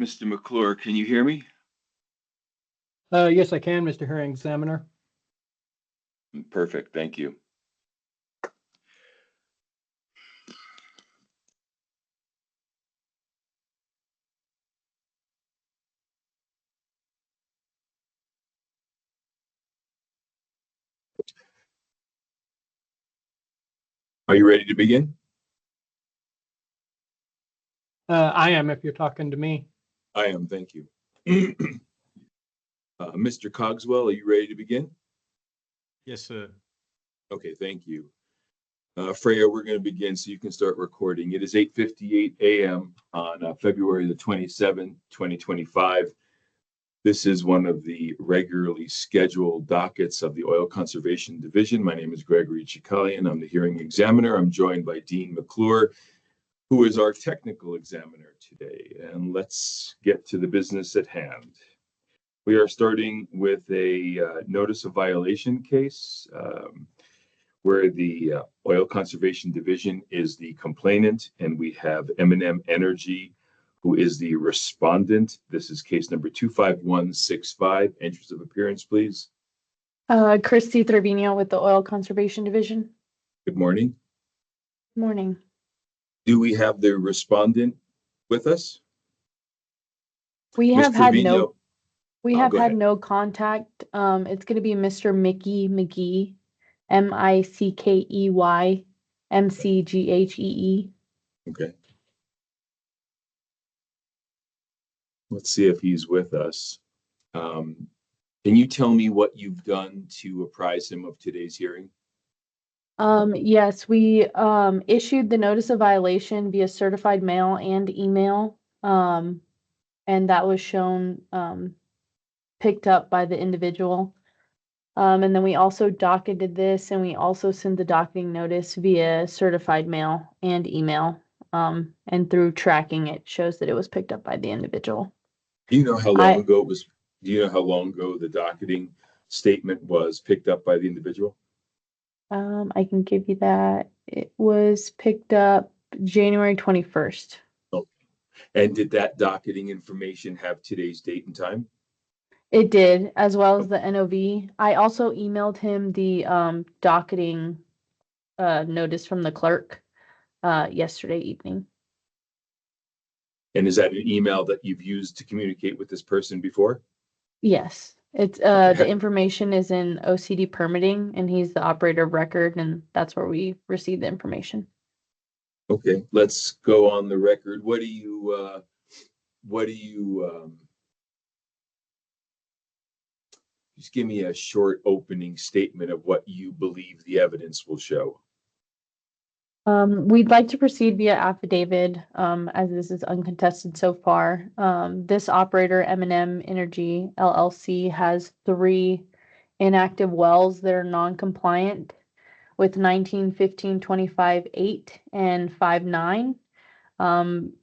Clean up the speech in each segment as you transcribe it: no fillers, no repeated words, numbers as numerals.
Mr. McClure, can you hear me? Yes, I can, Mr. Hearing Examiner. Perfect, thank you. Are you ready to begin? I am, if you're talking to me. I am, thank you. Mr. Cogswell, are you ready to begin? Yes, sir. Okay, thank you. Freya, we're going to begin so you can start recording. It is 8:58 a.m. on February the 27th, 2025. This is one of the regularly scheduled dockets of the Oil Conservation Division. My name is Gregory Chikalian. I'm the hearing examiner. I'm joined by Dean McClure, who is our technical examiner today. And let's get to the business at hand. We are starting with a notice of violation case where the Oil Conservation Division is the complainant, and we have M&M Energy, who is the respondent. This is case number 25165. Entries of appearance, please. Christy Trevino with the Oil Conservation Division. Good morning. Morning. Do we have the respondent with us? We Ms. have had Trevino. had ahead. no contact. It's going to be Mr. Mickey McGee, Mickey McGhee. Okay. Let's see if he's with us. Can you tell me what you've done to apprise him of today's hearing? Yes, we issued the notice of violation via certified mail and email. And that was shown picked up by the individual. And then we also docketed this, and we also sent the docketing notice via certified mail and email. And through tracking, it shows that it was picked up by the individual. Do you know how long ago it was? Do you know how long ago the docketing statement was picked up by the individual? I can give you that. It was picked up January 21st. Okay. And did that docketing information have today's date and time? It did, as well as the NOV. I also emailed him the docketing notice from the clerk yesterday evening. And is that an email that you've used to communicate with this person before? Yes, it's the information is in OCD permitting, and he's the operator of record, and that's where we received the information. Okay, let's go on the record. What do you just give me a short opening statement of what you believe the evidence will show. We'd like to proceed via affidavit, as this is uncontested so far. This operator, M&M Energy LLC, has 3 inactive wells that are non-compliant with 19-15-25-8 and 5-9.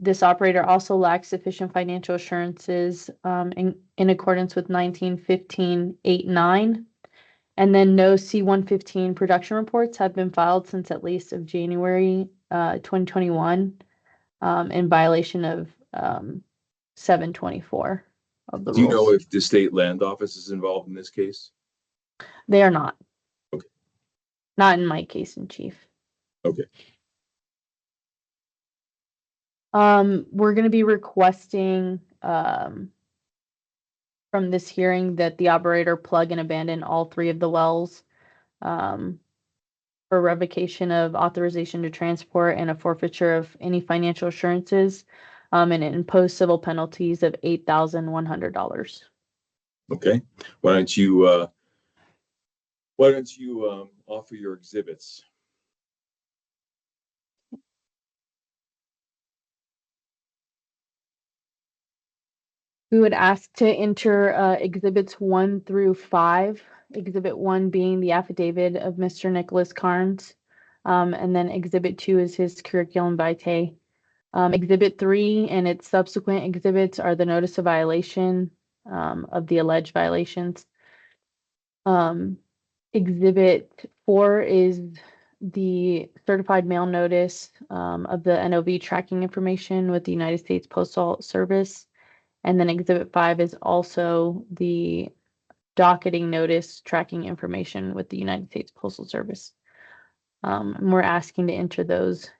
This operator also lacks sufficient financial assurances in accordance with 19-15-8-9. And then no C-115 production reports have been filed since at least of January 2021 in violation of 724 of the rules. Do you know if the state land office is involved in this case? They are not. Okay. Not in my case in chief. Okay. We're going to be requesting from this hearing that the operator plug and abandon all 3 of the wells for revocation of authorization to transport and a forfeiture of any financial assurances and impose civil penalties of $8,100. Okay. Why don't you offer your exhibits? We would ask to enter exhibits 1 through 5. Exhibit 1 being the affidavit of Mr. Nicholas Carnes, and then exhibit 2 is his curriculum vitae. Exhibit 3 and its subsequent exhibits are the notice of violation of the alleged violations. Exhibit 4 is the certified mail notice of the NOV tracking information with the United States Postal Service. And then Exhibit 5 is also the docketing notice tracking information with the United States Postal Service. And we're asking to enter those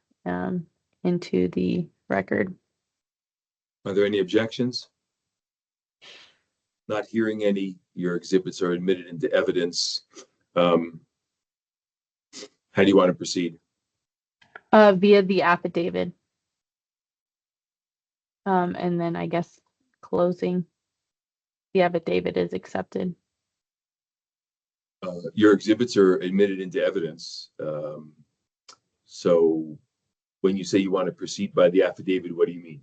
into the record. Are there any objections? Not hearing any, your exhibits are admitted into evidence. How do you want to proceed? Via the affidavit. And then I guess closing. The affidavit is accepted. Your exhibits are admitted into evidence. So when you say you want to proceed by the affidavit, what do you mean?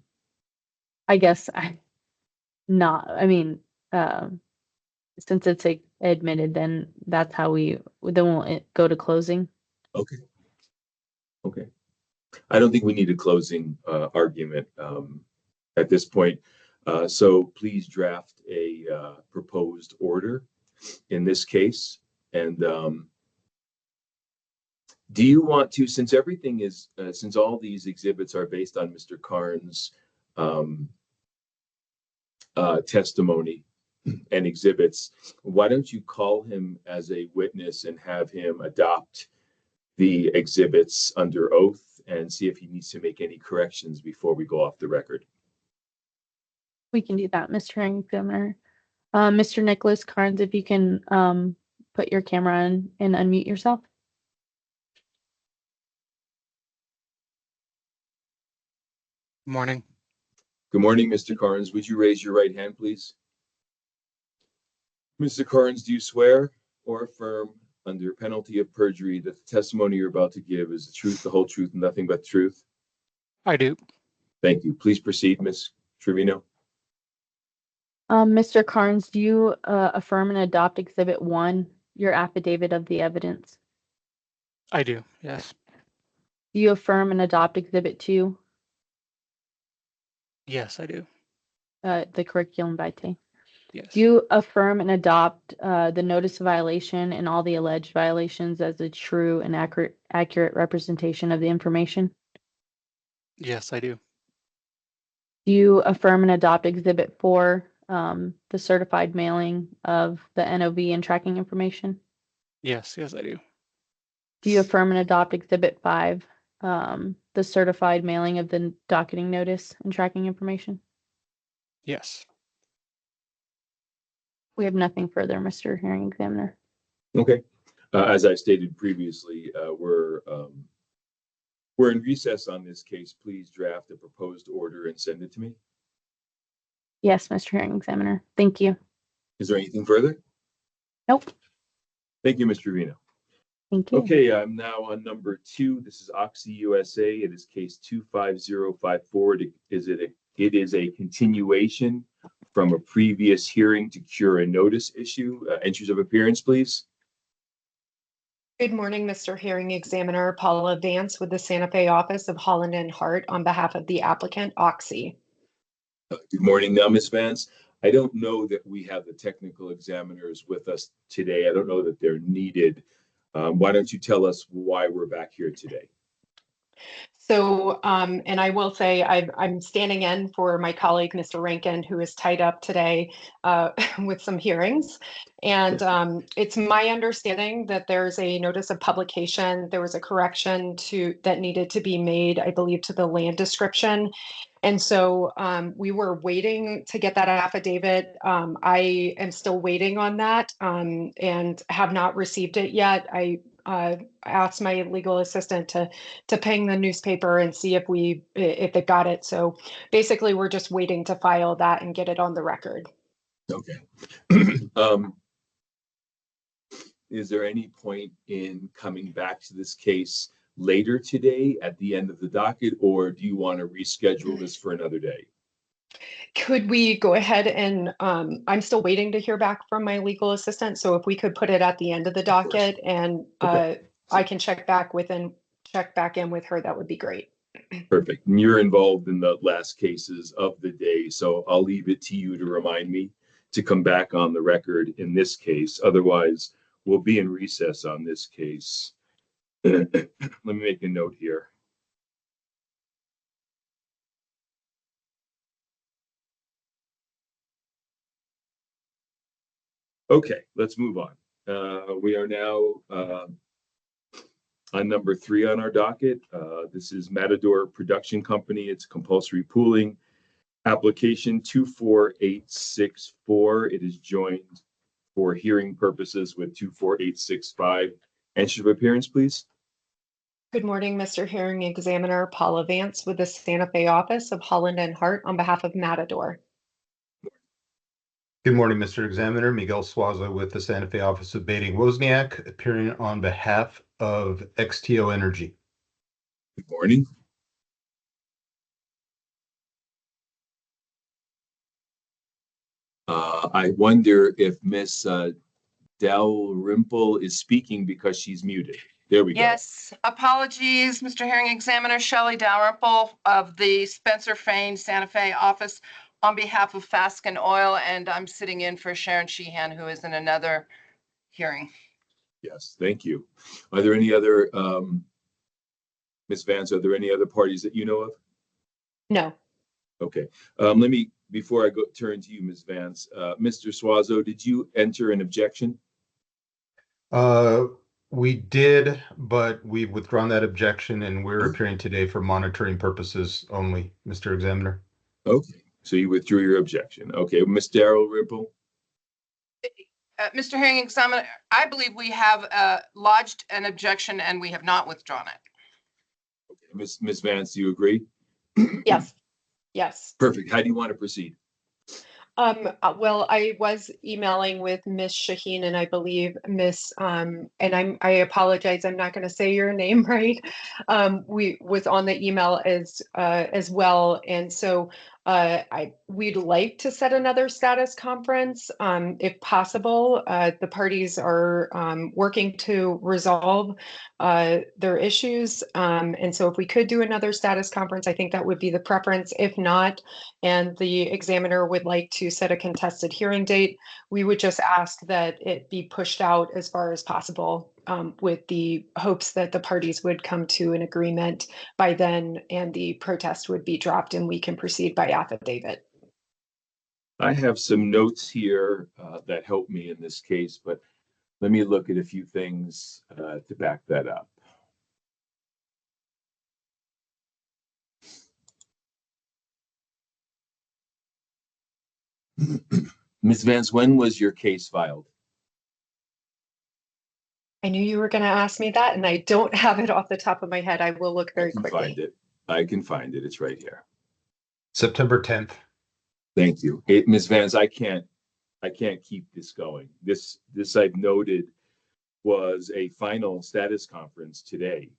I guess since it's admitted, then that's how then we'll go to closing. Okay. Okay. I don't think we need a closing argument at this point. So please draft a proposed order in this case. And do you want to, since everything is, since all these exhibits are based on Mr. Carnes' testimony and exhibits, why don't you call him as a witness and have him adopt the exhibits under oath and see if he needs to make any corrections before we go off the record? We can do that, Mr. Hearing Examiner. Mr. Nicholas Carnes, if you can put your camera on and unmute yourself. Morning. Good morning, Mr. Carnes. Would you raise your right hand, please? Mr. Carnes, do you swear or affirm under penalty of perjury that the testimony you're about to give is the truth, the whole truth, and nothing but the truth? I do. Thank you. Please proceed, Ms. Trevino. Mr. Carnes, do you affirm and adopt Exhibit 1, your affidavit of the evidence? I do. Yes. Do you affirm and adopt Exhibit 2, Yes, I do. the curriculum vitae? Yes. Do you affirm and adopt the notice of violation and all the alleged violations as a true and accurate representation of the information? Yes, I do. Do you affirm and adopt Exhibit 4, the certified mailing of the NOV and tracking information? Yes, yes, I do. Do you affirm and adopt Exhibit 5, the certified mailing of the docketing notice and tracking information? Yes. We have nothing further, Mr. Hearing Examiner. Okay. As I stated previously, we're in recess on this case. Please draft a proposed order and send it to me. Yes, Mr. Hearing Examiner. Thank you. Is there anything further? Nope. Thank you, Ms. Trevino. Thank you. Okay, I'm now on number 2. This is Oxy USA. It is case 25054. It is a continuation from a previous hearing to cure a notice issue. Entries of appearance, please. Good morning, Mr. Hearing Examiner. Paula Vance with the Santa Fe office of Holland and Hart on behalf of the applicant, Oxy. Good morning now, Ms. Vance. I don't know that we have the technical examiners with us today. I don't know that they're needed. Why don't you tell us why we're back here today? So, and I will say I'm standing in for my colleague, Mr. Rankin, who is tied up today with some hearings. And it's my understanding that there's a notice of publication. There was a correction that needed to be made, I believe, to the land description. And so we were waiting to get that affidavit. I am still waiting on that and have not received it yet. I asked my legal assistant to ping the newspaper and see if they got it. So basically, we're just waiting to file that and get it on the record. Okay. Is there any point in coming back to this case later today at the end of the docket, or do you want to reschedule this for another day? Could we go ahead and I'm still waiting to hear back from my legal assistant. So if we could put it at the end of the docket and Okay. I can check back in with her, that would be great. Perfect. And you're involved in the last cases of the day, so I'll leave it to you to remind me to come back on the record in this case. Otherwise, we'll be in recess on this case. Let me make a note here. Okay, let's move on. We are now on number 3 on our docket. This is Matador Production Company. It's compulsory pooling. Application 24864. It is joined for hearing purposes with 24865. Answer of appearance, please. Good morning, Mr. Hearing Examiner Paula Vance with the Santa Fe office of Holland and Hart on behalf of Matador. Good morning, Mr. Examiner. Miguel Suazo with the Santa Fe office of Bating Wozniak, appearing on behalf of XTO Energy. Good morning. I wonder if Miss Dalrymple is speaking because she's muted. There we go. Yes, apologies, Mr. Hearing Examiner. Shelley Dalrymple of the Spencer Fain Santa Fe office on behalf of Fasken Oil, and I'm sitting in for Sharon Sheehan, who is in another hearing. Yes, thank you. Are there any other, Ms. Vance, are there any other parties that you know of? No. Okay, before I turn to you, Ms. Vance, Mr. Suazo, did you enter an objection? We did, but we've withdrawn that objection and we're appearing today for monitoring purposes only, Mr. Examiner. Okay, so you withdrew your objection. Okay, Ms. Dalrymple? Mr. Hearing Examiner, I believe we have lodged an objection and we have not withdrawn it. Okay, Ms. Vance, do you agree? Yes. Yes. Perfect. How do you want to proceed? Well, I was emailing with Miss Shaheen and I believe Miss, and I apologize, I'm not going to say your name right. We was on the email as well. And so we'd like to set another status conference if possible. The parties are working to resolve their issues. And so if we could do another status conference, I think that would be the preference. If not, and the examiner would like to set a contested hearing date, we would just ask that it be pushed out as far as possible with the hopes that the parties would come to an agreement by then and the protest would be dropped and we can proceed by affidavit. I have some notes here that help me in this case, but let me look at a few things to back that up. Ms. Vance, when was your case filed? I knew you were going to ask me that, and I don't have it off the top of my head. I will look very quickly. Find it. I can find it. It's right here. September 10th. Thank you. Ms. Vance, I can't keep this going. This I've noted was a final status conference today.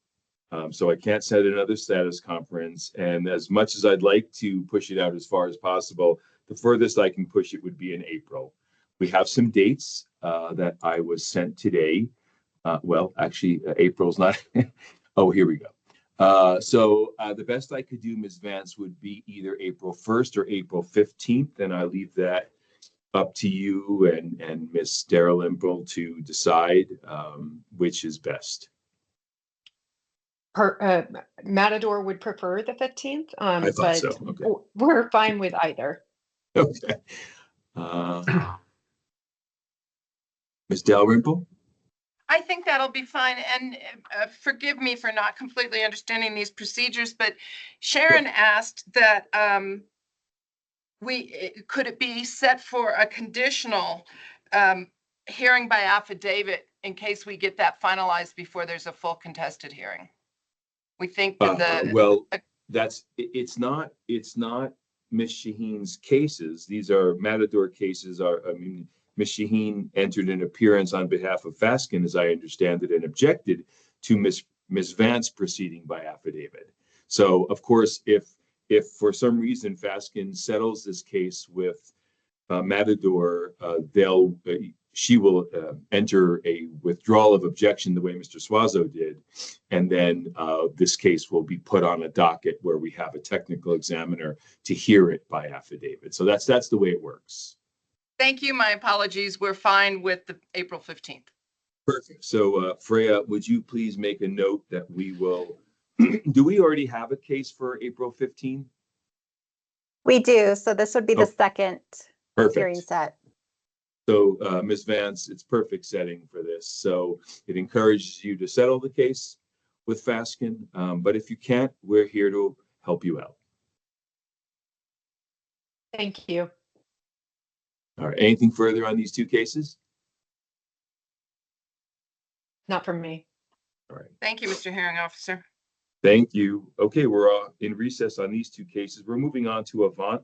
So I can't set another status conference. And as much as I'd like to push it out as far as possible, the furthest I can push it would be in April. We have some dates that I was sent today. Well, actually, April's not. Oh, here we go. So the best I could do, Ms. Vance, would be either April 1st or April 15th. And I leave that up to you and Ms. Dalrymple to decide which is best. Matador would prefer the 15th, I thought but so. Okay. We're fine with either. Okay. Ms. Dalrymple? I think that'll be fine. And forgive me for not completely understanding these procedures, but Sharon asked that could it be set for a conditional hearing by affidavit in case we get that finalized before there's a full contested hearing? We think that well, it's not Ms. Shaheen's cases. These are Matador cases. Ms. Shaheen entered an appearance on behalf of Fasken, as I understand it, and objected to Ms. Vance proceeding by affidavit. So, of course, if for some reason Fasken settles this case with Matador, she will enter a withdrawal of objection the way Mr. Suazo did, and then this case will be put on a docket where we have a technical examiner to hear it by affidavit. So that's the way it works. thank you. My apologies. We're fine with the April 15th. Perfect. So Freya, would you please make a note that we will, do we already have a case for April 15? We do. So this would be the second hearing set. So, Ms. Vance, it's perfect setting for this. So it encourages you to settle the case with Fasken, but if you can't, we're here to help you out. Thank you. All right, anything further on these two cases? Not from me. All right, Thank you, Mr. Hearing Officer. thank you. Okay, we're in recess on these two cases. We're moving on to Avant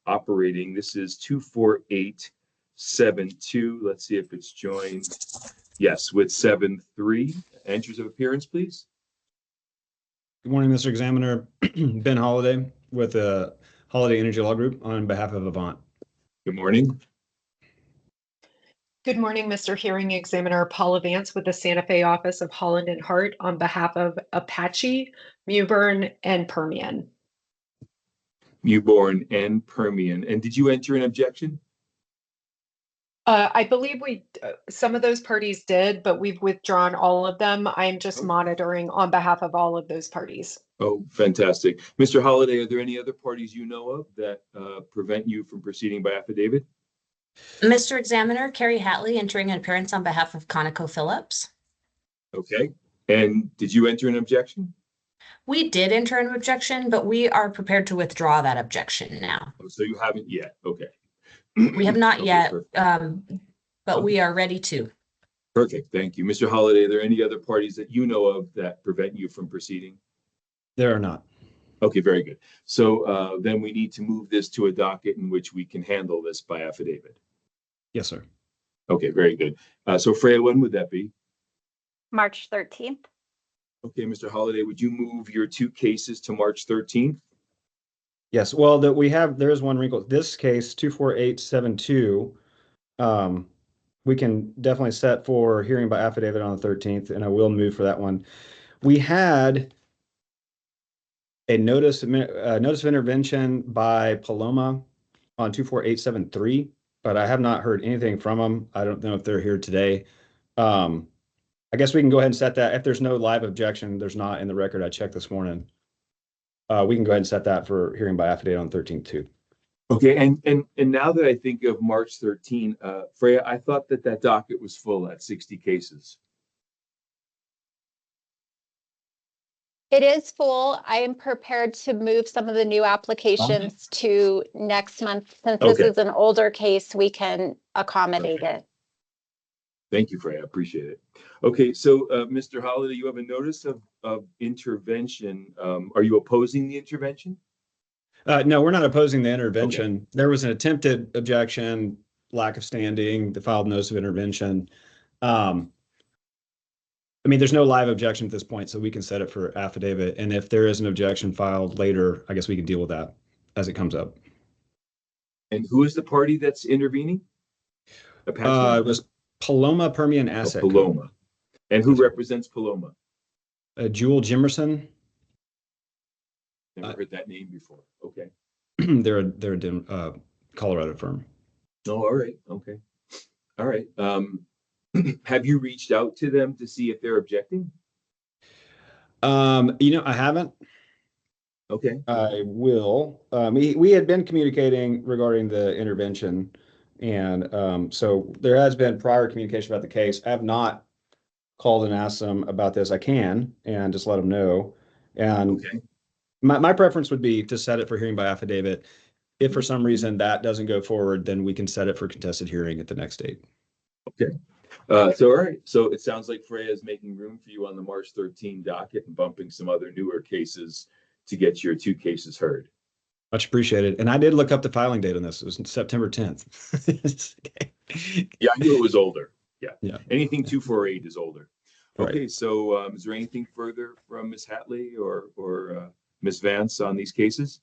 Operating. This is 24872. Let's see if it's joined. Yes, with 73. Entries of appearance, please. Good morning, Mr. Examiner. Ben Holliday with the Holiday Energy Law Group on behalf of Avant. Good morning. Good morning, Mr. Hearing Examiner Paula Vance with the Santa Fe office of Holland and Hart on behalf of Apache, Mewburn, and Permian. Mewborn and Permian. And did you enter an objection? I believe some of those parties did, but we've withdrawn all of them. I'm just Okay. monitoring on behalf of all of those parties. Oh, fantastic. Mr. Holliday, are there any other parties you know of that prevent you from proceeding by affidavit? Mr. Examiner, Carrie Hatley entering an appearance on behalf of ConocoPhillips. Okay. And did you enter an objection? We did enter an objection, but we are prepared to withdraw that objection now. Oh, so you haven't yet. Okay. We have not Okay, yet, perfect. but we are ready to. Perfect. Thank you. Mr. Holliday, are there any other parties that you know of that prevent you from proceeding? There are not. Okay, very good. So then we need to move this to a docket in which we can handle this by affidavit. Yes, sir. Okay, very good. So Freya, when would that be? March 13th. Okay, Mr. Holliday, would you move your two cases to March 13th? Yes. Well, there is one wrinkle. This case, 24872, we can definitely set for hearing by affidavit on the 13th, and I will move for that one. We had a notice of intervention by Paloma on 24873, but I have not heard anything from them. I don't know if they're here today. I guess we can go ahead and set that. If there's no live objection, there's not in the record. I checked this morning. We can go ahead and set that for hearing by affidavit on 13th too. Okay, and now that I think of March 13, Freya, I thought that docket was full at 60 cases. It is full. I am prepared to move some of the new applications to next month. Since this Okay. is an older case, we can accommodate it. Thank you, Freya. I appreciate it. Okay, so Mr. Holliday, you have a notice of intervention. Are you opposing the intervention? No, we're not opposing the intervention. Okay. There was an attempted objection, lack of standing, the filed notice of intervention. I mean, there's no live objection at this point, so we can set it for affidavit. And if there is an objection filed later, I guess we can deal with that as it comes up. And who is the party that's intervening? Apache? It was Paloma Permian Asset. Paloma. And who represents Paloma? Jewel Jimerson. Never heard that name before. Okay. They're a Colorado firm. Oh, all right. Okay. All right. Have you reached out to them to see if they're objecting? I haven't. Okay. I will. We had been communicating regarding the intervention, and so there has been prior communication about the case. I have not called and asked them about this. I can and just let them know. And okay. My preference would be to set it for hearing by affidavit. If for some reason that doesn't go forward, then we can set it for contested hearing at the next date. Okay. So, all right. So it sounds like Freya is making room for you on the March 13 docket and bumping some other newer cases to get your two cases heard. Much appreciated. And I did look up the filing date on this. It was September 10th. Yeah, I knew it was older. Yeah. Anything 248 is older. Okay. Right. So is there anything further from Ms. Hatley or Ms. Vance on these cases?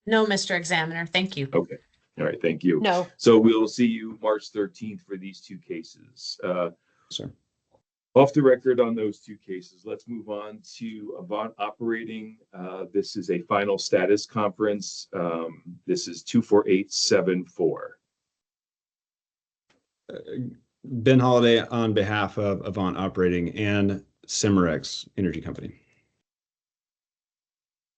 No, Mr. Examiner. Thank you. Okay. All right. Thank you. No. So we'll see you March 13th for these two cases. Sir. Off the record on those two cases, let's move on to Avant Operating. This is a final status conference. This is 24874. Ben Holliday on behalf of Avant Operating and Cimarex Energy Company.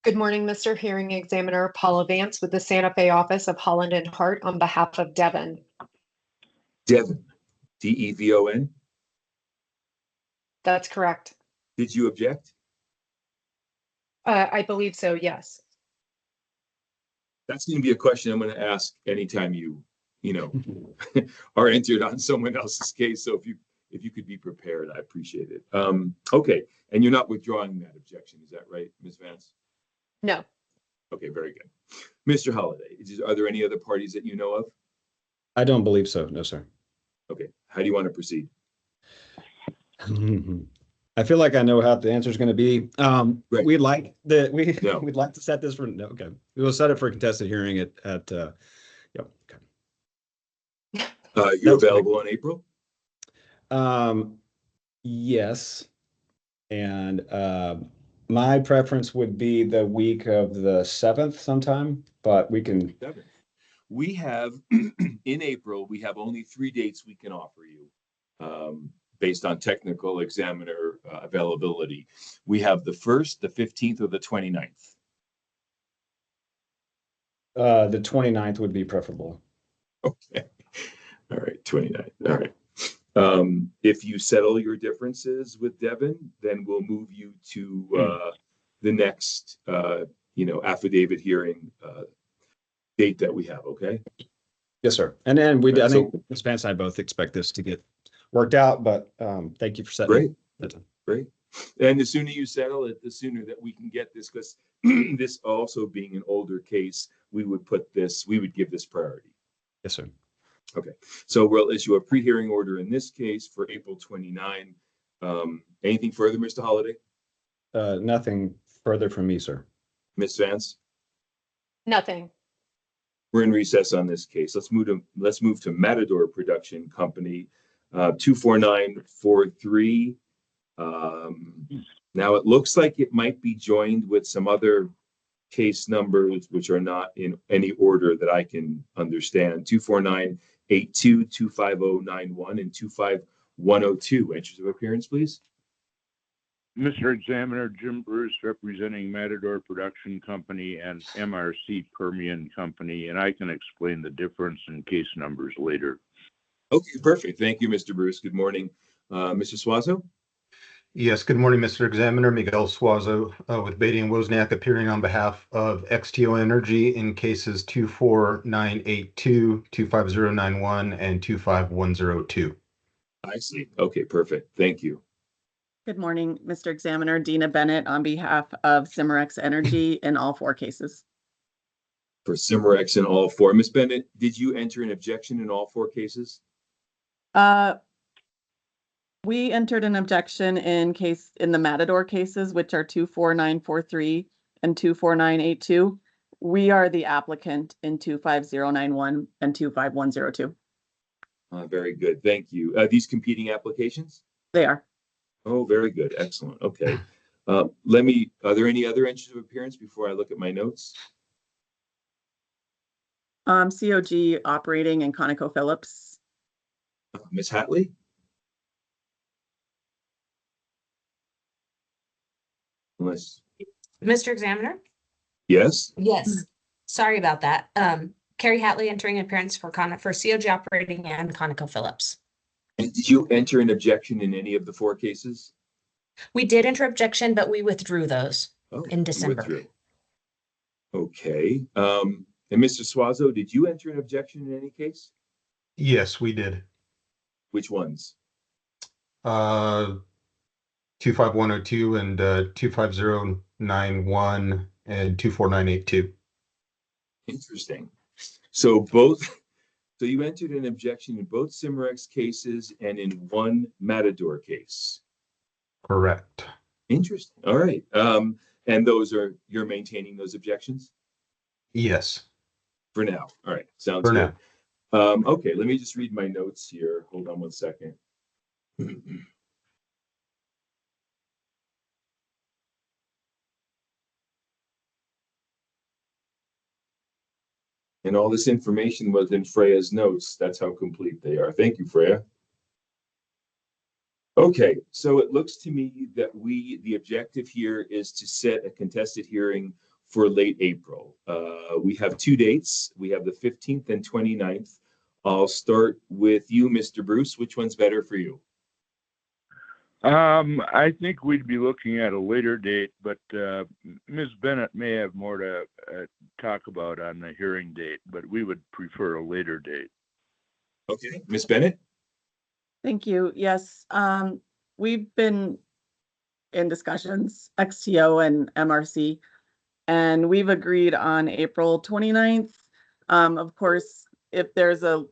Good morning, Mr. Hearing Examiner Paula Vance with the Santa Fe office of Holland and Hart on behalf of Devon. Devon, Devon. That's correct. Did you object? I believe so, yes. That's going to be a question I'm going to ask anytime you are entered on someone else's case. So if you could be prepared, I appreciate it. Okay, and you're not withdrawing that objection, is that right, Ms. Vance? No. Okay, very good. Mr. Holliday, are there any other parties that you know of? I don't believe so. No, sir. Okay, how do you want to proceed? I feel like I know how the answer is going to be. Right. We'd like No. we'd like to set this for no. Okay, we will set it for contested hearing yep. Okay. You're That's available in April? Yes, and my preference would be the week of the 7th sometime, but we can. We have in April, we have only 3 dates we can offer you. Based on technical examiner availability. We have the 1st, the 15th, or the 29th. The 29th would be preferable. Okay. All right, 29th. All right. If you settle your differences with Devon, then we'll move you to the next, affidavit hearing date that we have, okay? Yes, sir. And then I think Ms. Vance and I both expect this to get worked out, but thank you for setting it. Great. And the sooner you settle it, the sooner that we can get this, because this also being an older case, we would give this priority. Yes, sir. Okay. So we'll issue a pre-hearing order in this case for April 29. Anything further, Mr. Holliday? Nothing further from me, sir. Ms. Vance? Nothing. We're in recess on this case. Let's move to Matador Production Company, 24943. Now it looks like it might be joined with some other case numbers which are not in any order that I can understand. 24982, 25091, and 25102. Entries of appearance, please. Mr. Examiner, Jim Bruce representing Matador Production Company and MRC Permian Company, and I can explain the difference in case numbers later. Okay, perfect. Thank you, Mr. Bruce. Good morning. Mr. Suazo? Yes, good morning, Mr. Examiner. Miguel Suazo with Beatty and Wozniak appearing on behalf of XTO Energy in cases 24982, 25091, and 25102. I see. Okay, perfect. Thank you. Good morning, Mr. Examiner. Dina Bennett on behalf of Cimarex Energy in all 4 cases. For Cimarex in all 4. Ms. Bennett, did you enter an objection in all 4 cases? We entered an objection in the Matador cases, which are 24943 and 24982. We are the applicant in 25091 and 25102. Very good. Thank you. These competing applications? They are. Oh, very good. Excellent. Okay. Are there any other entries of appearance before I look at my notes? COG Operating and ConocoPhillips. Ms. Hatley? Unless. Mr. Examiner? Yes? Yes. Sorry about that. Carrie Hatley entering appearance for COG Operating and ConocoPhillips. And did you enter an objection in any of the 4 cases? We did enter objection, but we withdrew those in December. Okay. And Mr. Suazo, did you enter an objection in any case? Yes, we did. Which ones? 25102 and 25091 and 24982. Interesting. So you entered an objection in both Cimarex cases and in 1 Matador case. Correct. Interesting. All right. And you're maintaining those objections? Yes. For now. All right. Sounds for good. Now. Okay. Let me just read my notes here. Hold on one second. And all this information was in Freya's notes. That's how complete they are. Thank you, Freya. Okay, so it looks to me that the objective here is to set a contested hearing for late April. We have 2 dates. We have the 15th and 29th I'll start with you, Mr. Bruce. Which one's better for you? I think we'd be looking at a later date, but Ms. Bennett may have more to talk about on the hearing date, but we would prefer a later date. Okay, Ms. Bennett? Thank you. Yes, we've been in discussions, XTO and MRC, and we've agreed on April 29th. Of course, if there's a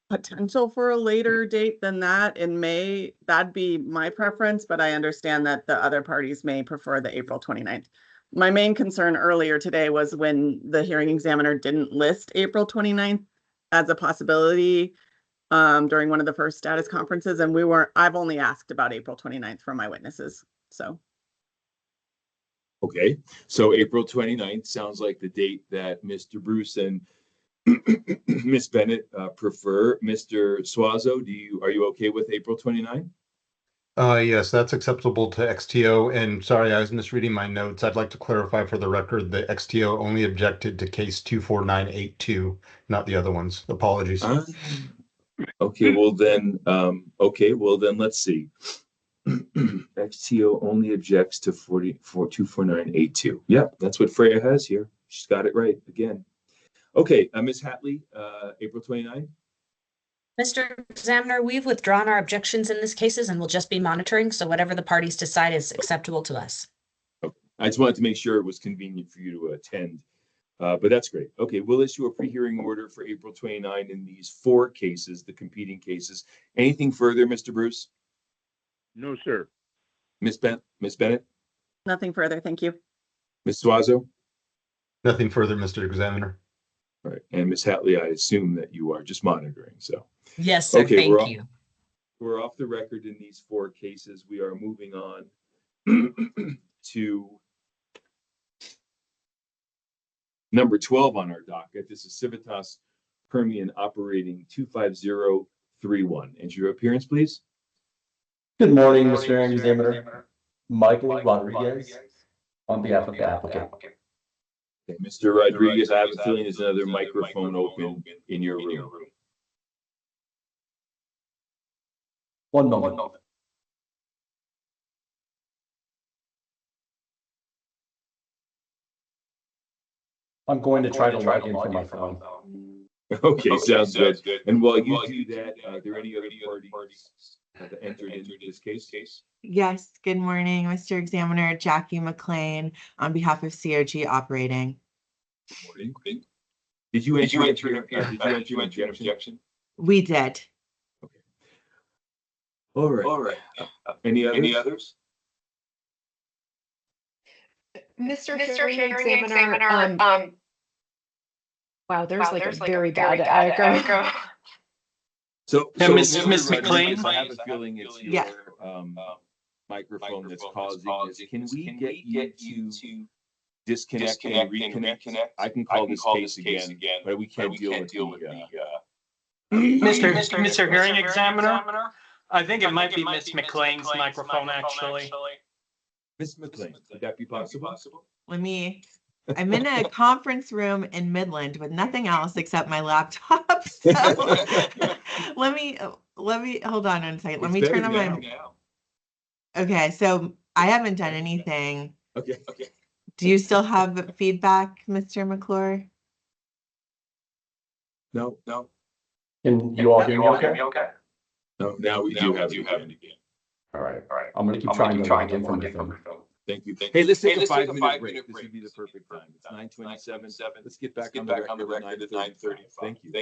potential for a later date than that in May, that'd be my preference, but I understand that the other parties may prefer the April 29th. My main concern earlier today was when the hearing examiner didn't list April 29th as a possibility during one of the first status conferences, and I've only asked about April 29th from my witnesses, so. Okay, so April 29th sounds like the date that Mr. Bruce and Ms. Bennett prefer. Mr. Suazo, are you okay with April 29th? Yes, that's acceptable to XTO. And sorry, I was misreading my notes. I'd like to clarify for the record that XTO only objected to case 24982, not the other ones. Apologies. Okay, well then, let's see. XTO only objects to 24982. Yep, that's what Freya has here. She's got it right again. Okay, Ms. Hatley, April 29th. Mr. Examiner, we've withdrawn our objections in these cases and will just be monitoring, so whatever the parties decide is acceptable to us. Okay. I just wanted to make sure it was convenient for you to attend, but that's great. Okay, we'll issue a pre-hearing order for April 29 in these 4 cases, the competing cases. Anything further, Mr. Bruce? No, sir. Ms. Bennett? Nothing further, thank you. Ms. Suazo? Nothing further, Mr. Examiner. All right, and Ms. Hatley, I assume that you are just monitoring, so. Yes, sir, Okay, thank you. We're off the record in these 4 cases. We are moving on to number 12 on our docket. This is Civitas Permian Operating 25031. And your appearance, please. Good morning, Mr. Hearing Examiner. Michael Rodriguez on behalf of the applicant. Okay, Mr. Rodriguez, I have a feeling there's another microphone open in your room. One moment. I'm going to try to log in from my phone. Okay, sounds good. And while you do that, are there any other parties that entered into this case? Yes, good morning, Mr. Examiner. Jackie McLean on behalf of COG Operating. Good morning. Did you enter an objection? We did. Okay. All right. Any others? Mr. Hearing Examiner, wow, there's like a very bad echo. So Miss McLean? I have a feeling it's your microphone that's causing this. Can we get you to disconnect and reconnect? I can call this case again, but we can't deal with the Mr. Hearing Examiner? I think it might be Miss McLean's microphone, actually. Miss McLean, would that be possible? I'm in a conference room in Midland with nothing else except my laptop. So let me hold on a second. Let me turn on my. Okay, so I haven't done anything. Okay. Do you still have feedback, Mr. McClure? No. Can you all hear me okay? No, now we do have it again. All right. I'm going to keep trying to log in from my phone. Thank you. Hey, let's take a 5-minute break. This would be the perfect time. It's 9:27. Let's get back on the record at 9:30. Thank you.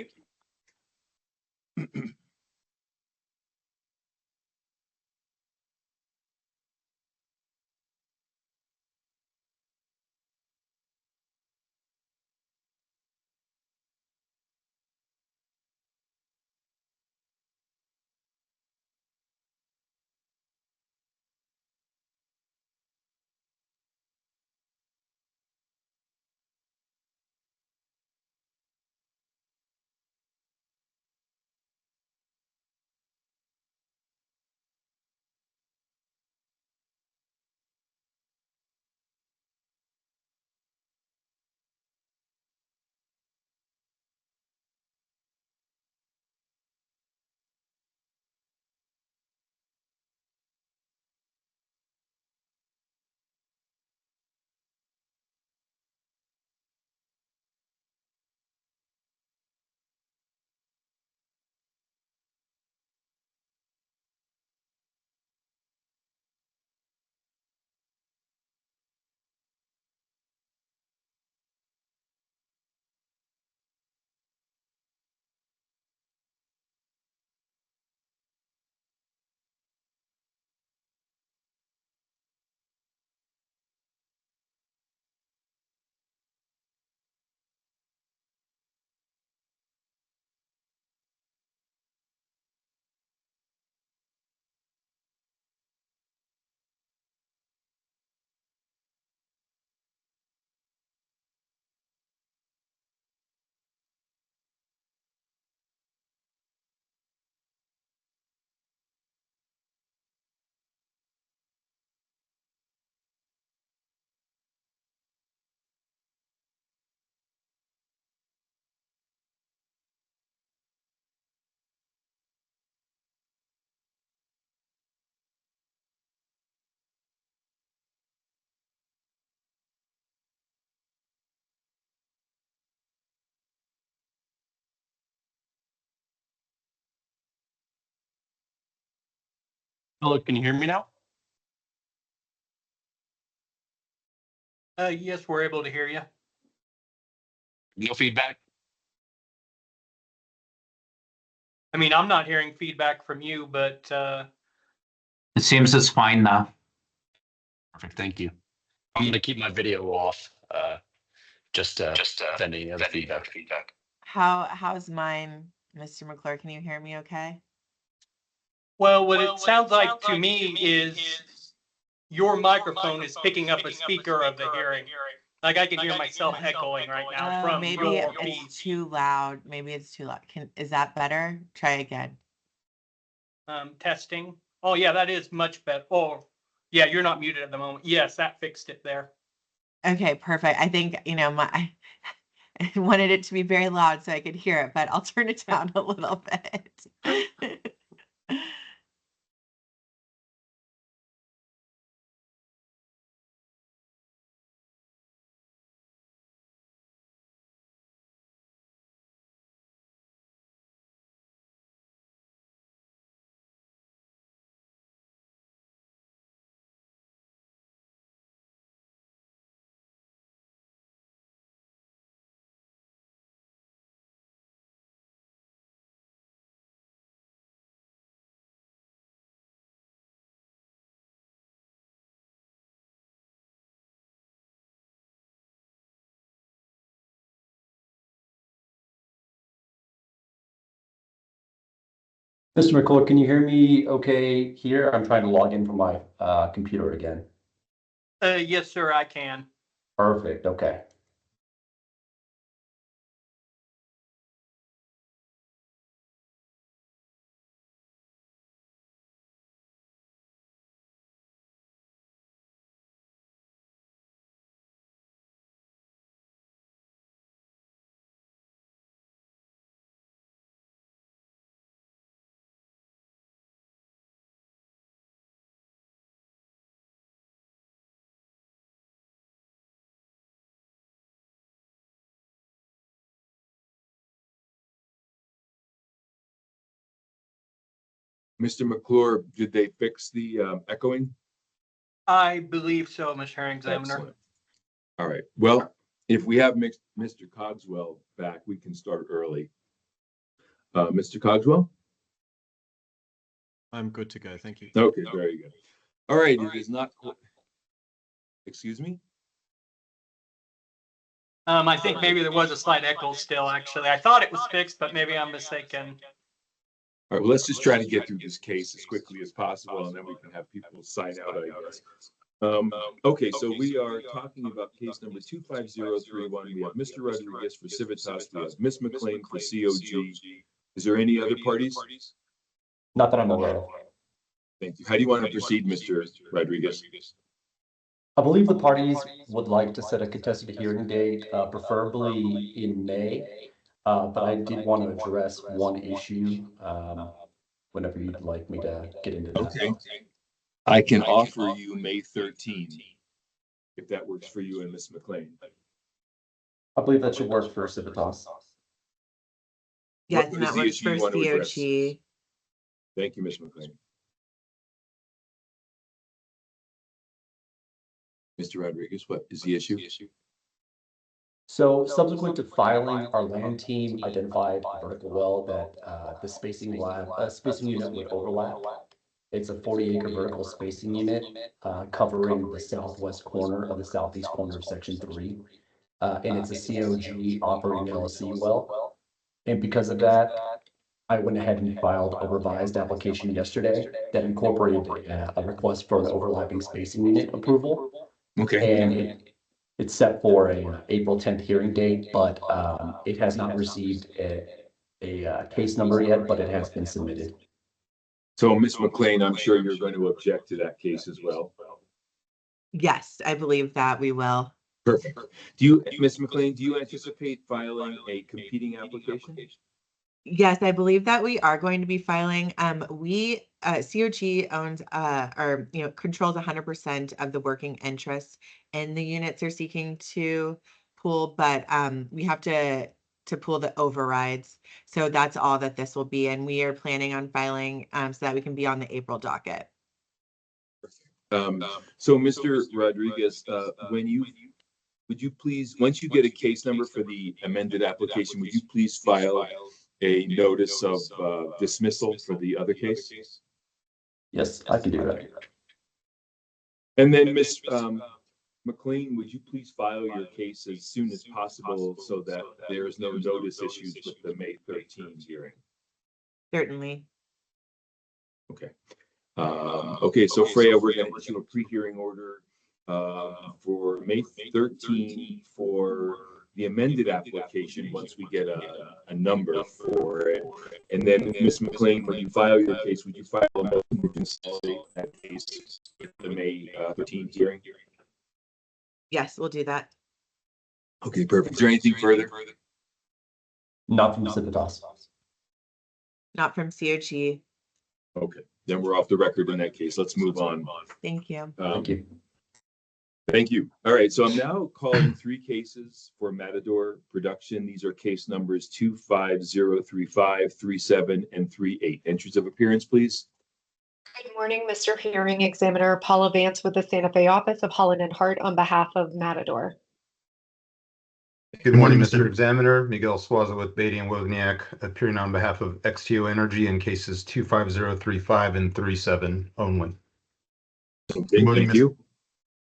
Hello, can you hear me now? Yes, we're able to hear you. No feedback? I mean, I'm not hearing feedback from you, but It seems it's fine now. Perfect, thank you. I'm gonna keep my video off, just send any other feedback. How's mine, Mr. McClure? Can you hear me okay? well, what it sounds like to me is your microphone is picking up a speaker of the hearing. Like I can hear myself echoing right now from Maybe your it's piece. too loud. Maybe it's too loud. Is that better? Try again. Testing. Oh yeah, that is much better. Oh yeah, you're not muted at the moment. Yes, that fixed it there. Okay, perfect. I think, I wanted it to be very loud so I could hear it, but I'll turn it down a little bit. Mr. McClure, can you hear me okay here? I'm trying to log in from my computer again. Yes, sir, I can. Perfect, okay. Mr. McClure, did they fix the echoing? I believe so, Mr. Hearing Examiner. Excellent. All right. Well, if we have Mr. Cogswell back, we can start early. Mr. Cogswell? I'm good to go. Thank you. Okay, very good. All right. It is not. Excuse me? I think maybe there was a slight echo still, actually. I thought it was fixed, but maybe I'm mistaken. All right, well, let's just try to get through this case as quickly as possible, and then we can have people sign out, I guess. Okay, so we are talking about case number 25031. We have Mr. Rodriguez for Civitas. We have Ms. McLean for COG. Is there any other parties? Not that I'm aware of. Thank you. How do you want to proceed, Mr. Rodriguez? I believe the parties would like to set a contested hearing date, preferably in May. But I did want to address one issue whenever you'd like me to get into that. Okay. I can offer you May 13, if that works for you and Ms. McLean. I believe that should work for Civitas. Yes, What and is that the works issue for you want to address? COG. Thank you, Ms. McLean. Mr. Rodriguez, what is the issue? So subsequent to filing, our land team identified a vertical well that the spacing unit would overlap. It's a 40-acre vertical spacing unit covering the southwest corner of the southeast corner of Section 3. And it's a COG operating LLC well. And because of that, I went ahead and filed a revised application yesterday that incorporated a request for an overlapping spacing unit approval. Okay. And it's set for a April 10th hearing date, but it has not received a case number yet, but it has been submitted. So, Ms. McLean, I'm sure you're going to object to that case as well. Yes, I believe that we will. Perfect. Do you, Ms. McLean, do you anticipate filing a competing application? Yes, I believe that we are going to be filing. COG owns or controls 100% of the working interest in the units they're seeking to pool, but we have to pool the overrides. So that's all that this will be, and we are planning on filing so that we can be on the April docket. So Mr. Rodriguez, would you please, once you get a case number for the amended application, would you please file a notice of dismissal for the other case? Yes, I can do that. And then Ms. McLean, would you please file your case as soon as possible so that there is no notice issues with the May 13th hearing? Certainly. Okay. Okay, so Freya, we're going to issue a pre-hearing order for May 13th for the amended application once we get a number for it. And then Ms. McLean, when you file your case, would you file a motion to consolidate that case with the May 13th hearing? Yes, we'll do that. Okay, perfect. Is there anything further? Not from Civitas. Not from COG. Okay, then we're off the record in that case. Let's move on. Thank you. Thank you. Thank you. All right, so I'm now calling 3 cases for Matador Production. These are case numbers 25035, 37, and 38. Entries of appearance, please. Good morning, Mr. Hearing Examiner Paula Vance with the Santa Fe office of Holland and Hart on behalf of Matador. Good morning, Mr. Examiner. Miguel Suazo with Beatty and Wozniak, appearing on behalf of XTO Energy in cases 25035 and 37 only. Okay, thank you.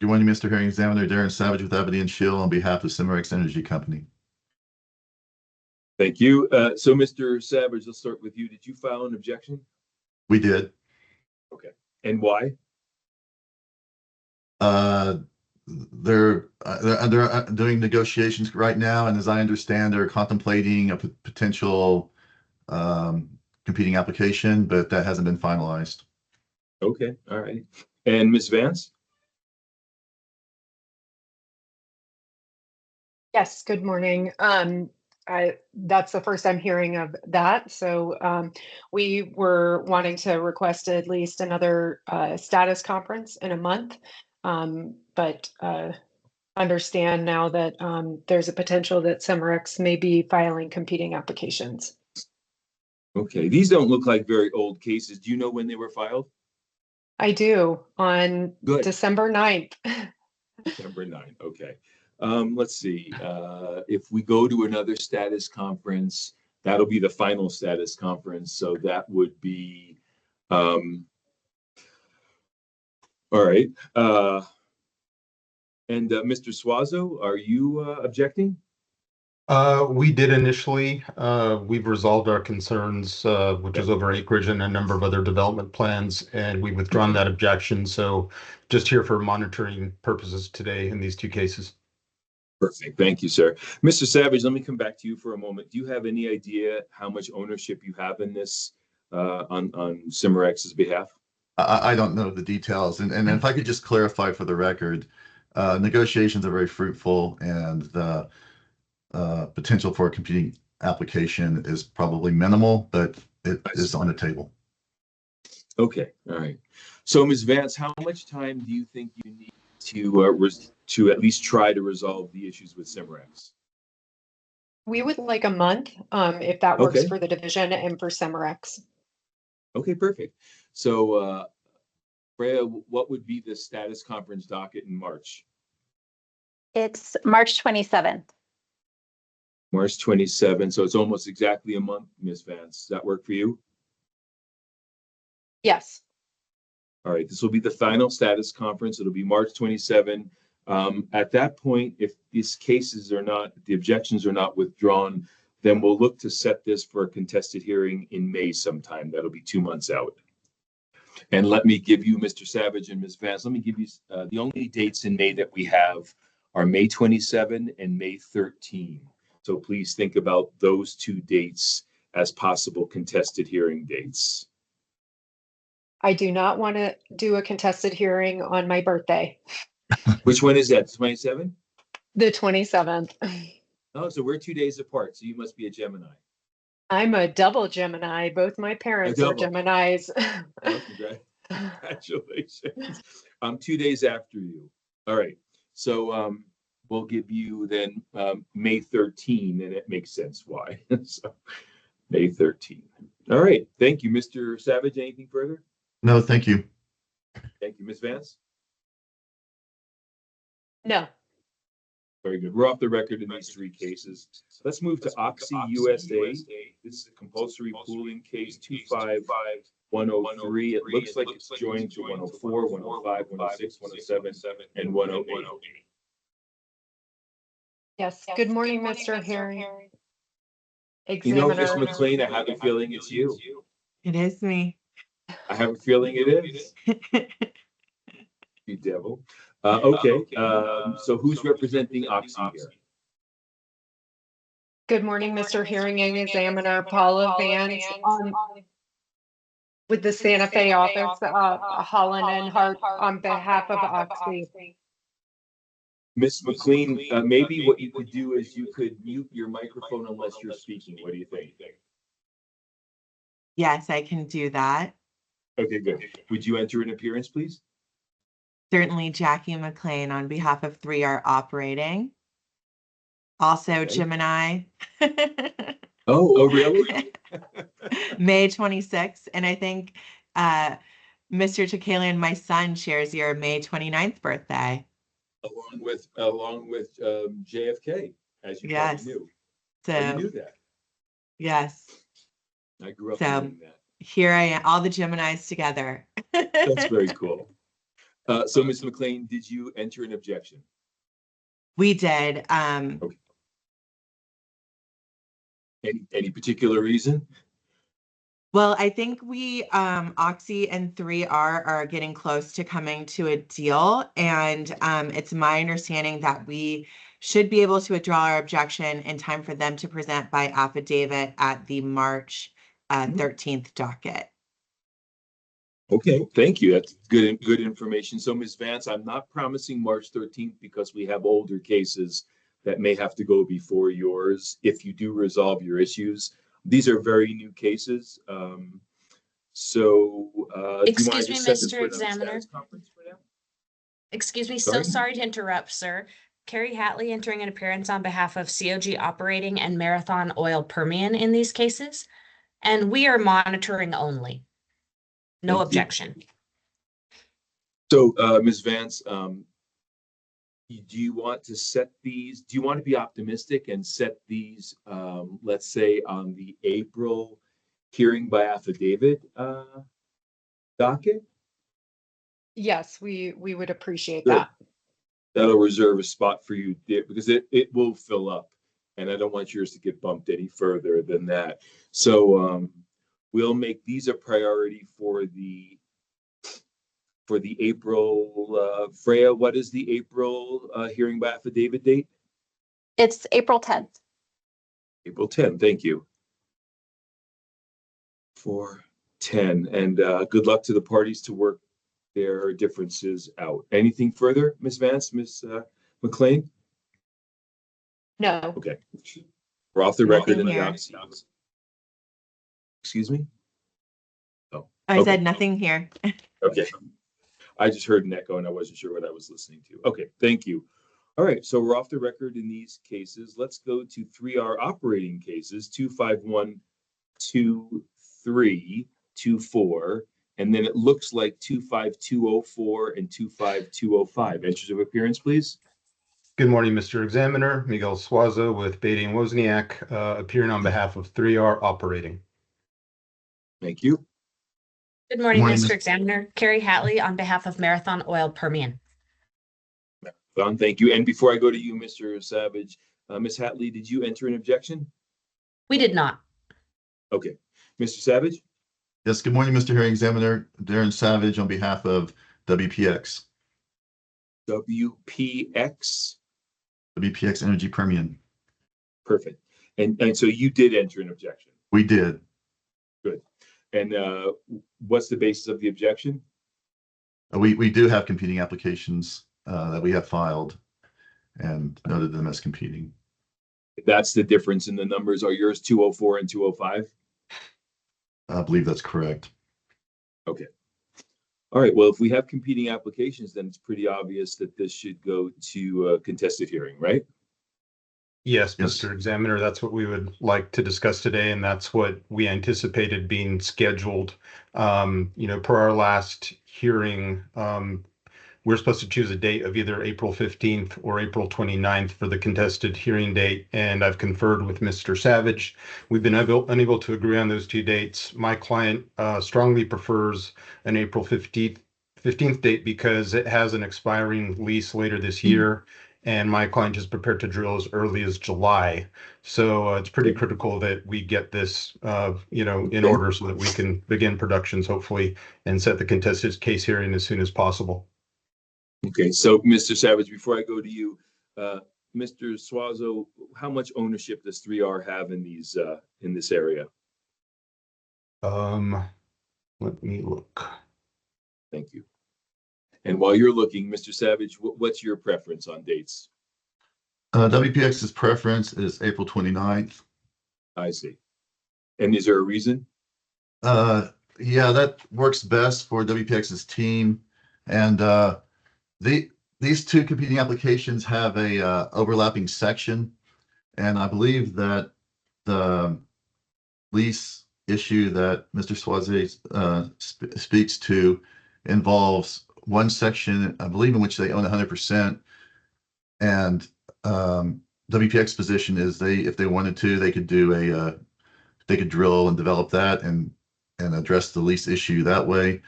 Good morning, Mr. Hearing Examiner Darren Savage with Aberdeen Shield on behalf of Cimarex Energy Company. Thank you. So Mr. Savage, let's start with you. Did you file an objection? We did. Okay. And why? They're doing negotiations right now, and as I understand, they're contemplating a potential competing application, but that hasn't been finalized. Okay, all right. And Ms. Vance? Yes, good morning. That's the first I'm hearing of that. So we were wanting to request at least another status conference in a month, but understand now that there's a potential that Cimarex may be filing competing applications. Okay, these don't look like very old cases. Do you know when they were filed? I do, on December 9th. December 9th, okay. Let's see, if we go to another status conference, that'll be the final status conference. So that would be, all right. And Mr. Suazo, are you objecting? We did initially. We've resolved our concerns, which is over acreage and a number of other development plans, and we've withdrawn that objection. So just here for monitoring purposes today in these 2 cases. Perfect. Thank you, sir. Mr. Savage, let me come back to you for a moment. Do you have any idea how much ownership you have in this on Cimarex's behalf? I don't know the details. And if I could just clarify for the record, negotiations are very fruitful, and the potential for a competing application is probably minimal, but it is on the table. Okay. All right. So Ms. Vance, how much time do you think you need to at least try to resolve the issues with Cimarex? We would like a month, if that works for the division and for Cimarex. Okay, perfect. So, Freya, what would be the status conference docket in March? It's March 27th. March 27th. So it's almost exactly a month, Ms. Vance. Does that work for you? Yes. All right. This will be the final status conference. It'll be March 27. At that point, if these cases are not, the objections are not withdrawn, then we'll look to set this for a contested hearing in May sometime. That'll be 2 months out. And let me give you, Mr. Savage and Ms. Vance, let me give you the only dates in May that we have are May 27 and May 13. So please think about those 2 dates as possible contested hearing dates. I do not want to do a contested hearing on my birthday. Which one is that? 27? The 27th. Oh, so we're 2 days apart. So you must be a Gemini. I'm a double Gemini. Both my parents are Geminis. Oh, congratulations. I'm 2 days after you. All right. So we'll give you then May 13, and it makes sense why. So May 13. All right. Thank you, Mr. Savage. Anything further? No, thank you. Thank you, Ms. Vance. No. Very good. We're off the record in these three cases. Let's move to Oxy USA. This is a compulsory pooling case 25103. It looks like it's joined to 104, 105, 106, 107, and 108. Yes. Good morning, Mr. Herring. You know, Examiner. Ms. McLean, I have a feeling it's you. It is me. I have a feeling it is. You devil. Okay, so who's representing Oxy here? Good morning, Mr. Hearing and Examiner Paula Vance with the Santa Fe office, Holland and Hart on behalf of Oxy. Ms. McLean, maybe what you could do is you could mute your microphone unless you're speaking. What do you think? Yes, I can do that. Okay, good. Would you enter an appearance, please? Certainly, Jackie McLean on behalf of 3R Operating. Also, Okay. Gemini. Oh, really? May 26th. And I think Mr. Chakalian, my son, shares your May 29th birthday. Along with JFK, as you Yes. probably knew. So Oh, you knew that. Yes. I grew up So doing that. here I am, all the Geminis together. That's very cool. So, Ms. McLean, did you enter an objection? We did. Okay. Any particular reason? Well, I think we, Oxy and 3R are getting close to coming to a deal. And it's my understanding that we should be able to withdraw our objection in time for them to present by affidavit at the March 13th docket. Okay, thank you. That's good information. So, Ms. Vance, I'm not promising March 13th because we have older cases that may have to go before yours if you do resolve your issues. These are very new cases. Excuse me, Mr. Examiner. Excuse me, so sorry to interrupt, sir. Carrie Hatley entering an appearance on behalf of COG Operating and Marathon Oil Permian in these cases. And we are monitoring only. No objection. So, Ms. Vance, do you want to set these? Do you want to be optimistic and set these, let's say, on the April hearing by affidavit docket? Yes, we would appreciate Good. that. That'll reserve a spot for you because it will fill up, and I don't want yours to get bumped any further than that. So we'll make these a priority for the April. Freya, what is the April hearing by affidavit date? It's April 10th. April 10th. Thank you. 4/10, and good luck to the parties to work their differences out. Anything further, Ms. Vance, Ms. McLean? No. Okay. We're off the record in Nothing the here. Oxy. Excuse me? Oh, I said nothing here. okay. I just heard an echo and I wasn't sure what I was listening to. Okay, thank you. All right, so we're off the record in these cases. Let's go to 3R operating cases, 2512324, and then it looks like 25204 and 25205. Entries of appearance, please. Good morning, Mr. Examiner. Miguel Suazo with Beatty and Wozniak, appearing on behalf of 3R Operating. Thank you. Good morning, Mr. Examiner. Carrie Hatley on behalf of Marathon Oil Permian. Don, thank you. And before I go to you, Mr. Savage, Ms. Hatley, did you enter an objection? We did not. Okay. Mr. Savage? Yes, good morning, Mr. Hearing Examiner. Darren Savage on behalf of WPX. WPX? WPX Energy Permian. Perfect. And so you did enter an objection? We did. Good. And what's the basis of the objection? We do have competing applications that we have filed and noted them as competing. That's the difference in the numbers. Are yours 204 and 205? I believe that's correct. Okay. All right. Well, if we have competing applications, then it's pretty obvious that this should go to a contested hearing, right? Yes, Mr. Examiner, that's what we would like to discuss today, and that's what we anticipated being scheduled. Per our last hearing, we're supposed to choose a date of either April 15th or April 29th for the contested hearing date. And I've conferred with Mr. Savage. We've been unable to agree on those two dates. My client strongly prefers an April 15th date because it has an expiring lease later this year. And my client is prepared to drill as early as July. So it's pretty critical that we get this, in order so that we can begin productions hopefully and set the contested case hearing as soon as possible. Okay, so Mr. Savage, before I go to you, Mr. Suazo, how much ownership does 3R have in these in this area? Let me look. Thank you. And while you're looking, Mr. Savage, what's your preference on dates? WPX's preference is April 29th. I see. And is there a reason? Yeah, that works best for WPX's team. And these two competing applications have a overlapping section. And I believe that the lease issue that Mr. Suaze speaks to involves one section, I believe, in which they own 100%. And WPX position is if they wanted to, they could do they could drill and develop that and address the lease issue that way.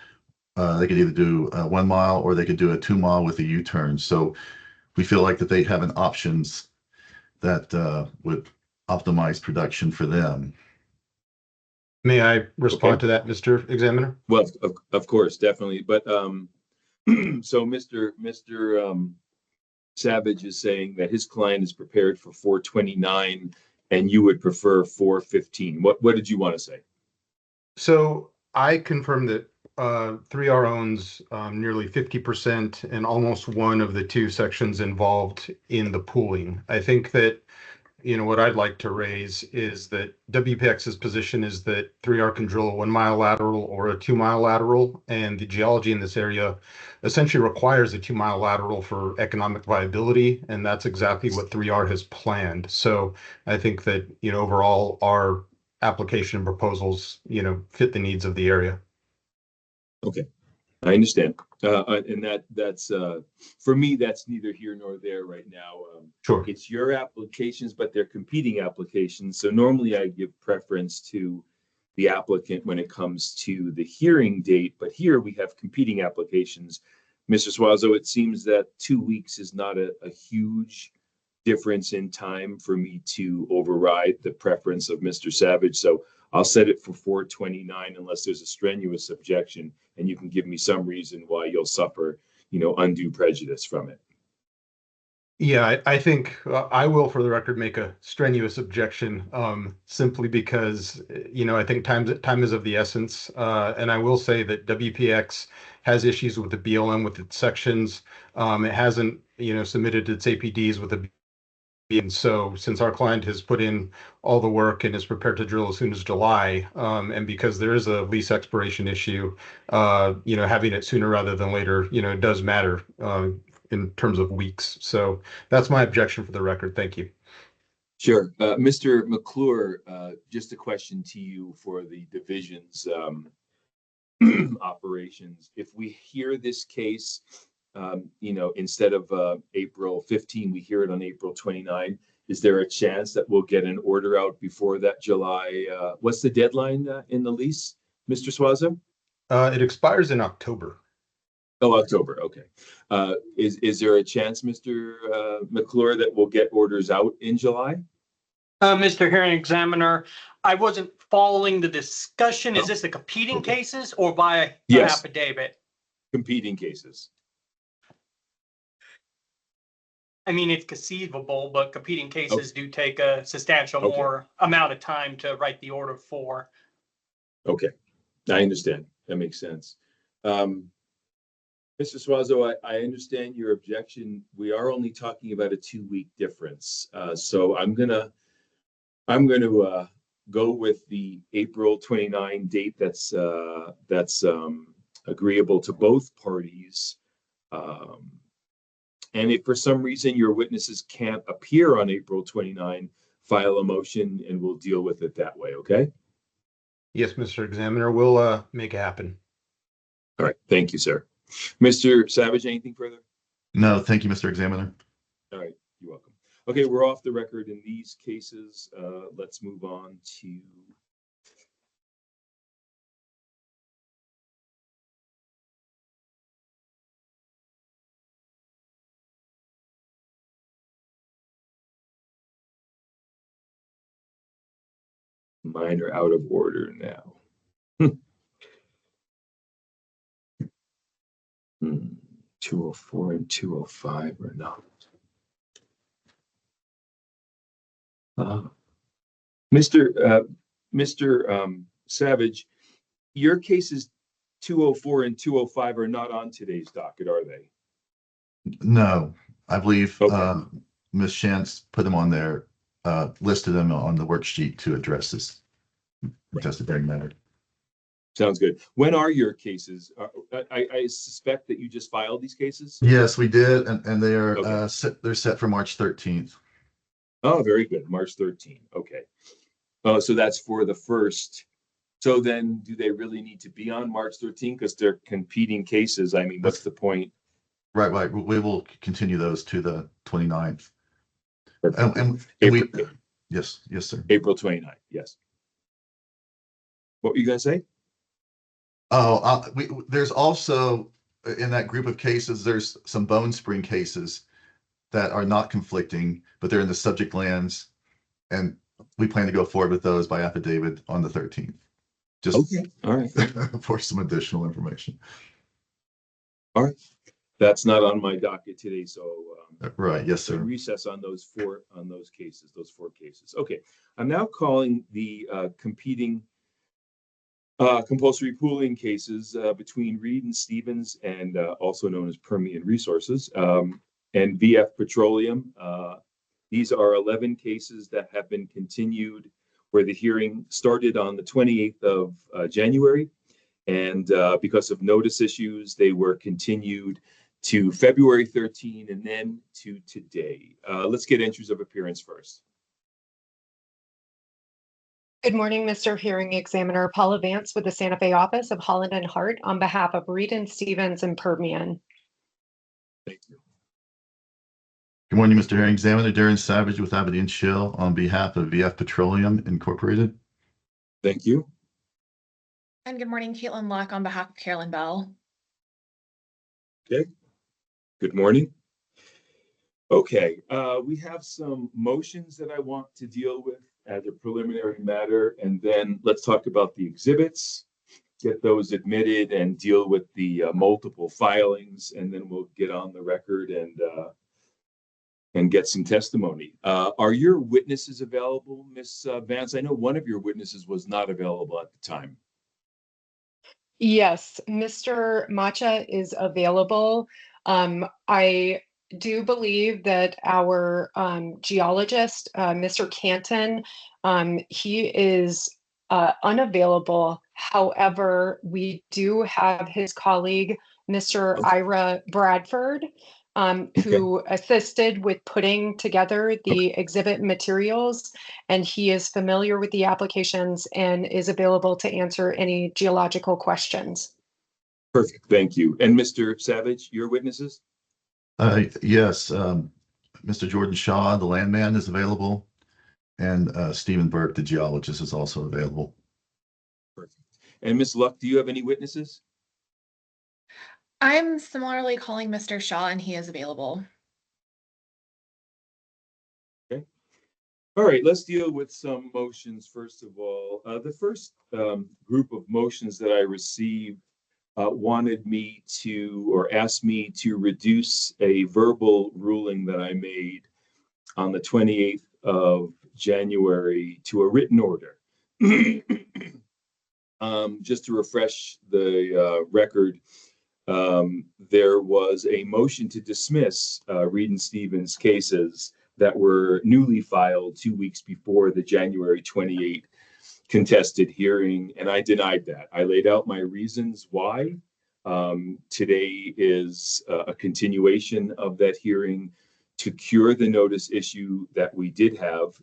They could either do 1 mile or they could do a 2 mile with a U-turn. So we feel like that they have an options that would optimize production for them. May I respond to that, Mr. Examiner? Well, of course, definitely. But so Mr. Savage is saying that his client is prepared for 429 and you would prefer 415. What did you want to say? So I confirm that 3R owns nearly 50% and almost one of the two sections involved in the pooling. I think that, what I'd like to raise is that WPX's position is that 3R can drill a 1 mile lateral or a 2 mile lateral, and the geology in this area essentially requires a 2 mile lateral for economic viability, and that's exactly what 3R has planned. So I think that, overall our application and proposals, fit the needs of the area. Okay, I understand. And that's for me, that's neither here nor there right now. Sure. It's your applications, but they're competing applications. So normally I give preference to the applicant when it comes to the hearing date, but here we have competing applications. Mr. Suazo, it seems that 2 weeks is not a huge difference in time for me to override the preference of Mr. Savage. So I'll set it for 429 unless there's a strenuous objection and you can give me some reason why you'll suffer, undue prejudice from it. Yeah, I think I will, for the record, make a strenuous objection simply because, I think time is of the essence. And I will say that WPX has issues with the BLM with its sections. It hasn't, submitted its APDs with the. And so since our client has put in all the work and is prepared to drill as soon as July, and because there is a lease expiration issue, having it sooner rather than later, does matter in terms of weeks. So that's my objection for the record. Thank you. Sure. Mr. McClure, just a question to you for the division's operations. If we hear this case, instead of April 15, we hear it on April 29. Is there a chance that we'll get an order out before that July? What's the deadline in the lease, Mr. Suazo? It expires in October. Oh, October. Okay. Is there a chance, Mr. McClure, that we'll get orders out in July? Mr. Hearing Examiner, I wasn't following the discussion. Is this a competing cases or by affidavit? Competing cases. I mean, it's conceivable, but competing cases do take a substantial more amount of time to write the order for. Okay, I understand. That makes sense. Mr. Suazo, I understand your objection. We are only talking about a 2-week difference. So I'm gonna go with the April 29 date that's agreeable to both parties. And if for some reason your witnesses can't appear on April 29, file a motion and we'll deal with it that way, okay? Yes, Mr. Examiner, we'll make it happen. All right, thank you, sir. Mr. Savage, anything further? No, thank you, Mr. Examiner. All right, you're welcome. Okay, we're off the record in these cases. Let's move on to mine are out of order now. 204 and 205 are not. Mr. Savage, your cases 204 and 205 are not on today's docket, are they? No, I believe Okay. Ms. Shantz put them on there, listed them on the worksheet to address this contested hearing matter. Sounds good. When are your cases? I suspect that you just filed these cases? Yes, we did, and they are Okay. they're set for March 13th. Oh, very good. March 13. Okay. Oh, so that's for the first. So then do they really need to be on March 13? Because they're competing cases. I mean, what's the point? Right. We will continue those to the 29th. And April, yes, sir. April 29th. Yes. What were you going to say? Oh, there's also in that group of cases, there's some bone spring cases that are not conflicting, but they're in the subject lands, and we plan to go forward with those by affidavit on the 13th. Just okay. All right. For some additional information. All right. That's not on my docket today, so right. Yes, sir. Recess on those four cases. Okay. I'm now calling the competing compulsory pooling cases between Reed and Stevens, and also known as Permian Resources, and VF Petroleum. These are 11 cases that have been continued, where the hearing started on the 28th of January. And because of notice issues, they were continued to February 13 and then to today. Let's get entries of appearance first. Good morning, Mr. Hearing Examiner. Paula Vance with the Santa Fe office of Holland and Hart on behalf of Reed and Stevens and Permian. Thank you. Good morning, Mr. Hearing Examiner. Darren Savage with Aberdeen Shell on behalf of VF Petroleum Incorporated. Thank you. And good morning, Caitlin Locke on behalf of Carolyn Bell. Okay. Good morning. Okay, we have some motions that I want to deal with as a preliminary matter, and then let's talk about the exhibits, get those admitted, and deal with the multiple filings, and then we'll get on the record and get some testimony. Are your witnesses available, Ms. Vance? I know one of your witnesses was not available at the time. Yes, Mr. Macha is available. I do believe that our geologist, Mr. Canton, he is unavailable. However, we do have his colleague, Mr. Ira Bradford, who assisted with putting together the exhibit materials, and he is familiar with the applications and is available to answer any geological questions. Perfect, thank you. And Mr. Savage, your witnesses? Yes, Mr. Jordan Shaw, the landman, is available, and Stephen Burke, the geologist, is also available. Perfect. And Ms. Luck, do you have any witnesses? I'm similarly calling Mr. Shaw and he is available. Okay. All right, let's deal with some motions first of all. The first group of motions that I received wanted me to, or asked me to reduce a verbal ruling that I made on the 28th of January to a written order. Just to refresh the record, there was a motion to dismiss Reed and Stevens cases that were newly filed 2 weeks before the January 28th contested hearing, and I denied that. I laid out my reasons why. Today is a continuation of that hearing to cure the notice issue that we did have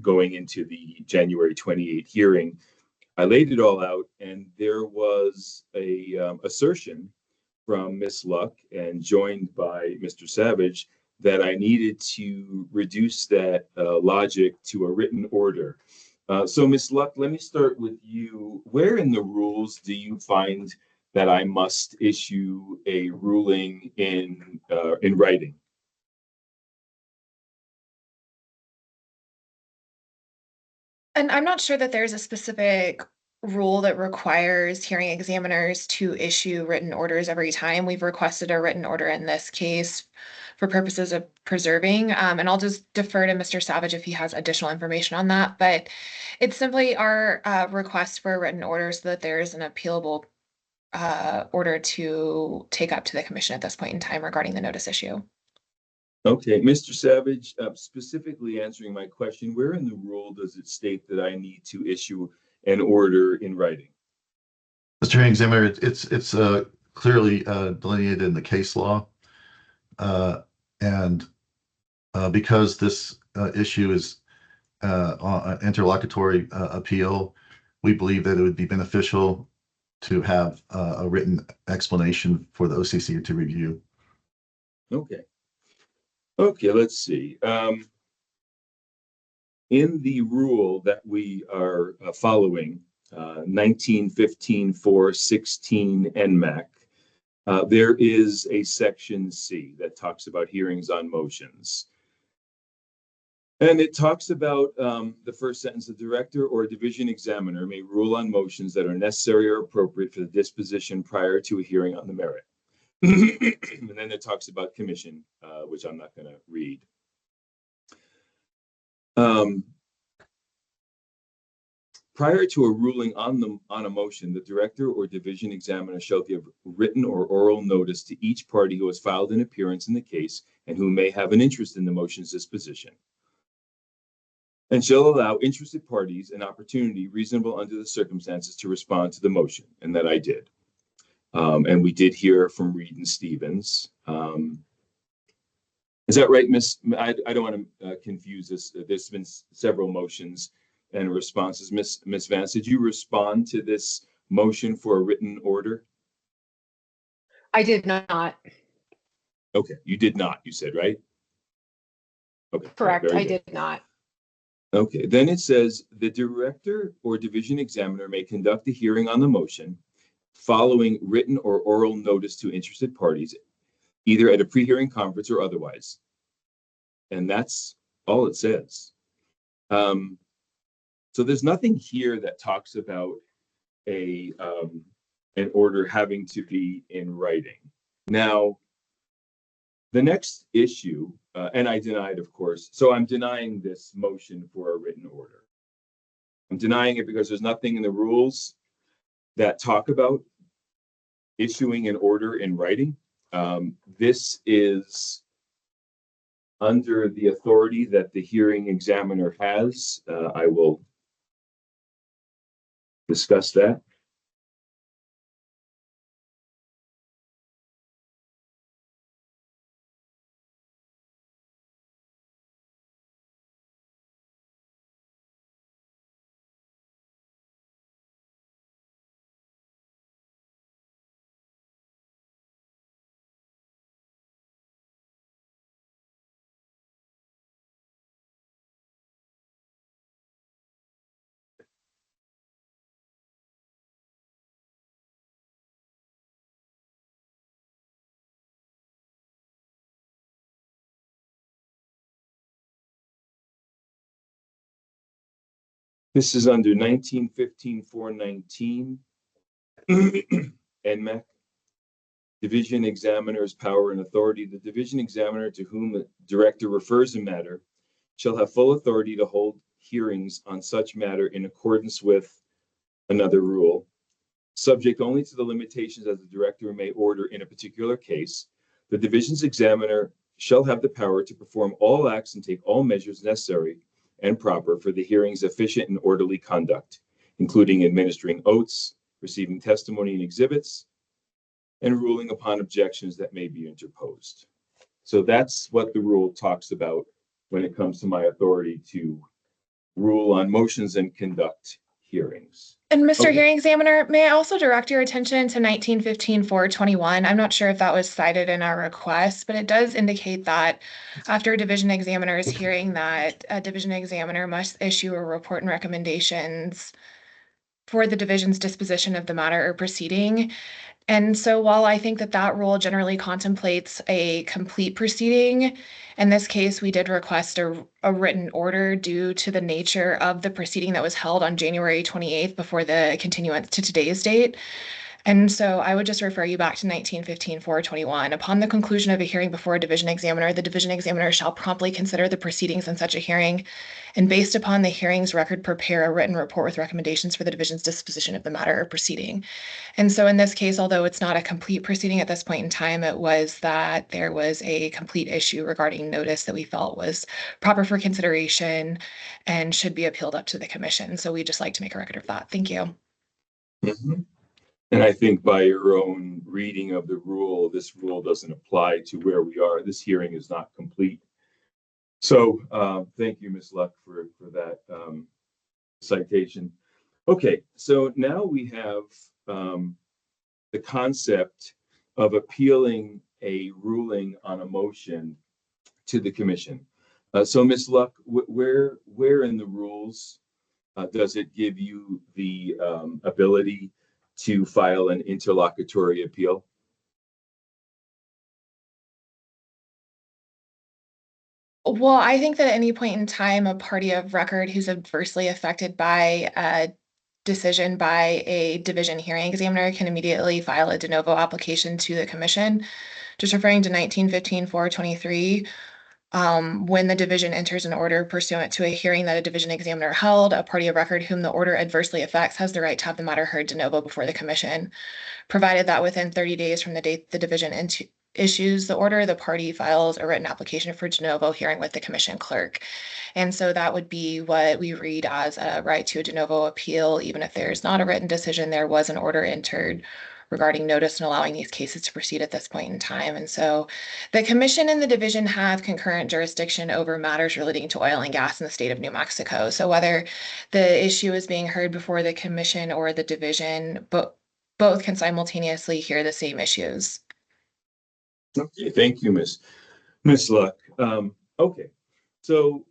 going into the January 28th hearing. I laid it all out, and there was a assertion from Ms. Luck and joined by Mr. Savage that I needed to reduce that logic to a written order. So Ms. Luck, let me start with you. Where in the rules do you find that I must issue a ruling in writing? And I'm not sure that there's a specific rule that requires hearing examiners to issue written orders every time. We've requested a written order in this case for purposes of preserving. And I'll just defer to Mr. Savage if he has additional information on that. But it's simply our request for a written order so that there is an appealable order to take up to the commission at this point in time regarding the notice issue. Okay, Mr. Savage, specifically answering my question, where in the rule does it state that I need to issue an order in writing? Mr. Hearing Examiner, it's clearly delineated in the case law. And because this issue is an interlocutory appeal, we believe that it would be beneficial to have a written explanation for the OCC to review. Okay. Okay, let's see. In the rule that we are following, 1915-416 NMAC, there is a section C that talks about hearings on motions. And it talks about the first sentence: the director or division examiner may rule on motions that are necessary or appropriate for the disposition prior to a hearing on the merit. And then it talks about commission, which I'm not going to read. Prior to a ruling on a motion, the director or division examiner shall give written or oral notice to each party who has filed an appearance in the case and who may have an interest in the motion's disposition, and shall allow interested parties an opportunity reasonable under the circumstances to respond to the motion, and that I did. And we did hear from Reed and Stevens. Is that right, Miss? I don't want to confuse this. There's been several motions and responses. Miss Vance, did you respond to this motion for a written order? I did not. Okay, you did not, you said, right? Okay. Correct, I did not. Okay, then it says the director or division examiner may conduct a hearing on the motion following written or oral notice to interested parties, either at a pre-hearing conference or otherwise. And that's all it says. So there's nothing here that talks about an order having to be in writing. Now, the next issue, and I denied, of course, so I'm denying this motion for a written order. I'm denying it because there's nothing in the rules that talk about issuing an order in writing. This is under the authority that the hearing examiner has. I will discuss that. This is under 1915-419 NMAC. Division examiner's power and authority. The division examiner to whom the director refers a matter shall have full authority to hold hearings on such matter in accordance with another rule, subject only to the limitations as the director may order in a particular case. The division's examiner shall have the power to perform all acts and take all measures necessary and proper for the hearing's efficient and orderly conduct, including administering oaths, receiving testimony and exhibits, and ruling upon objections that may be interposed. So that's what the rule talks about when it comes to my authority to rule on motions and conduct hearings. And Mr. Okay. Hearing Examiner, may I also direct your attention to 1915-421? I'm not sure if that was cited in our request, but it does indicate that after a division examiner's hearing, that a division examiner must issue a report and recommendations for the division's disposition of the matter or proceeding. And so while I think that that rule generally contemplates a complete proceeding, in this case, we did request a written order due to the nature of the proceeding that was held on January 28th before the continuance to today's date. And so I would just refer you back to 1915-421. Upon the conclusion of a hearing before a division examiner, the division examiner shall promptly consider the proceedings in such a hearing, and based upon the hearing's record, prepare a written report with recommendations for the division's disposition of the matter or proceeding. And so in this case, although it's not a complete proceeding at this point in time, it was that there was a complete issue regarding notice that we felt was proper for consideration and should be appealed up to the commission. So we'd just like to make a record of that. Thank you. Mhm. And I think by your own reading of the rule, this rule doesn't apply to where we are. This hearing is not complete. So thank you, Ms. Luck, for that citation. Okay, so now we have the concept of appealing a ruling on a motion to the commission. So Ms. Luck, where in the rules does it give you the ability to file an interlocutory appeal? Well, I think that at any point in time, a party of record who's adversely affected by a decision by a division hearing examiner can immediately file a de novo application to the commission. Just referring to 1915-423, when the division enters an order pursuant to a hearing that a division examiner held, a party of record whom the order adversely affects has the right to have the matter heard de novo before the commission, provided that within 30 days from the date the division issues the order, the party files a written application for de novo hearing with the commission clerk. And so that would be what we read as a right to a de novo appeal. Even if there's not a written decision, there was an order entered regarding notice and allowing these cases to proceed at this point in time. And so the commission and the division have concurrent jurisdiction over matters relating to oil and gas in the state of New Mexico. So whether the issue is being heard before the commission or the division, both can simultaneously hear the same issues. Okay, thank you, Miss Luck. Okay, so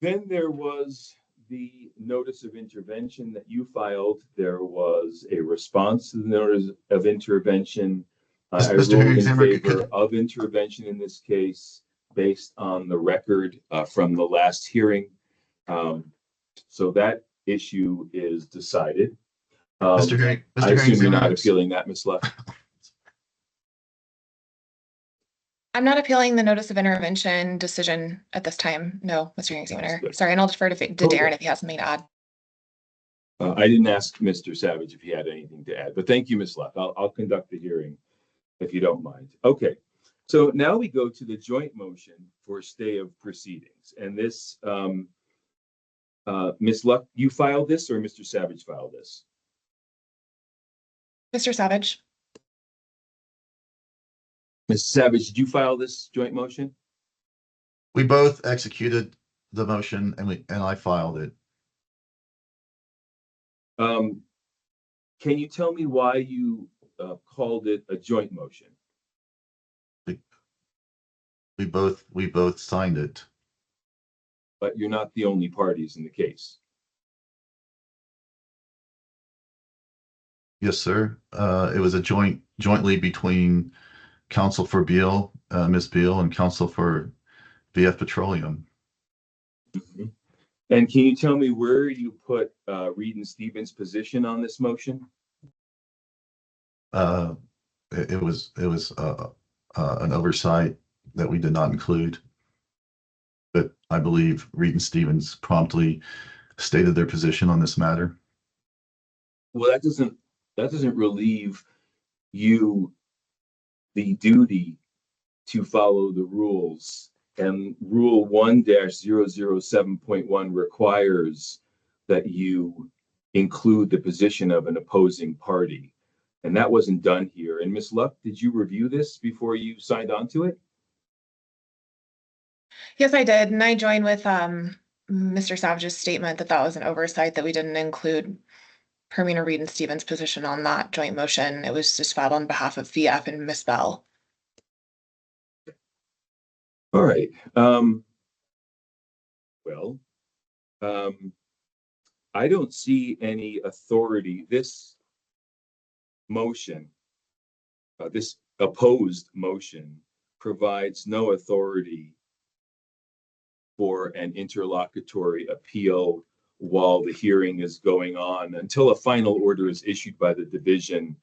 then there was the notice of intervention that you filed. There was a response to the notice of intervention. I ruled in favor of intervention in this case based on the record from the last hearing. So that issue is decided. I assume you're not appealing that, Ms. Luck. I'm not appealing the notice of intervention decision at this time. No, Mr. Hearing Examiner. Sorry, and I'll defer to Darren if he has something to add. I didn't ask Mr. Savage if he had anything to add, but thank you, Ms. Luck. I'll conduct the hearing if you don't mind. Okay, so now we go to the joint motion for stay of proceedings. And this, Ms. Luck, you filed this or Mr. Savage filed this? Mr. Savage. Mr. Savage, did you file this joint motion? We both executed the motion and I filed it. Can you tell me why you called it a joint motion? We both signed it. But you're not the only parties in the case. Yes, sir. It was a jointly between counsel for Beal, Ms. Beal, and counsel for VF Petroleum. Mm-hmm. And can you tell me where you put Reed and Stevens' position on this motion? It was an oversight that we did not include, but I believe Reed and Stevens promptly stated their position on this matter. Well, that doesn't relieve you the duty to follow the rules. And Rule 1-007.1 requires that you include the position of an opposing party. And that wasn't done here. And Ms. Luck, did you review this before you signed on to it? Yes, I did. And I join with Mr. Savage's statement that that was an oversight, that we didn't include Permina Reed and Stevens' position on that joint motion. It was just filed on behalf of VF and Ms. Bell. All right. I don't see any authority. This motion, this opposed motion, provides no authority for an interlocutory appeal while the hearing is going on. Until a final order is issued by the division,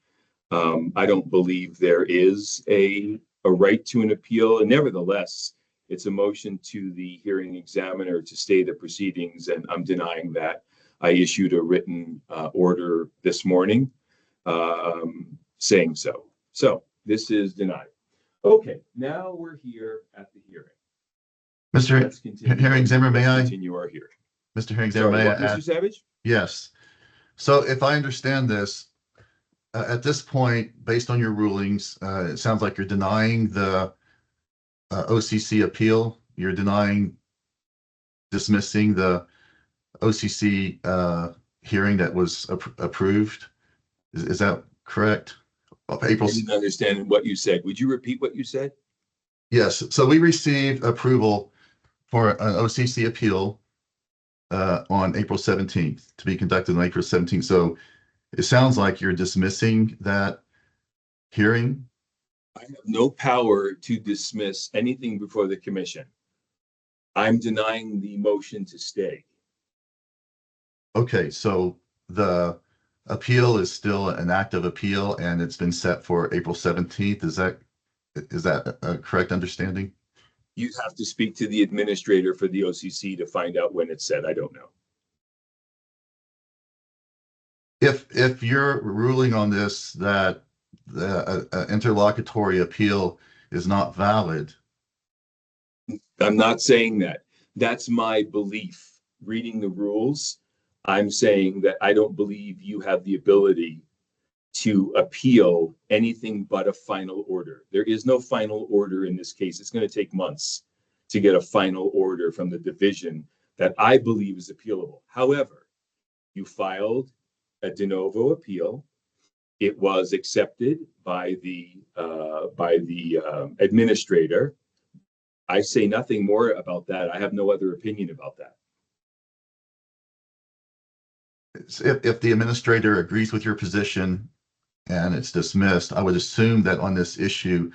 I don't believe there is a right to an appeal. And nevertheless, it's a motion to the hearing examiner to stay the proceedings, and I'm denying that. I issued a written order this morning saying so. So this is denied. Okay, now we're here at the hearing. Mr. Let's continue. Hearing examiner, may I? Continue our hearing. Mr. Hearing examiner, may I Mr. Savage? Yes. So if I understand this, at this point, based on your rulings, it sounds like you're denying the OCC appeal. You're dismissing the OCC hearing that was approved. Is that correct? April. I didn't understand what you said. Would you repeat what you said? Yes. So we received approval for an OCC appeal on April 17th to be conducted on April 17th. So it sounds like you're dismissing that hearing. I have no power to dismiss anything before the commission. I'm denying the motion to stay. Okay, so the appeal is still an active appeal and it's been set for April 17th. Is that a correct understanding? You'd have to speak to the administrator for the OCC to find out when it's set. I don't know. If you're ruling on this that the interlocutory appeal is not valid. I'm not saying that. That's my belief. Reading the rules, I'm saying that I don't believe you have the ability to appeal anything but a final order. There is no final order in this case. It's going to take months to get a final order from the division that I believe is appealable. However, you filed a de novo appeal. It was accepted by the administrator. I say nothing more about that. I have no other opinion about that. If the administrator agrees with your position and it's dismissed, I would assume that on this issue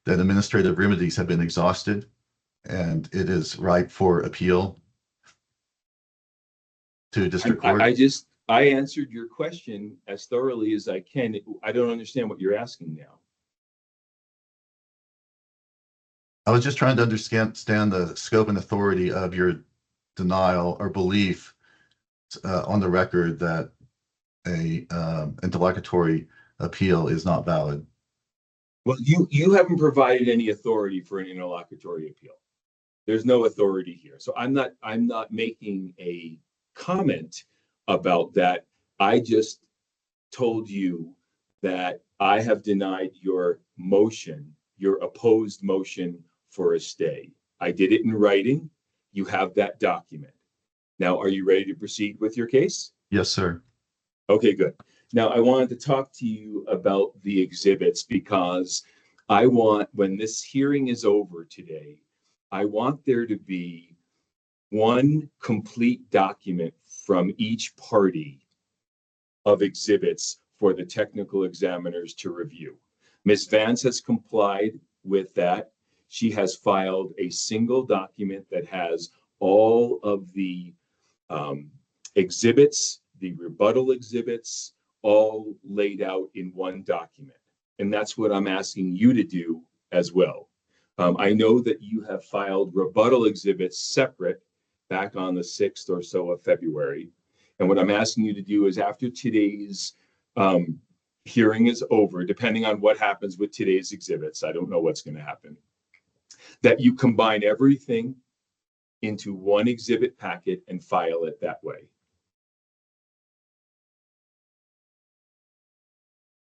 that administrative remedies have been exhausted and it is ripe for appeal to district court. I answered your question as thoroughly as I can. I don't understand what you're asking now. I was just trying to understand the scope and authority of your denial or belief on the record that a interlocutory appeal is not valid. Well, you haven't provided any authority for an interlocutory appeal. There's no authority here. So I'm not making a comment about that. I just told you that I have denied your motion, your opposed motion for a stay. I did it in writing. You have that document. Now, are you ready to proceed with your case? Yes, sir. Okay, good. Now, I wanted to talk to you about the exhibits because I want, when this hearing is over today, I want there to be one complete document from each party of exhibits for the technical examiners to review. Ms. Vance has complied with that. She has filed a single document that has all of the exhibits, the rebuttal exhibits, all laid out in one document. And that's what I'm asking you to do as well. I know that you have filed rebuttal exhibits separate back on the 6th or so of February. And what I'm asking you to do is after today's hearing is over, depending on what happens with today's exhibits, I don't know what's going to happen, that you combine everything into one exhibit packet and file it that way.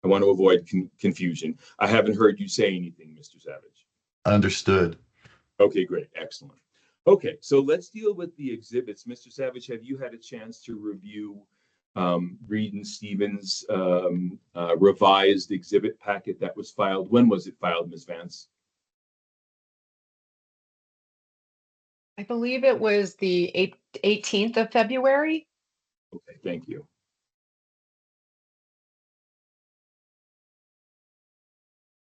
I want to avoid confusion. I haven't heard you say anything, Mr. Savage. Understood. Okay, great. Excellent. Okay, so let's deal with the exhibits. Mr. Savage, have you had a chance to review Reed and Stevens' revised exhibit packet that was filed? When was it filed, Ms. Vance? I believe it was the 18th of February. Okay, thank you.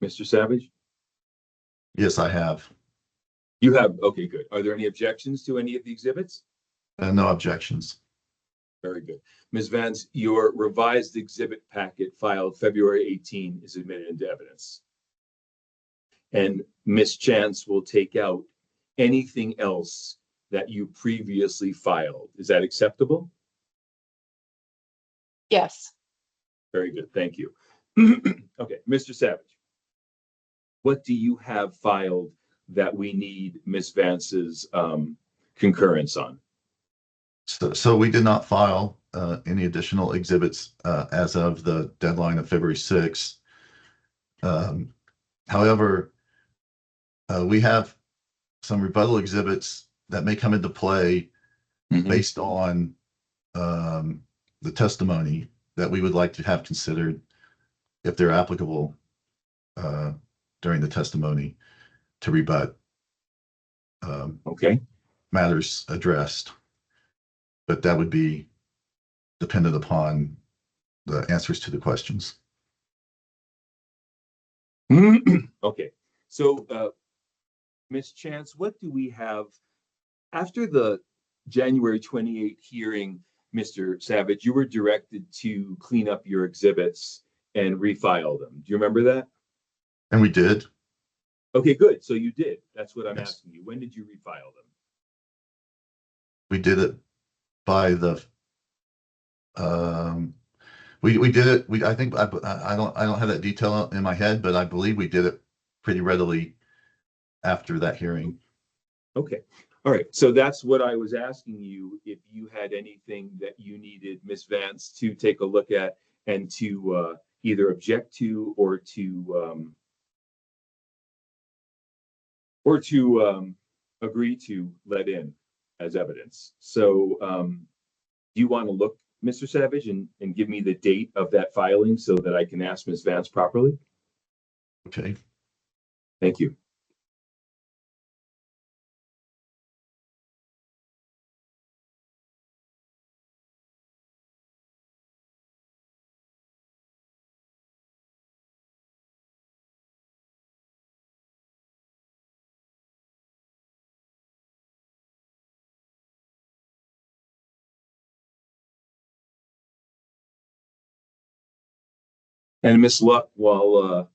Mr. Savage? Yes, I have. You have, okay, good. Are there any objections to any of the exhibits? No objections. Very good. Ms. Vance, your revised exhibit packet filed February 18 is admitted into evidence. And Ms. Chance will take out anything else that you previously filed. Is that acceptable? Yes. Very good, thank you. Okay, Mr. Savage, what do you have filed that we need Ms. Vance's concurrence on? So we did not file any additional exhibits as of the deadline of February 6th. However, we have some rebuttal exhibits that may come into play based on the testimony that we would like to have considered if they're applicable during the testimony to rebut matters addressed. But that would be dependent upon the answers to the questions. Okay, so Ms. Chance, what do we have after the January 28th hearing? Mr. Savage, you were directed to clean up your exhibits and refile them. Do you remember that? And we did. Okay, good. So you did. That's what I'm asking you. When did you refile them? We did it by the we did it. I think I don't have that detail in my head, but I believe we did it pretty readily after that hearing. Okay. All right. So that's what I was asking you, if you had anything that you needed Ms. Vance to take a look at and to either object to or to agree to let in as evidence. So do you want to look, Mr. Savage, and give me the date of that filing so that I can ask Ms. Vance properly? Okay. Thank you. And Ms. Luck, while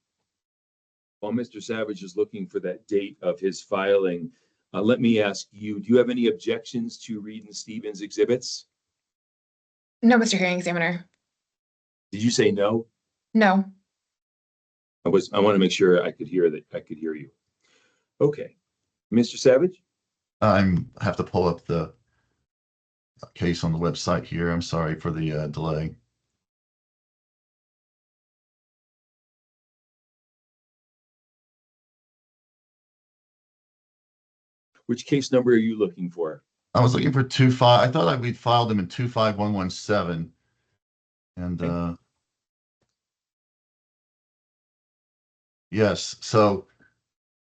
Mr. Savage is looking for that date of his filing, let me ask you, do you have any objections to Reed and Stevens exhibits? No, Mr. Hearing Examiner. Did you say no? No. I want to make sure I could hear you. Okay. Mr. Savage? I have to pull up the case on the website here. I'm sorry for the delay. Which case number are you looking for? I was looking for 25. I thought we'd filed them in 25117. And yes, so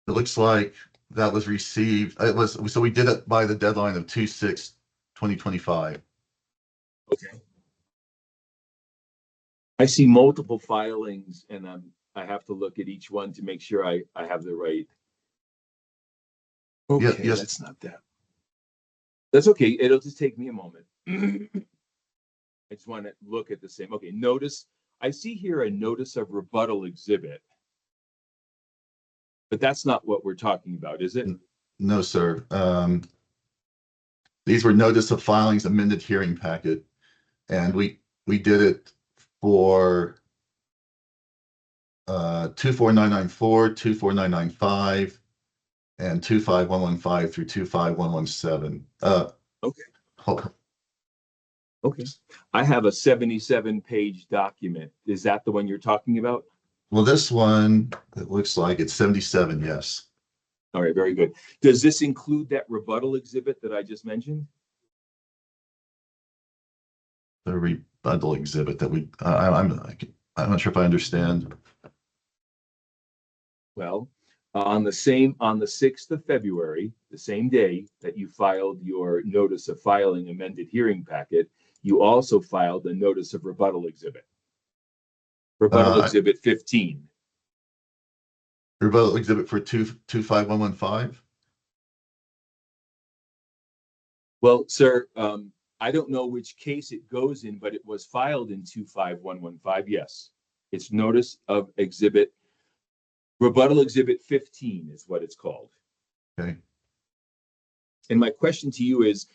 it looks like that was received. So we did it by the deadline of 2/6/2025. Okay. I see multiple filings, and I have to look at each one to make sure I have the right. Okay, yes. That's not that. That's okay. It'll just take me a moment. I just want to look at the same. Okay, notice. I see here a notice of rebuttal exhibit. But that's not what we're talking about, is it? No, sir. These were notice of filings amended hearing packet. And we did it for 24994, 24995, and 25115 through 25117. Okay. Okay. I have a 77-page document. Is that the one you're talking about? Well, this one, it looks like it's 77, yes. All right, very good. Does this include that rebuttal exhibit that I just mentioned? The rebuttal exhibit that I'm not sure if I understand. Well, on the 6th of February, the same day that you filed your notice of filing amended hearing packet, you also filed a notice of rebuttal exhibit. Rebuttal exhibit 15. Rebuttal exhibit for 25115? Well, sir, I don't know which case it goes in, but it was filed in 25115. Yes. It's notice of exhibit, rebuttal exhibit 15 is what it's called. Okay. And my question to you is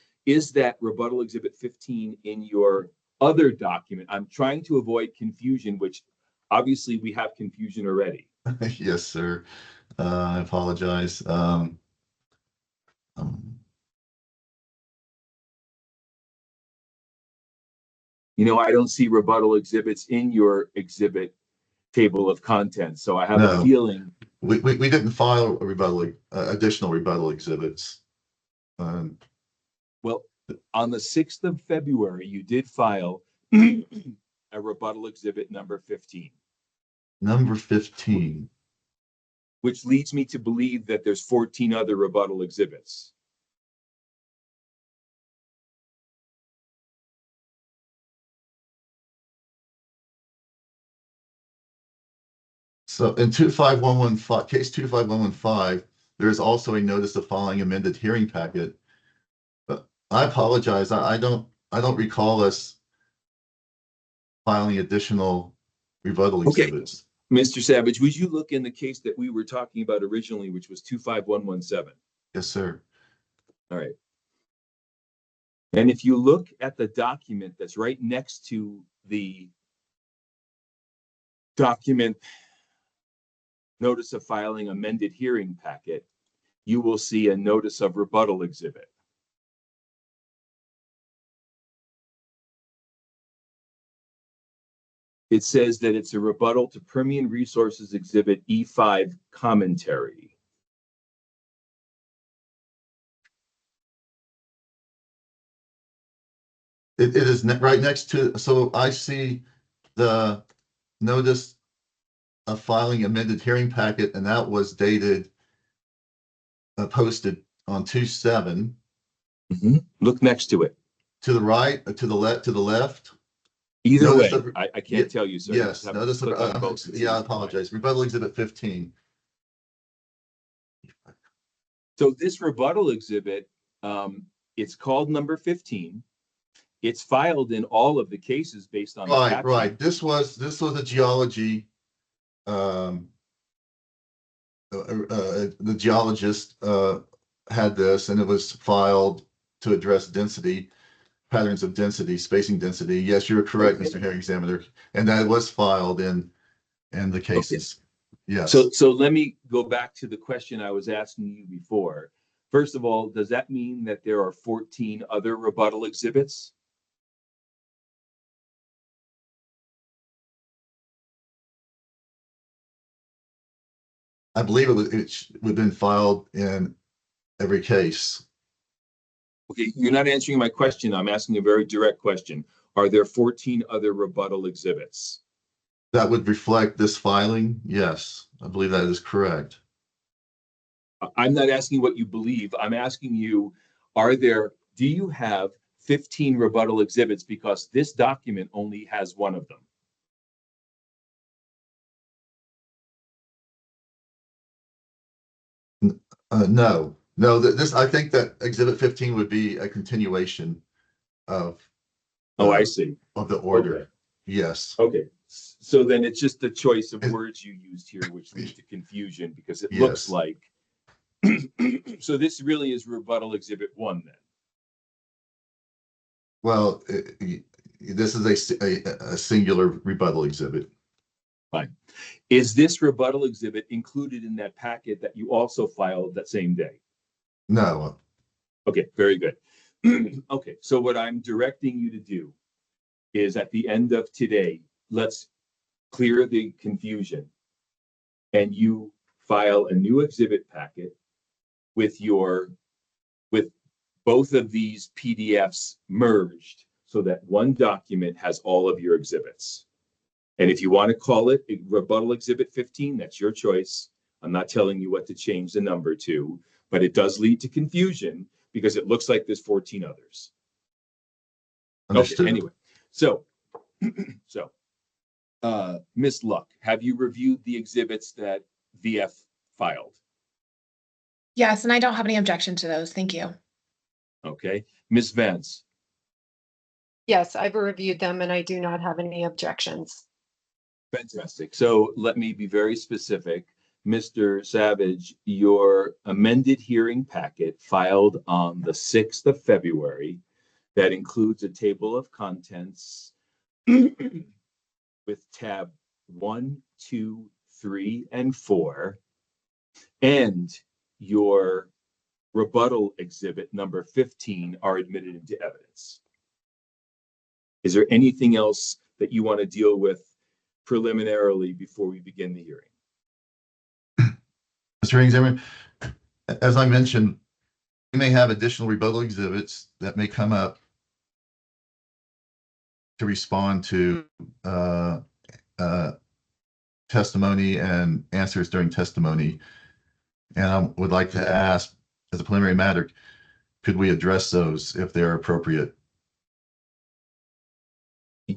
that rebuttal exhibit 15 in your other document? I'm trying to avoid confusion, which obviously we have confusion already. Yes, sir. I apologize. You know, I don't see rebuttal exhibits in your exhibit table of contents, so I have a feeling. We didn't file a rebuttal, additional rebuttal exhibits. Well, on the 6th of February, you did file a rebuttal exhibit number 15. Number 15. Which leads me to believe that there's 14 other rebuttal exhibits. So in 25115, case 25115, there is also a notice of filing amended hearing packet. But I apologize. I don't recall us filing additional rebuttal exhibits. Mr. Savage, would you look in the case that we were talking about originally, which was 25117? Yes, sir. All right. And if you look at the document that's right next to the document notice of filing amended hearing packet, you will see a notice of rebuttal exhibit. It says that it's a rebuttal to Permian Resources Exhibit E5 commentary. It is right next to, so I see the notice of filing amended hearing packet, and that was dated, posted on 2/7. Look next to it. To the right, to the left. Either Notice way, of, I can't tell you, sir. Yes, notice of, I apologize. Rebuttal exhibit 15. So this rebuttal exhibit, it's called number 15. It's filed in all of the cases based on the caption. Right. This was a geology. The geologist had this, and it was filed to address density, patterns of density, spacing density. Yes, you're correct, Mr. Hearing Examiner, and that was filed in the cases. Yes. So let me go back to the question I was asking you before. First of all, does that mean that there are 14 other rebuttal exhibits? I believe it would have been filed in every case. Okay, you're not answering my question. I'm asking a very direct question. Are there 14 other rebuttal exhibits? That would reflect this filing? Yes, I believe that is correct. I'm not asking what you believe. I'm asking you, do you have 15 rebuttal exhibits? Because this document only has one of them. No, I think that exhibit 15 would be a continuation of. I see. Of the order. Okay. Yes. Okay. So then it's just the choice of words you used here, which leads to confusion because it looks like. So this really is rebuttal exhibit 1 then. Well, this is a singular rebuttal exhibit. Fine. Is this rebuttal exhibit included in that packet that you also filed that same day? No. Okay, very good. Okay, so what I'm directing you to do is at the end of today, let's clear the confusion and you file a new exhibit packet with both of these PDFs merged so that one document has all of your exhibits. And if you want to call it Rebuttal Exhibit 15, that's your choice. I'm not telling you what to change the number to, but it does lead to confusion because it looks like there's 14 others. Understood. Okay, anyway, so Ms. Luck, have you reviewed the exhibits that VF filed? Yes, and I don't have any objection to those. Thank you. Okay, Ms. Vance. Yes, I've reviewed them and I do not have any objections. Fantastic. So let me be very specific. Mr. Savage, your amended hearing packet filed on the 6th of February that includes a table of contents with tab 1, 2, 3, and 4, and your rebuttal exhibit number 15 are admitted into evidence. Is there anything else that you want to deal with preliminarily before we begin the hearing? Mr. Hearing Examiner, as I mentioned, we may have additional rebuttal exhibits that may come up to respond to testimony and answers during testimony. And I would like to ask, as a preliminary matter, could we address those if they're appropriate?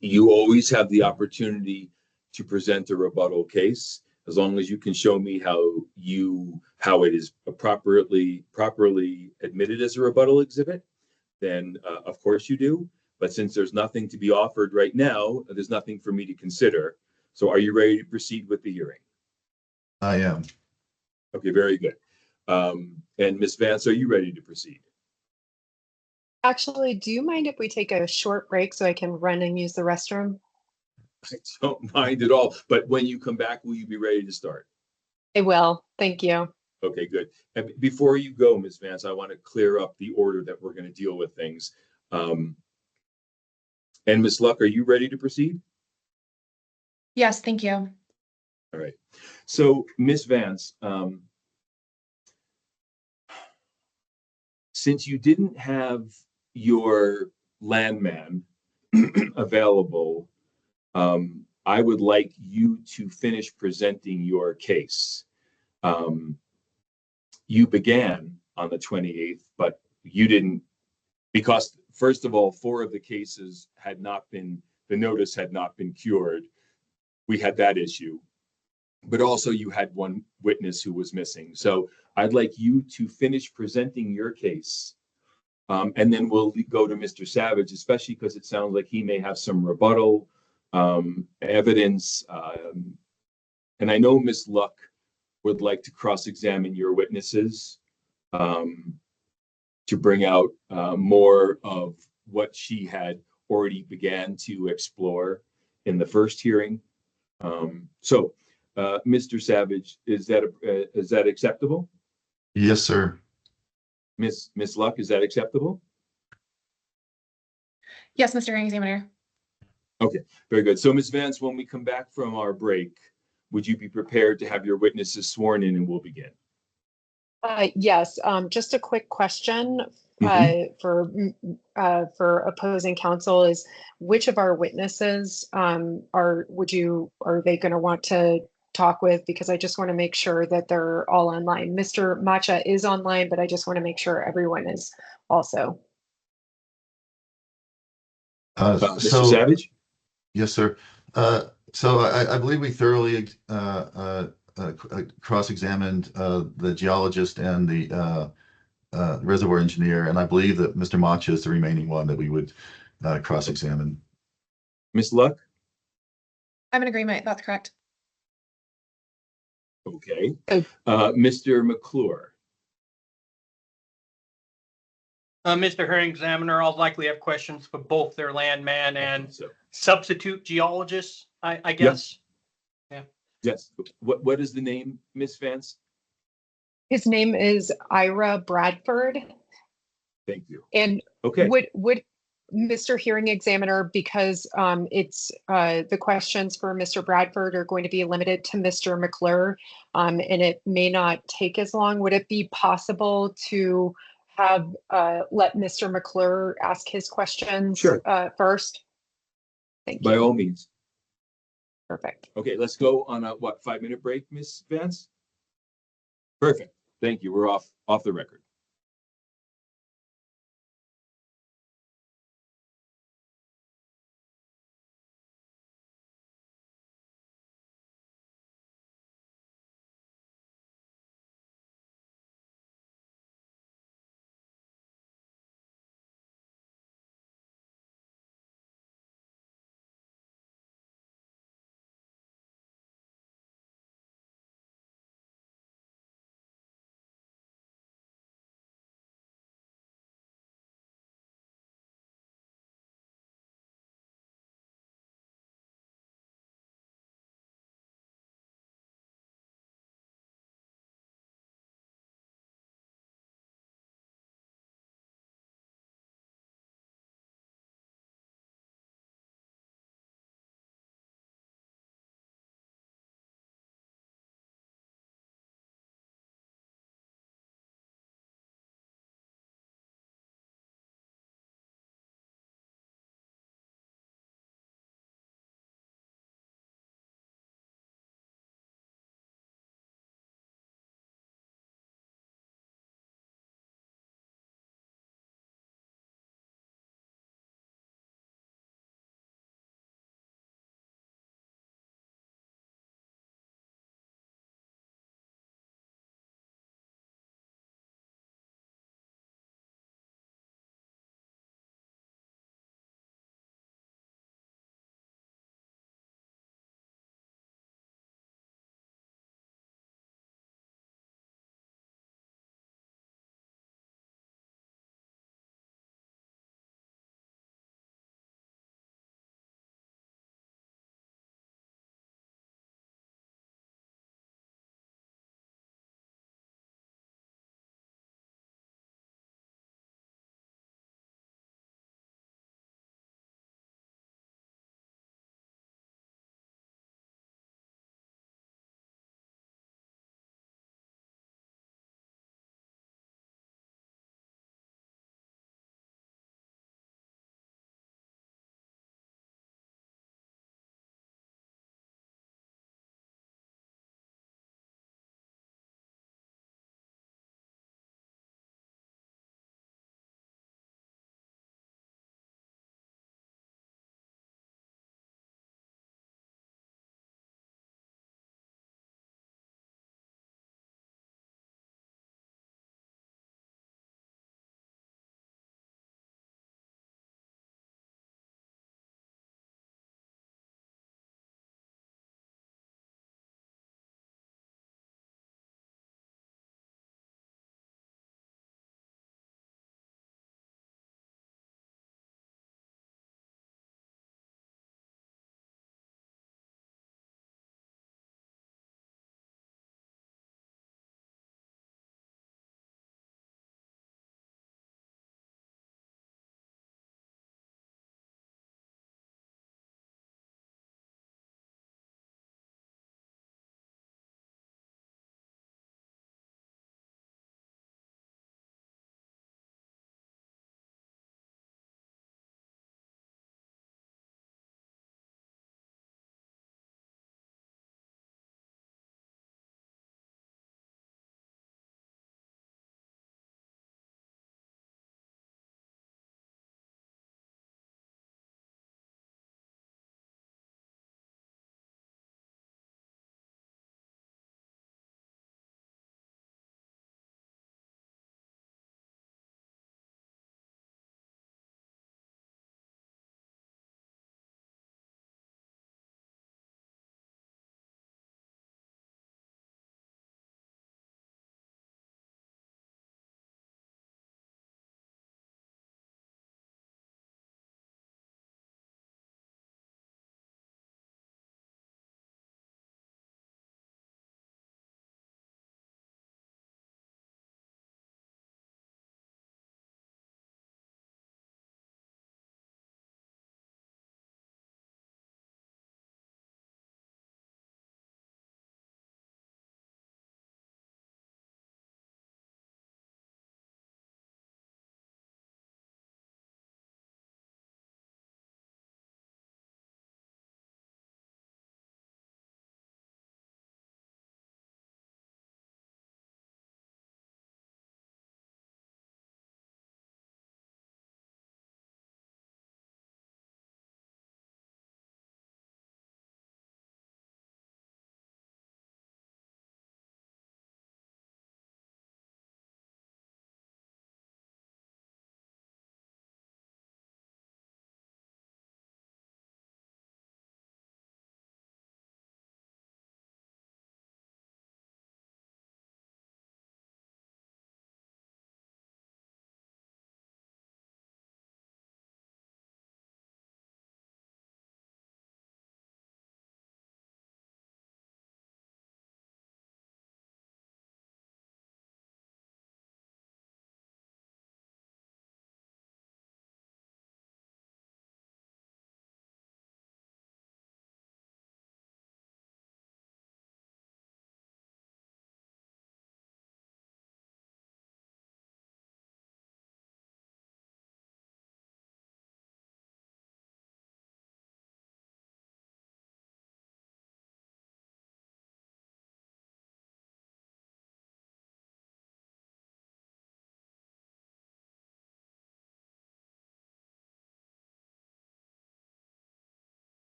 You always have the opportunity to present a rebuttal case, as long as you can show me how it is properly admitted as a rebuttal exhibit, then of course you do. But since there's nothing to be offered right now, there's nothing for me to consider. So are you ready to proceed with the hearing? I am. Okay, very good. And Ms. Vance, are you ready to proceed? Actually, do you mind if we take a short break so I can run and use the restroom? I don't mind at all, but when you come back, will you be ready to start? I will. Thank you. Okay, good. And before you go, Ms. Vance, I want to clear up the order that we're going to deal with things. And Ms. Luck, are you ready to proceed? Yes, thank you. All right. So, Ms. Vance, since you didn't have your landman available, I would like you to finish presenting your case. You began on the 28th, but you didn't, because first of all, 4 of the cases had not been, the notice had not been cured. We had that issue, but also you had one witness who was missing. So I'd like you to finish presenting your case. And then we'll go to Mr. Savage, especially because it sounds like he may have some rebuttal evidence. And I know Ms. Luck would like to cross-examine your witnesses to bring out more of what she had already began to explore in the first hearing. So, Mr. Savage, is that acceptable? Yes, sir. Ms. Luck, is that acceptable? Yes, Mr. Hearing Examiner. Okay, very good. So, Ms. Vance, when we come back from our break, would you be prepared to have your witnesses sworn in and we'll begin? Yes, just a quick question for opposing counsel is which of our witnesses are they going to want to talk with? Because I just want to make sure that they're all online. Mr. Macha is online, but I just want to make sure everyone is also. Mr. Savage? Yes, sir. So I believe we thoroughly cross-examined the geologist and the reservoir engineer, and I believe that Mr. Macha is the remaining one that we would cross-examine. Ms. Luck? I'm in agreement. That's correct. Okay. Mr. McClure? Mr. Hearing Examiner, I'll likely have questions for both their landman and substitute geologists, I guess. Yeah. Yes. What is the name, Ms. Vance? His name is Ira Bradford. Thank you. And okay. Mr. Hearing Examiner, because it's the questions for Mr. Bradford are going to be limited to Mr. McClure, and it may not take as long. Would it be possible to have let Mr. McClure ask his questions Sure. first? Thank By you. all means. Perfect. Okay, let's go on a 5-minute break, Ms. Vance? Perfect. Thank you. We're off the record.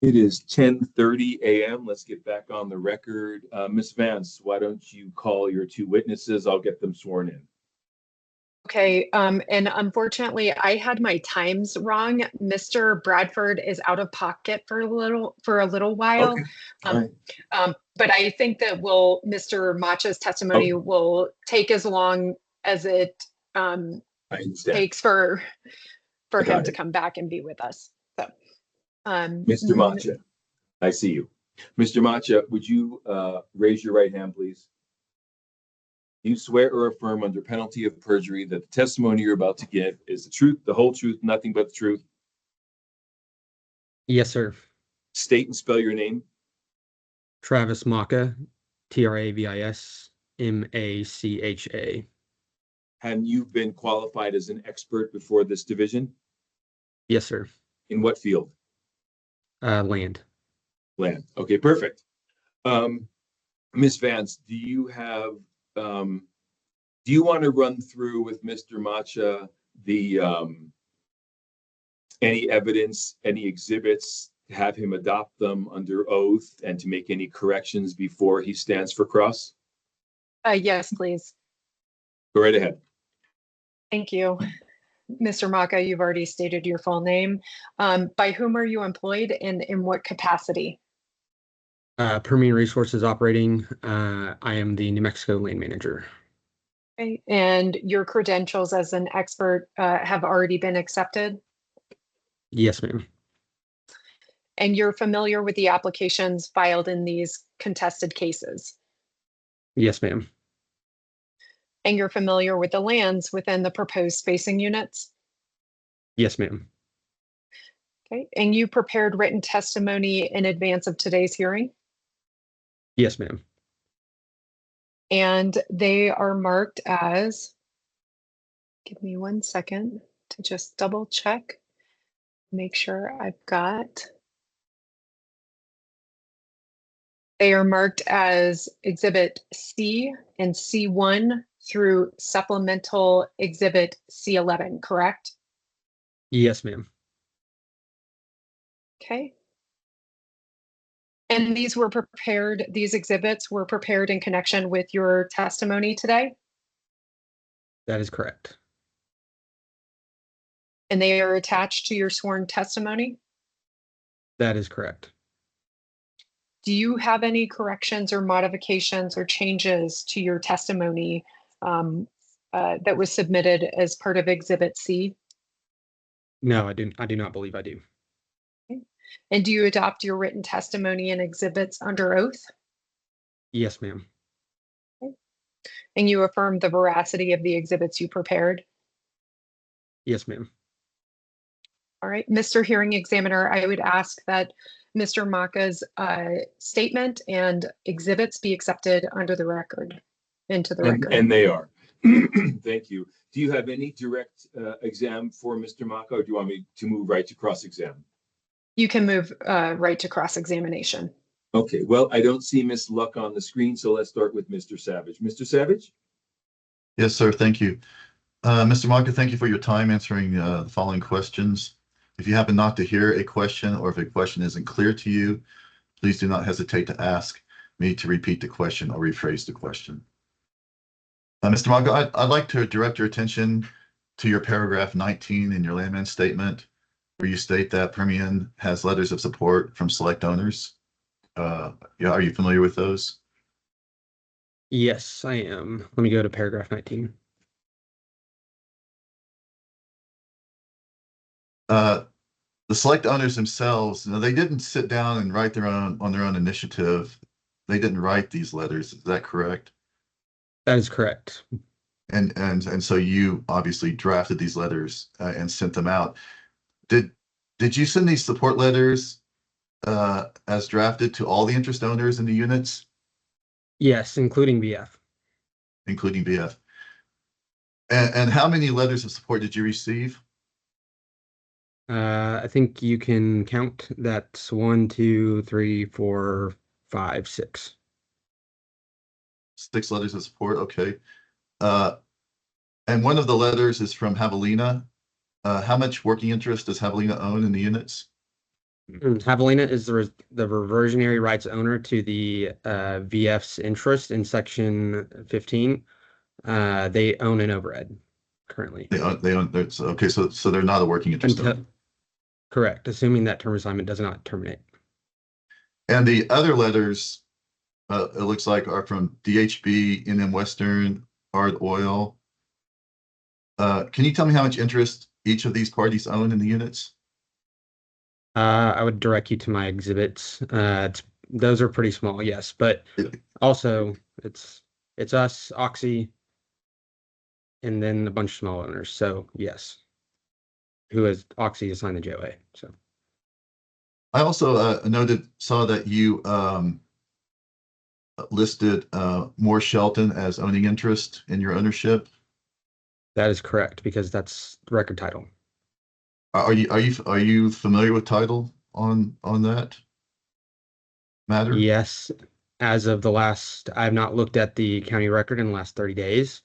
It is 10:30 a.m. Let's get back on the record. Ms. Vance, why don't you call your two witnesses? I'll get them sworn in. Okay, and unfortunately, I had my times wrong. Mr. Bradford is out of pocket for a little while. Okay. All right. But I think that Mr. Macha's testimony will take as long as it I understand. takes for I got him to it. come back and be with us. So, Mr. Macha, I see you. Mr. Macha, would you raise your right hand, please? You swear or affirm under penalty of perjury that the testimony you're about to give is the truth, the whole truth, nothing but the truth? Yes, sir. State and spell your name. Travis Macha, Travis Macha. Have you been qualified as an expert before this division? Yes, sir. In what field? Land. Land. Okay, perfect. Ms. Vance, do you want to run through with Mr. Macha the any evidence, any exhibits, have him adopt them under oath and to make any corrections before he stands for cross? yes, please. Go right ahead. Thank you. Mr. Macha, you've already stated your full name. By whom are you employed and in what capacity? Permian Resources Operating. I am the New Mexico Land Manager. Okay. And your credentials as an expert have already been accepted? Yes, ma'am. And you're familiar with the applications filed in these contested cases? Yes, ma'am. And you're familiar with the lands within the proposed spacing units? Yes, ma'am. Okay. And you prepared written testimony in advance of today's hearing? Yes, ma'am. And they are marked as, give me 1 second to just double check, make sure I've got. They are marked as Exhibit C and C1 through Supplemental Exhibit C11, correct? Yes, ma'am. Okay. And these exhibits were prepared in connection with your testimony today? That is correct. And they are attached to your sworn testimony? That is correct. Do you have any corrections or modifications or changes to your testimony that was submitted as part of Exhibit C? No, I do not believe I do. Okay. And do you adopt your written testimony and exhibits under oath? Yes, ma'am. Okay. And you affirm the veracity of the exhibits you prepared? Yes, ma'am. All right, Mr. Hearing Examiner, I would ask that Mr. Macha's statement and exhibits be accepted into the record. And they are. Thank you. Do you have any direct exam for Mr. Macha, or do you want me to move right to cross-exam? You can move right to cross-examination. Okay, well, I don't see Ms. Luck on the screen, so let's start with Mr. Savage. Mr. Savage? Yes, sir. Thank you. Mr. Macha, thank you for your time answering the following questions. If you happen not to hear a question or if a question isn't clear to you, please do not hesitate to ask me to repeat the question or rephrase the question. Mr. Macha, I'd like to direct your attention to your paragraph 19 in your landman statement, where you state that Permian has letters of support from select owners. Are you familiar with those? Yes, I am. Let me go to paragraph 19. The select owners themselves, they didn't sit down and write on their own initiative. They didn't write these letters. Is that correct? That is correct. And so you obviously drafted these letters and sent them out. Did you send these support letters as drafted to all the interest owners in the units? Yes, including BF. Including BF. And how many letters of support did you receive? I think you can count. That's 1, 2, 3, 4, 5, 6. 6 letters of support. Okay. And one of the letters is from Javelina. How much working interest does Javelina own in the units? Javelina is the reversionary rights owner to the VF's interest in section 15. They own an overhead currently. Okay, so they're not a working interest owner. Correct, assuming that term assignment does not terminate. And the other letters, it looks like, are from DHB, NM Western, Ard Oil. Can you tell me how much interest each of these parties own in the units? I would direct you to my exhibits. Those are pretty small, yes, but also it's us, Oxy, and then a bunch of small owners. So yes, who has Oxy assigned the JOA? So I also saw that you listed Moore Shelton as owning interest in your ownership. that is correct because that's the record title. Are you familiar with title on that matter? Yes, as of the last, I've not looked at the county record in the last 30 days.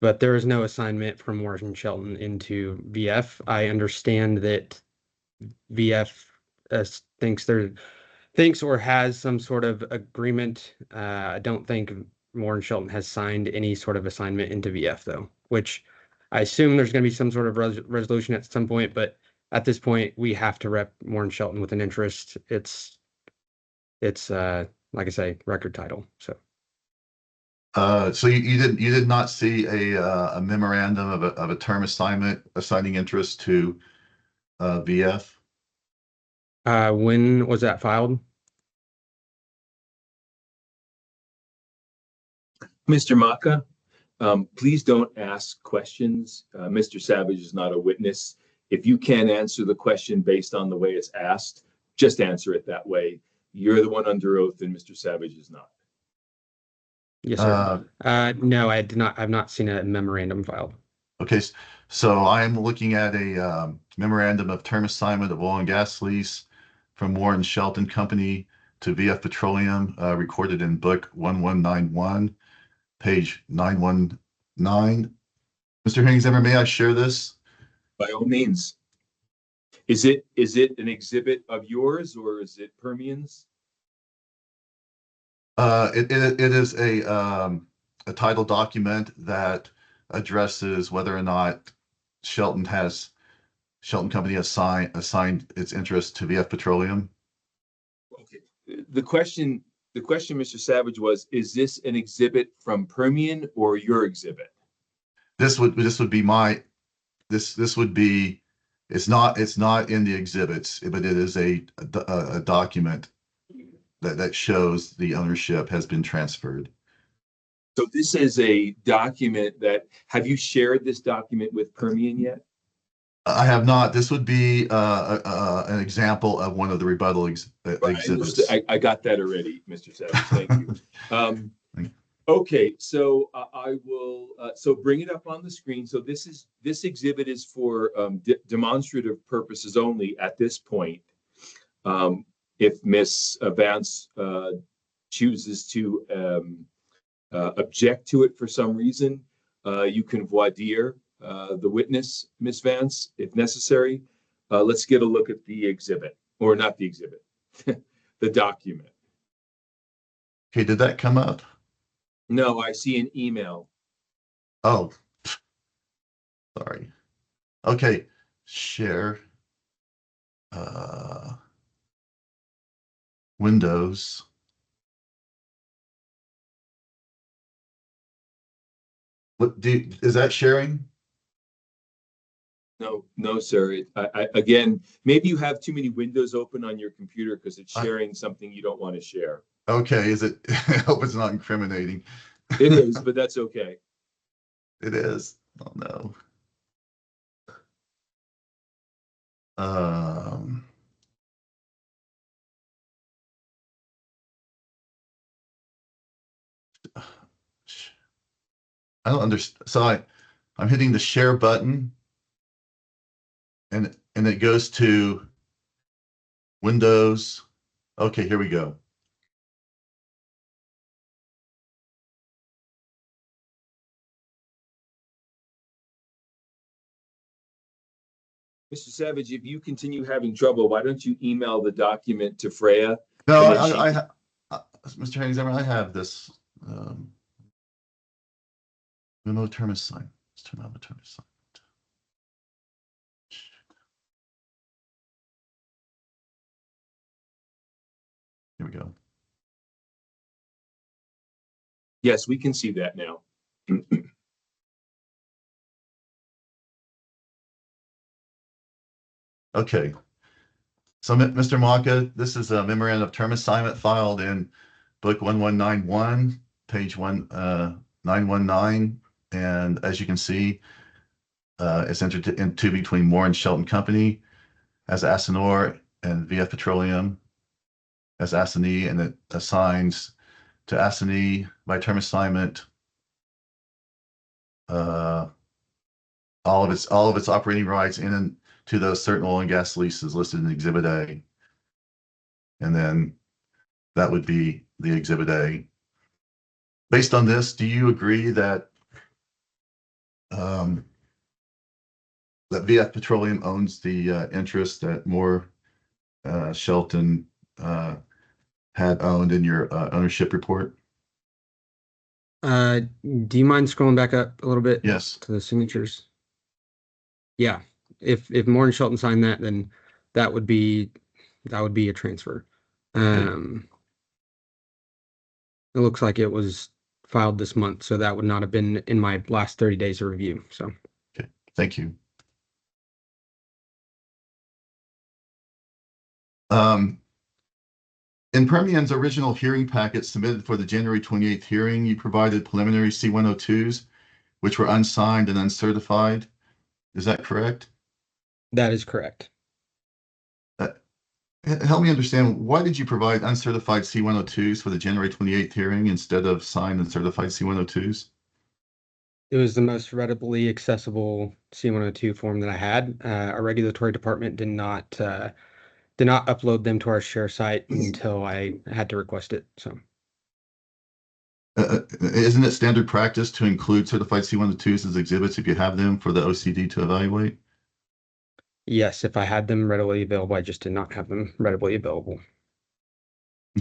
But there is no assignment from Moore and Shelton into VF. I understand that VF thinks or has some sort of agreement. I don't think Moore and Shelton has signed any sort of assignment into VF though, which I assume there's going to be some sort of resolution at some point. But at this point, we have to rep Moore and Shelton with an interest. It's like I say, record title. So you did not see a memorandum of a term assignment assigning interest to VF? When was that filed? Mr. Maka, please don't ask questions. Mr. Savage is not a witness. If you can't answer the question based on the way it's asked, just answer it that way. You're the one under oath and Mr. Savage is not. Yes, sir. No, I did not. I've not seen a memorandum filed. Okay, so I am looking at a memorandum of term assignment of oil and gas lease from Warren Shelton Company to VF Petroleum, recorded in book 1191, page 919. Mr. Hearing-Examiner, may I share this? By all means. Is it an exhibit of yours or is it Permian's? It is a title document that addresses whether or not Shelton Company has assigned its interest to VF Petroleum. Okay. The question, Mr. Savage, was, is this an exhibit from Permian or your exhibit? This would be my this would be, it's not in the exhibits, but it is a document that shows the ownership has been transferred. So this is a document that, have you shared this document with Permian yet? I have not. This would be an example of one of the rebuttal exhibits. I got that already, Mr. Savage. Thank you. Okay, so I will. So bring it up on the screen. So this exhibit is for demonstrative purposes only at this point. If Miss Vance chooses to object to it for some reason, you can voir dire the witness, Miss Vance, if necessary. Let's get a look at the exhibit, or not the exhibit, the document. Okay, did that come up? No, I see an email. Oh, sorry. Okay, share. Windows. Is that sharing? No, sir. Again, maybe you have too many windows open on your computer because it's sharing something you don't want to share. Okay, is it? I hope it's not incriminating. It is, but that's okay. It is. Oh no. I don't understand. So I'm hitting the share button, and it goes to Windows. Okay, here we go. Mr. Savage, if you continue having trouble, why don't you email the document to Freya? No, And then she Mr. Hangzimmer, I have this. Memo term assignment. Let's turn on the term assignment. Here we go. Yes, we can see that now. Okay. So, Mr. Maka, this is a memorandum of term assignment filed in book 1191, page 919. And as you can see, it's entered into between Moore and Shelton Company as Asinor and VF Petroleum as assignee, and it assigns to assignee by term assignment all of its operating rights in to those certain oil and gas leases listed in Exhibit A. And then that would be the Exhibit A. Based on this, do you agree that that VF Petroleum owns the interest that Moore Shelton had owned in your ownership report? Do you mind scrolling back up a little bit? Yes. To the signatures. Yeah. If Moore and Shelton signed that, then that would be a transfer. It looks like it was filed this month, so that would not have been in my last 30 days of review. So okay, thank you. In Permian's original hearing packet submitted for the January 28th hearing, you provided preliminary C-102s, which were unsigned and uncertified. Is that correct? that is correct. Help me understand, why did you provide uncertified C-102s for the January 28th hearing instead of signed and certified C-102s? It was the most readily accessible C-102 form that I had. Our regulatory department did not upload them to our share site until I had to request it. So isn't it standard practice to include certified C-102s as exhibits if you have them for the OCD to evaluate? yes, if I had them readily available, I just did not have them readily available.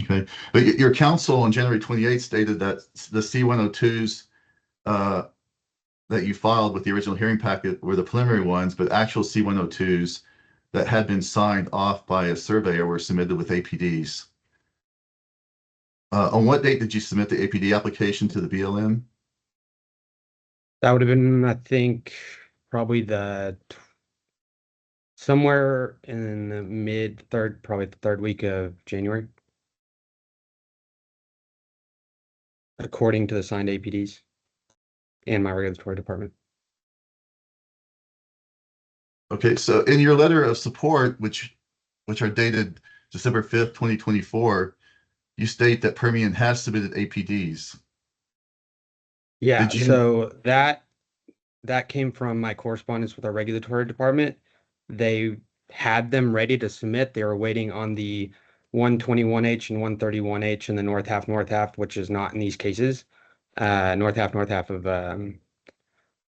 Okay, but your counsel on January 28th stated that the C-102s that you filed with the original hearing packet were the preliminary ones, but actual C-102s that had been signed off by a surveyor were submitted with APDs. On what date did you submit the APD application to the BLM? That would have been, I think, probably somewhere in the probably the third week of January, according to the signed APDs and my regulatory department. Okay, so in your letter of support, which are dated December 5th, 2024, you state that Permian has submitted APDs. Yeah, so that came from my correspondence with our regulatory department. They had them ready to submit. They were waiting on the 121H and 131H and the north half, which is not in these cases. North half of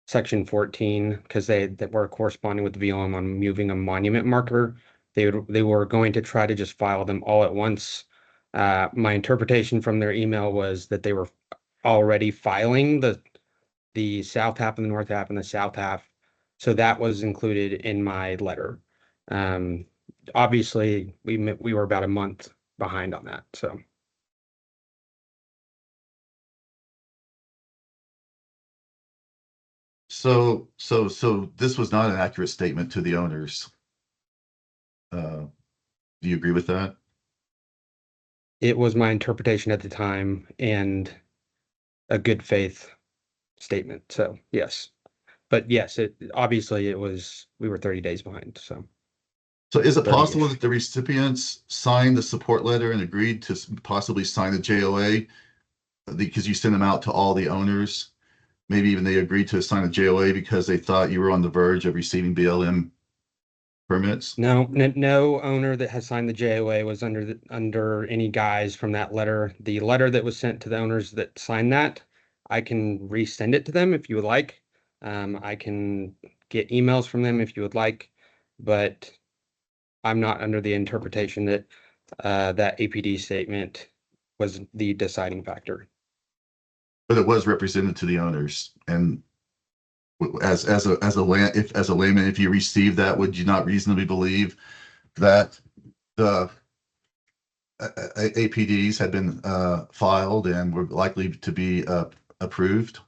section 14, because they were corresponding with the BLM on moving a monument marker. They were going to try to just file them all at once. My interpretation from their email was that they were already filing the south half and the north half and the south half. So that was included in my letter. Obviously, we were about a month behind on that. So this was not an accurate statement to the owners. Do you agree with that? It was my interpretation at the time and a good faith statement. So yes, but yes, obviously we were 30 days behind. So is it possible that the recipients signed the support letter and agreed to possibly sign the JOA because you sent them out to all the owners? Maybe even they agreed to sign a JOA because they thought you were on the verge of receiving BLM permits? No owner that has signed the JOA was under any guise from that letter. The letter that was sent to the owners that signed that, I can resend it to them if you would like. I can get emails from them if you would like. but I'm not under the interpretation that that APD statement was the deciding factor. But it was represented to the owners, and as a layman, if you received that, would you not reasonably believe that the APDs had been filed and were likely to be approved?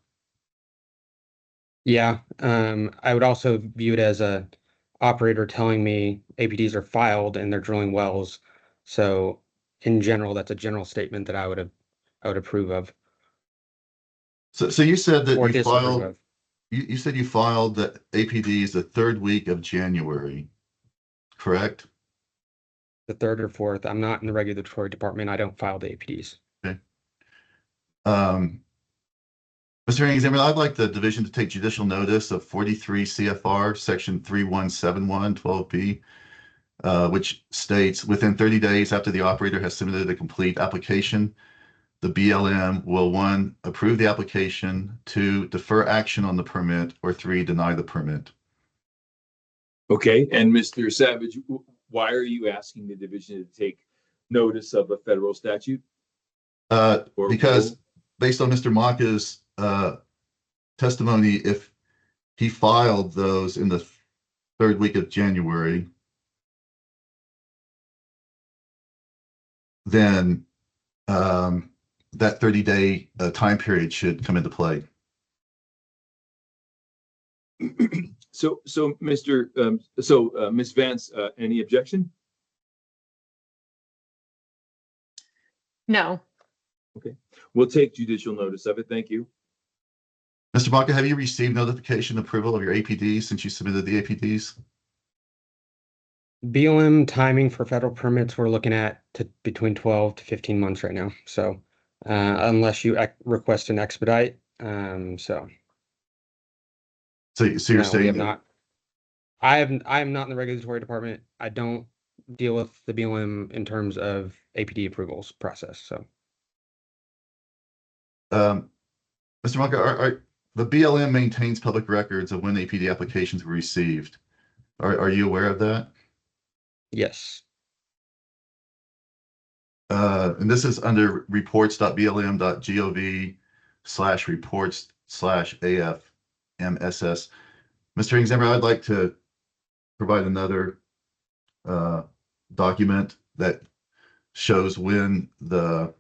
Yeah, I would also view it as a operator telling me APDs are filed and they're drilling wells. So in general, that's a general statement that I would approve of. So you said that Or you disapprove filed. of. You said you filed the APDs the third week of January, correct? The third or fourth. I'm not in the regulatory department. I don't file the APDs. Okay. Mr. Hearing Examiner, I'd like the division to take judicial notice of 43 CFR section 3171 12B, which states within 30 days after the operator has submitted a complete application, the BLM will 1, approve the application, 2, defer action on the permit, or 3, deny the permit. Okay, and Mr. Savage, why are you asking the division to take notice of a federal statute? Because based on Mr. Maka's testimony, if he filed those in the third week of January, then that 30-day time period should come into play. So Mr. Ms. Vance, any objection? No. Okay, we'll take judicial notice of it. Thank you. Mr. Maka, have you received notification approval of your APDs since you submitted the APDs? BLM timing for federal permits, we're looking at between 12 to 15 months right now. So unless you request an expedite, so you're no, saying we have not. I am not in the regulatory department. I don't deal with the BLM in terms of APD approvals process. So, Mr. Maka, the BLM maintains public records of when APD applications were received. Are you aware of that? Yes. And this is under reports.blm.gov/reports/AFMSS. Mr. Examiner, I'd like to provide another document that shows when the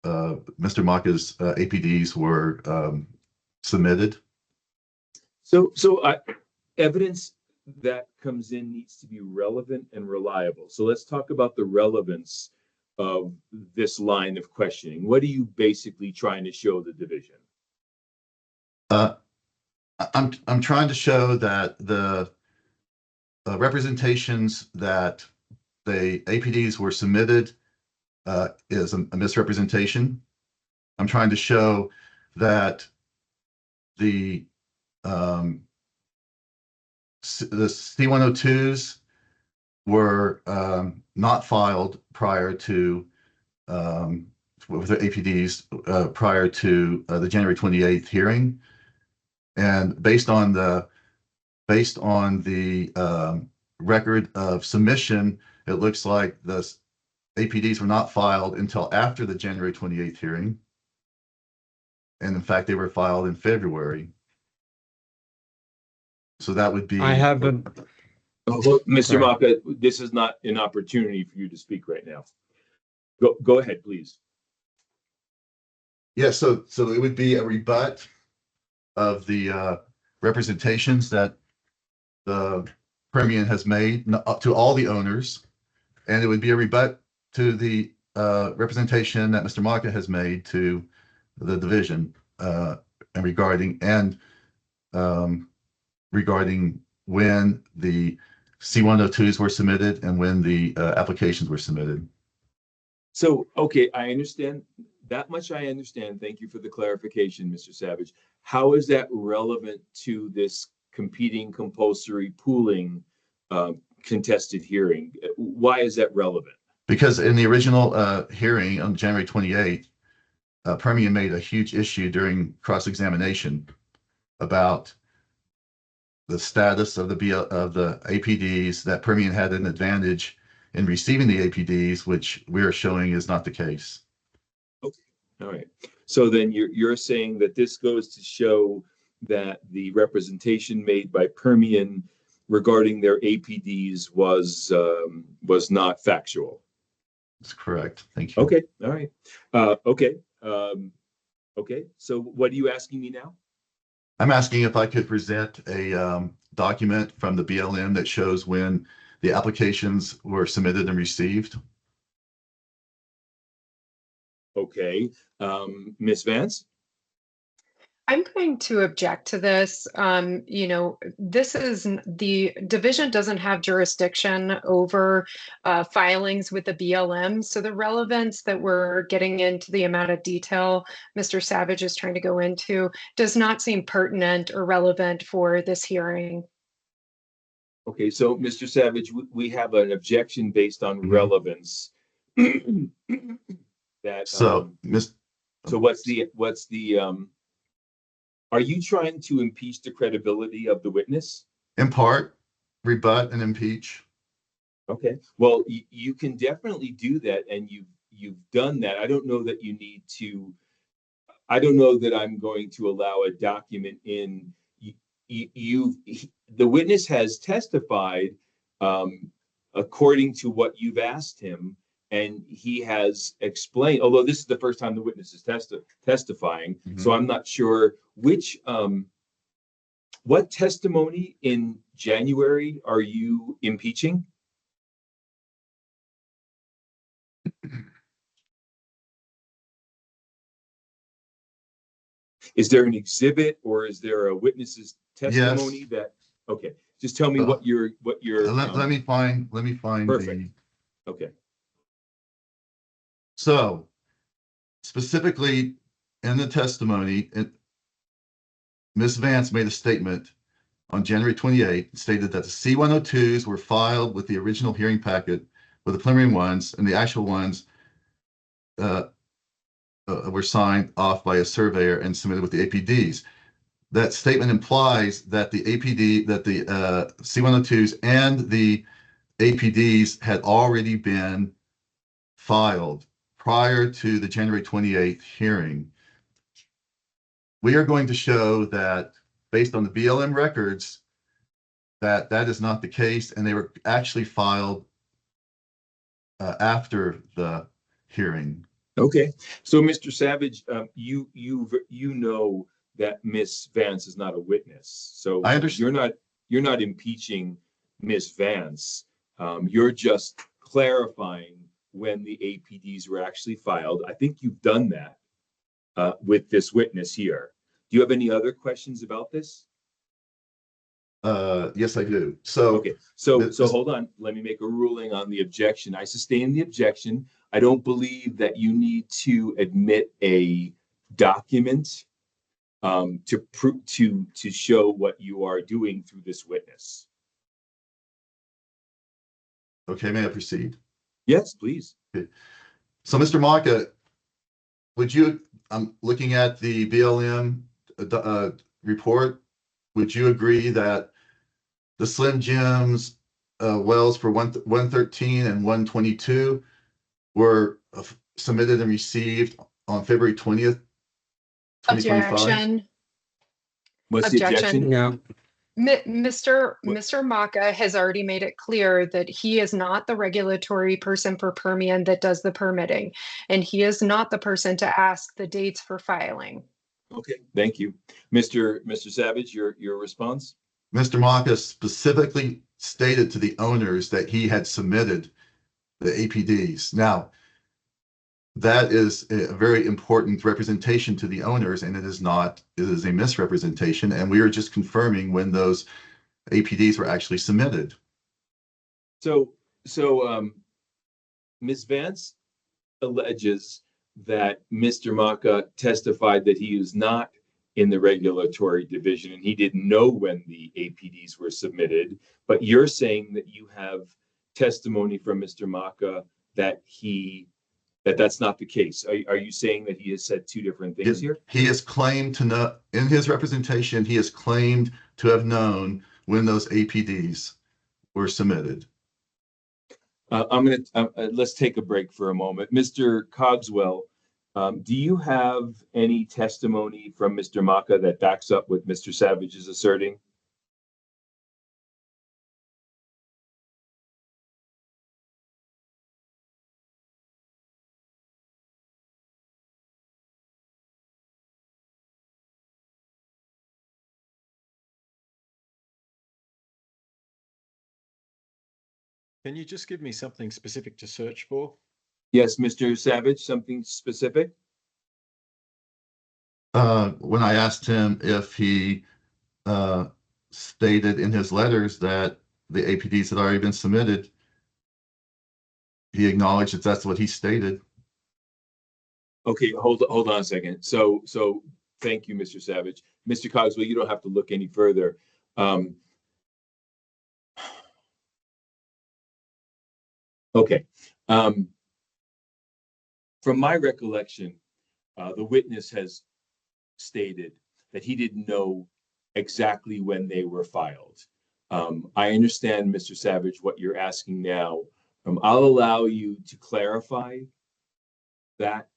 Mr. Maka's APDs were submitted. So evidence that comes in needs to be relevant and reliable. So let's talk about the relevance of this line of questioning. What are you basically trying to show the division? I'm trying to show that the representations that the APDs were submitted is a misrepresentation. I'm trying to show that the C102s were not filed prior to with the APDs prior to the January 28th hearing, and based on the record of submission, it looks like the APDs were not filed until after the January 28th hearing, and in fact they were filed in February. So that would be. I have a. Well, Mr. Maka, this is not an opportunity for you to speak right now. Go ahead, please. Yeah, so it would be a rebut of the representations that the Permian has made to all the owners, and it would be a rebut to the representation that Mr. Maka has made to the division and regarding when the C102s were submitted and when the applications were submitted. So, okay, I understand that much. I understand. Thank you for the clarification, Mr. Savage. How is that relevant to this competing compulsory pooling contested hearing? Why is that relevant? Because in the original hearing on January 28th, Permian made a huge issue during cross-examination about the status of the APDs, that Permian had an advantage in receiving the APDs, which we are showing is not the case. Okay, all right. So then you're saying that this goes to show that the representation made by Permian regarding their APDs was not factual. That's correct. Thank you. Okay, all right. Okay. So what are you asking me now? I'm asking if I could present a document from the BLM that shows when the applications were submitted and received. Okay, Ms. Vance? I'm going to object to this. This is the division doesn't have jurisdiction over filings with the BLM. So the relevance that we're getting into, the amount of detail Mr. Savage is trying to go into, does not seem pertinent or relevant for this hearing. Okay, so Mr. Savage, we have an objection based on relevance. That so, what's the are you trying to impeach the credibility of the witness? In part, rebut and impeach. Okay, well, you can definitely do that, and you've done that. I don't know that you need to. I don't know that I'm going to allow a document in. The witness has testified according to what you've asked him, and he has explained. Although this is the first time the witness is testifying, so I'm not sure which. What testimony in January are you impeaching? Is there an exhibit or is there a witness's testimony that? Okay, just tell me what you're. Let me find. Perfect. Okay. So, specifically in the testimony, Ms. Vance made a statement on January 28th, stated that the C-102s were filed with the original hearing packet, with the preliminary ones, and the actual ones were signed off by a surveyor and submitted with the APDs. That statement implies that the C-102s and the APDs had already been filed prior to the January 28th hearing. We are going to show that based on the BLM records, that is not the case, and they were actually filed after the hearing. Okay, so Mr. Savage, you know that Ms. Vance is not a witness, so I understand. You're not impeaching Ms. Vance. You're just clarifying when the APDs were actually filed. I think you've done that with this witness here. Do you have any other questions about this? Yes, I do. So, okay, so hold on. Let me make a ruling on the objection. I sustain the objection. I don't believe that you need to admit a document to show what you are doing through this witness. Okay, may I proceed? Yes, please. Okay. So, Mr. Maka, I'm looking at the BLM report. Would you agree that the Slim Jims wells for 113 and 122 were submitted and received on February 20th, 2025? Objection. What's the objection? No. Mr. Maka has already made it clear that he is not the regulatory person for Permian that does the permitting, and he is not the person to ask the dates for filing. Okay, thank you. Mr. Savage, your response? Mr. Maka specifically stated to the owners that he had submitted the APDs. Now, that is a very important representation to the owners, and it is a misrepresentation, and we are just confirming when those APDs were actually submitted. So Ms. Vance alleges that Mr. Maka testified that he is not in the regulatory division and he didn't know when the APDs were submitted, but you're saying that you have testimony from Mr. Maka that that's not the case. Are you saying that he has said two different things here? He has claimed to know, in his representation, he has claimed to have known when those APDs were submitted. Let's take a break for a moment. Mr. Cogswell, do you have any testimony from Mr. Maka that backs up what Mr. Savage is asserting? Can you just give me something specific to search for? Yes, Mr. Savage, something specific? When I asked him if he stated in his letters that the APDs had already been submitted, he acknowledged that that's what he stated. Okay, hold on a second. So thank you, Mr. Savage. Mr. Cogswell, you don't have to look any further. Okay. From my recollection, the witness has stated that he didn't know exactly when they were filed. I understand, Mr. Savage, what you're asking now. I'll allow you to clarify that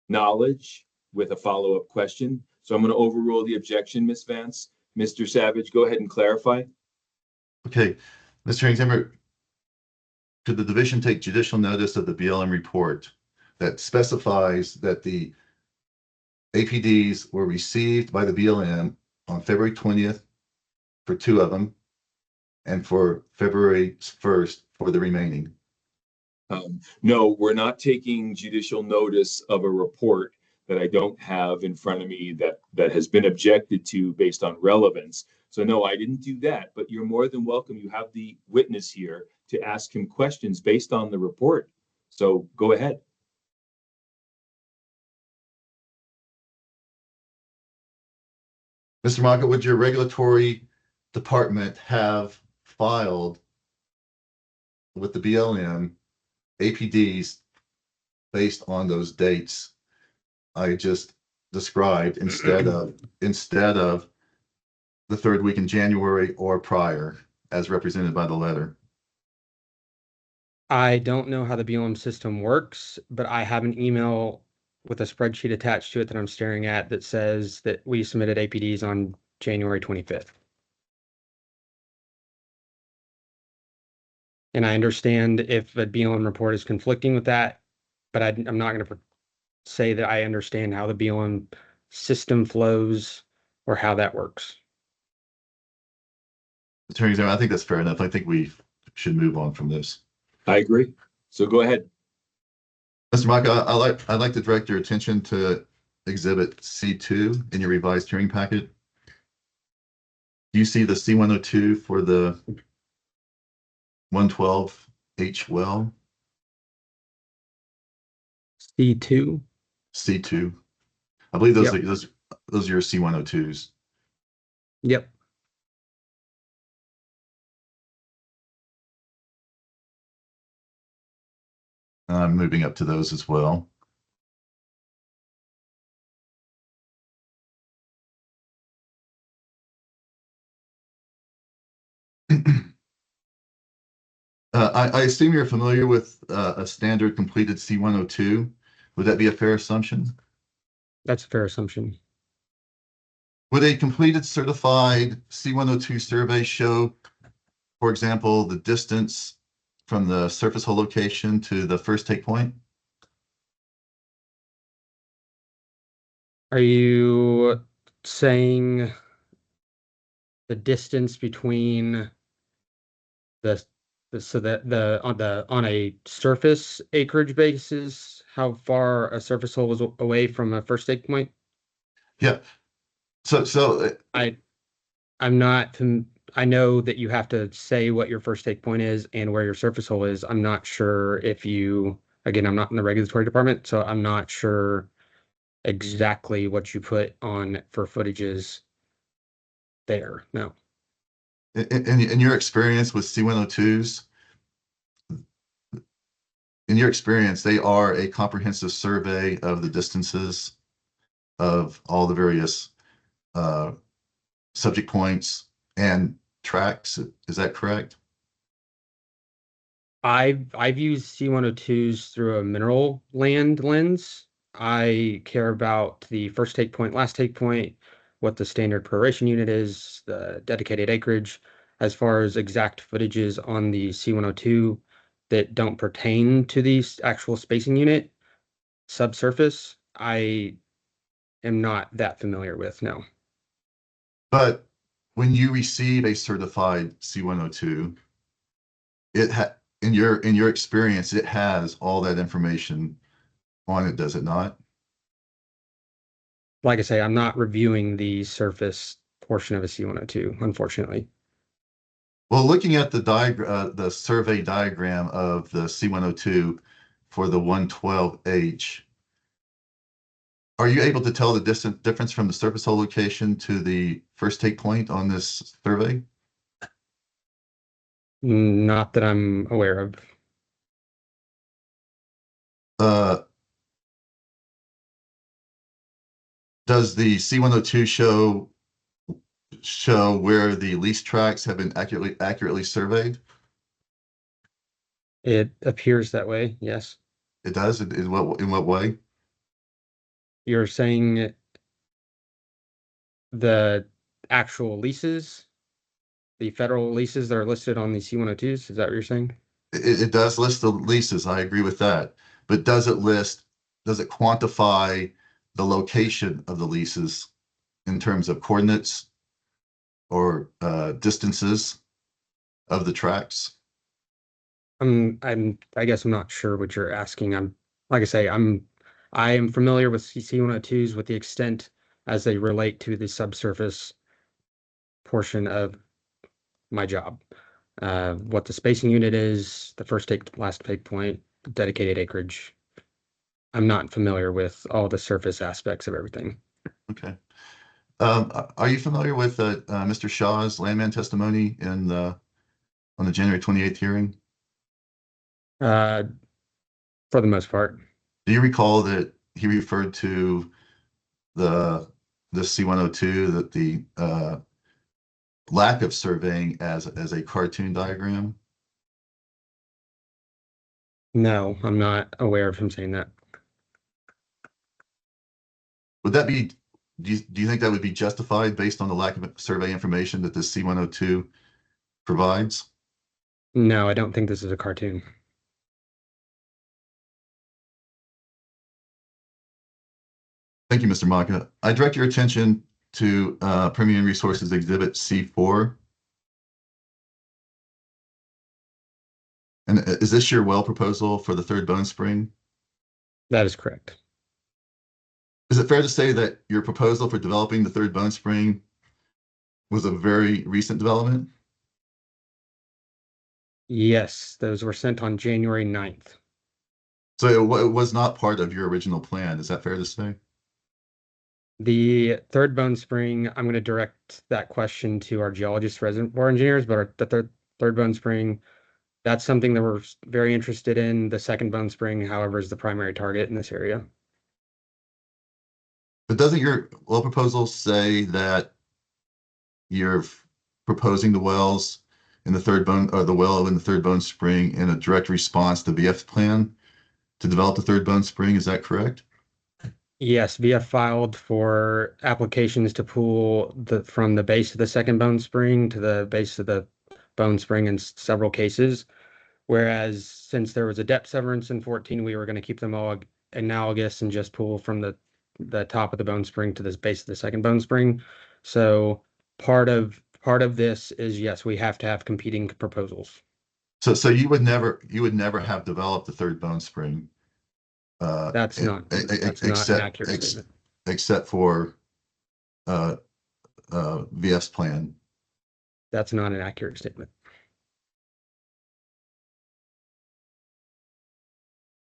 knowledge with a follow-up question. So I'm going to overrule the objection, Ms. Vance. Mr. Savage, go ahead and clarify. Okay, Mr. Examiner, could the division take judicial notice of the BLM report that specifies that the APDs were received by the BLM on February 20th for 2 of them and for February 1st for the remaining? No, we're not taking judicial notice of a report that I don't have in front of me that has been objected to based on relevance. So no, I didn't do that, but you're more than welcome. You have the witness here to ask him questions based on the report. So go ahead. Mr. Maka, would your regulatory department have filed with the BLM APDs based on those dates I just described instead of the 3rd week in January or prior, as represented by the letter? I don't know how the BLM system works, but I have an email with a spreadsheet attached to it that I'm staring at that says that we submitted APDs on January 25th. And I understand if a BLM report is conflicting with that, but I'm not going to say that I understand how the BLM system flows or how that works. Attorney General, I think that's fair enough. I think we should move on from this. I agree. So go ahead. Mr. Maka, I'd like to direct your attention to Exhibit C2 in your revised hearing packet. Do you see the C102 for the 112H well? C2? C2. I believe those Yep. those are your C102s. Yep. I'm moving up to those as well. I assume you're familiar with a standard completed C102. Would that be a fair assumption? That's a fair assumption. Would a completed certified C102 survey show, for example, the distance from the surface hole location to the first take point? Are you saying the distance between on a surface acreage basis, how far a surface hole was away from a first take point? Yeah. So I'm not. I know that you have to say what your first take point is and where your surface hole is. I'm not sure if you. Again, I'm not in the regulatory department, so I'm not sure exactly what you put on for footages there. No. in your experience with C102s, in your experience, they are a comprehensive survey of the distances of all the various subject points, and tracks. Is that correct? I've used C102s through a mineral land lens. I care about the first take point, last take point, what the standard proration unit is, the dedicated acreage. As far as exact footages on the C102 that don't pertain to the actual spacing unit subsurface, I am not that familiar with, no. But when you receive a certified C102, in your experience, it has all that information on it, does it not? Like I say, I'm not reviewing the surface portion of a C102, unfortunately. Well, looking at the survey diagram of the C102 for the 112H, are you able to tell the difference from the surface hole location to the first take point on this survey? Not that I'm aware of. Does the C102 show where the lease tracks have been accurately surveyed? It appears that way, yes. It does? In what way? You're saying the actual leases, the federal leases that are listed on the C102s, is that what you're saying? It does list the leases, I agree with that. But does it quantify the location of the leases in terms of coordinates or distances of the tracks? I guess I'm not sure what you're asking. Like I say, I am familiar with C102s with the extent as they relate to the subsurface portion of my job. What the spacing unit is, the first take, last take point, dedicated acreage. I'm not familiar with all the surface aspects of everything. Okay. Are you familiar with Mr. Shaw's landman testimony on the January 28th hearing? For the most part. Do you recall that he referred to the C102, that the lack of surveying as a cartoon diagram? No, I'm not aware of him saying that. Would that be, do you think that would be justified based on the lack of survey information that the C102 provides? No, I don't think this is a cartoon. Thank you, Mr. Maka. I direct your attention to Permian Resources Exhibit C4. And is this your well proposal for the third Bone Spring? That is correct. Is it fair to say that your proposal for developing the third Bone Spring was a very recent development? Yes, those were sent on January 9th. So it was not part of your original plan. Is that fair to say? The third Bone Spring, I'm going to direct that question to our geologist reservoir engineers, but the third Bone Spring, that's something that we're very interested in. The second Bone Spring, however, is the primary target in this area. But doesn't your well proposal say that you're proposing the wells in the third bone, or the well in the third Bone Spring in a direct response to VF's plan to develop the third Bone Spring? Is that correct? Yes, VF filed for applications to pool from the base of the second Bone Spring to the base of the Bone Spring in several cases. Whereas since there was a depth severance in 14, we were going to keep them all analogous and just pull from the top of the Bone Spring to the base of the second Bone Spring. So part of this is, yes, we have to have competing proposals. So you would never have developed the third Bone Spring. That's not an accurate statement. Except for VF's plan. That's not an accurate statement.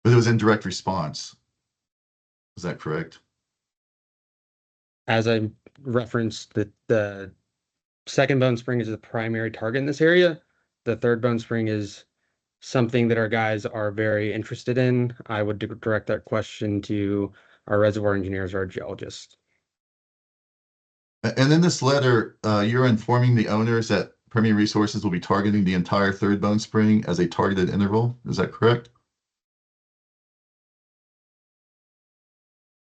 But it was in direct response. Is that correct? As I referenced, the second Bone Spring is the primary target in this area. The third Bone Spring is something that our guys are very interested in. I would direct that question to our reservoir engineers, our geologists. And in this letter, you're informing the owners that Permian Resources will be targeting the entire Third Bone Spring as a targeted interval. Is that correct?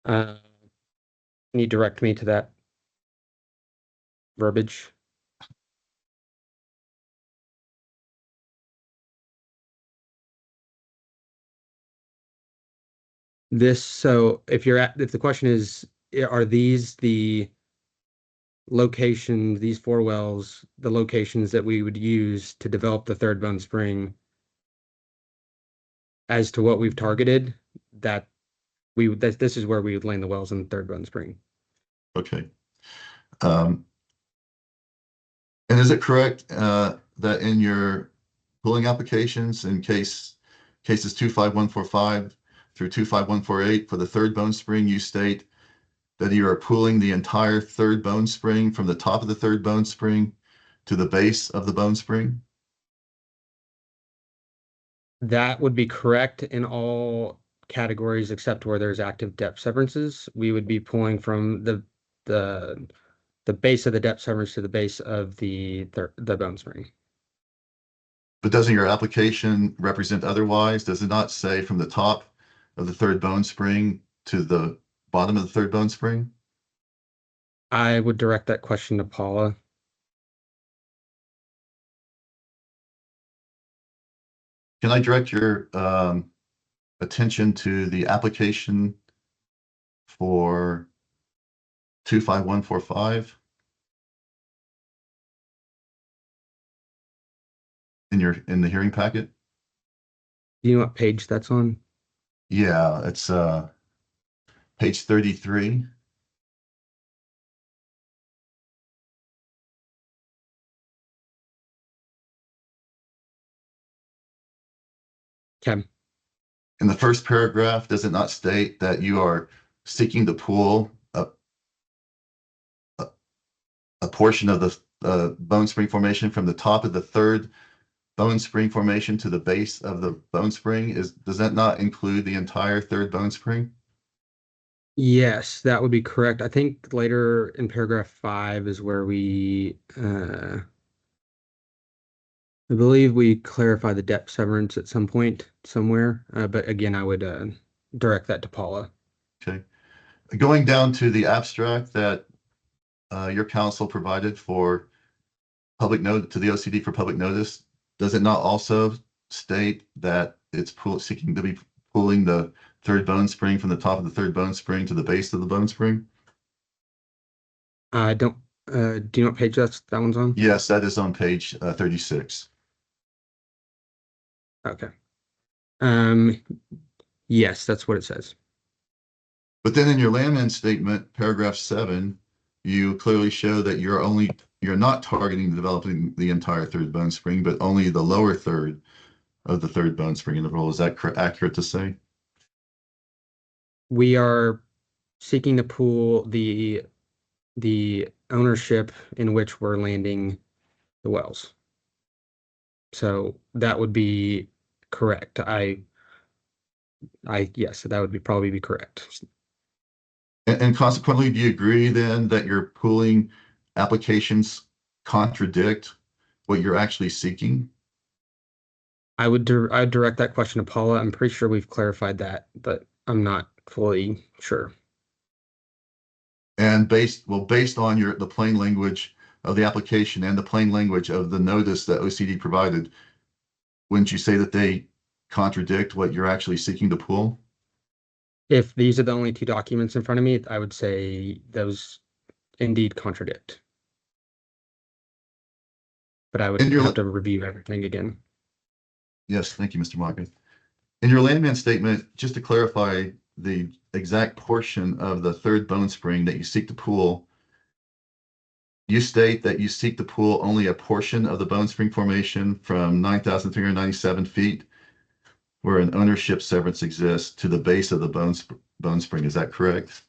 Can you direct me to that verbiage? So if the question is, are these the locations, these 4 wells, the locations that we would use to develop the Third Bone Spring as to what we've targeted, this is where we would land the wells in the Third Bone Spring. Okay. And is it correct that in your pooling applications in cases 25145 through 25148 for the Third Bone Spring, you state that you are pooling the entire Third Bone Spring from the top of the Third Bone Spring to the base of the Bone Spring? That would be correct in all categories except where there's active depth severances. We would be pulling from the base of the depth severance to the base of the Bone Spring. But doesn't your application represent otherwise? Does it not say from the top of the Third Bone Spring to the bottom of the Third Bone Spring? I would direct that question to Paula. Can I direct your attention to the application for 25145 in the hearing packet? Do you know what page that's on? Yeah, it's page 33. Okay. In the first paragraph, does it not state that you are seeking to pool a portion of the Bone Spring Formation from the top of the Third Bone Spring Formation to the base of the Bone Spring? Does that not include the entire Third Bone Spring? Yes, that would be correct. I think later in paragraph 5 is where I believe we clarify the depth severance at some point somewhere. But again, I would direct that to Paula. Okay. Going down to the abstract that your counsel provided for public note to the OCD for public notice, does it not also state that it's seeking to be pulling the Third Bone Spring from the top of the Third Bone Spring to the base of the Bone Spring? I don't. Do you know what page that one's on? Yes, that is on page 36. Okay. Yes, that's what it says. But then in your landman statement, paragraph 7, you clearly show that you're not targeting developing the entire Third Bone Spring, but only the lower third of the Third Bone Spring interval. Is that accurate to say? We are seeking to pool the ownership in which we're landing the wells. So that would be correct. Yes, that would probably be correct. And consequently, do you agree then that your pooling applications contradict what you're actually seeking? I'd direct that question to Paula. I'm pretty sure we've clarified that, but I'm not fully sure. And based on the plain language of the application and the plain language of the notice that OCD provided, wouldn't you say that they contradict what you're actually seeking to pool? If these are the only 2 documents in front of me, I would say those indeed contradict. But I would have to review everything again. Yes, thank you, Mr. Marcus. In your landman statement, just to clarify the exact portion of the Third Bone Spring that you seek to pool, you state that you seek to pool only a portion of the Bone Spring Formation from 9,397 feet where an ownership severance exists to the base of the Bone Spring. Is that correct?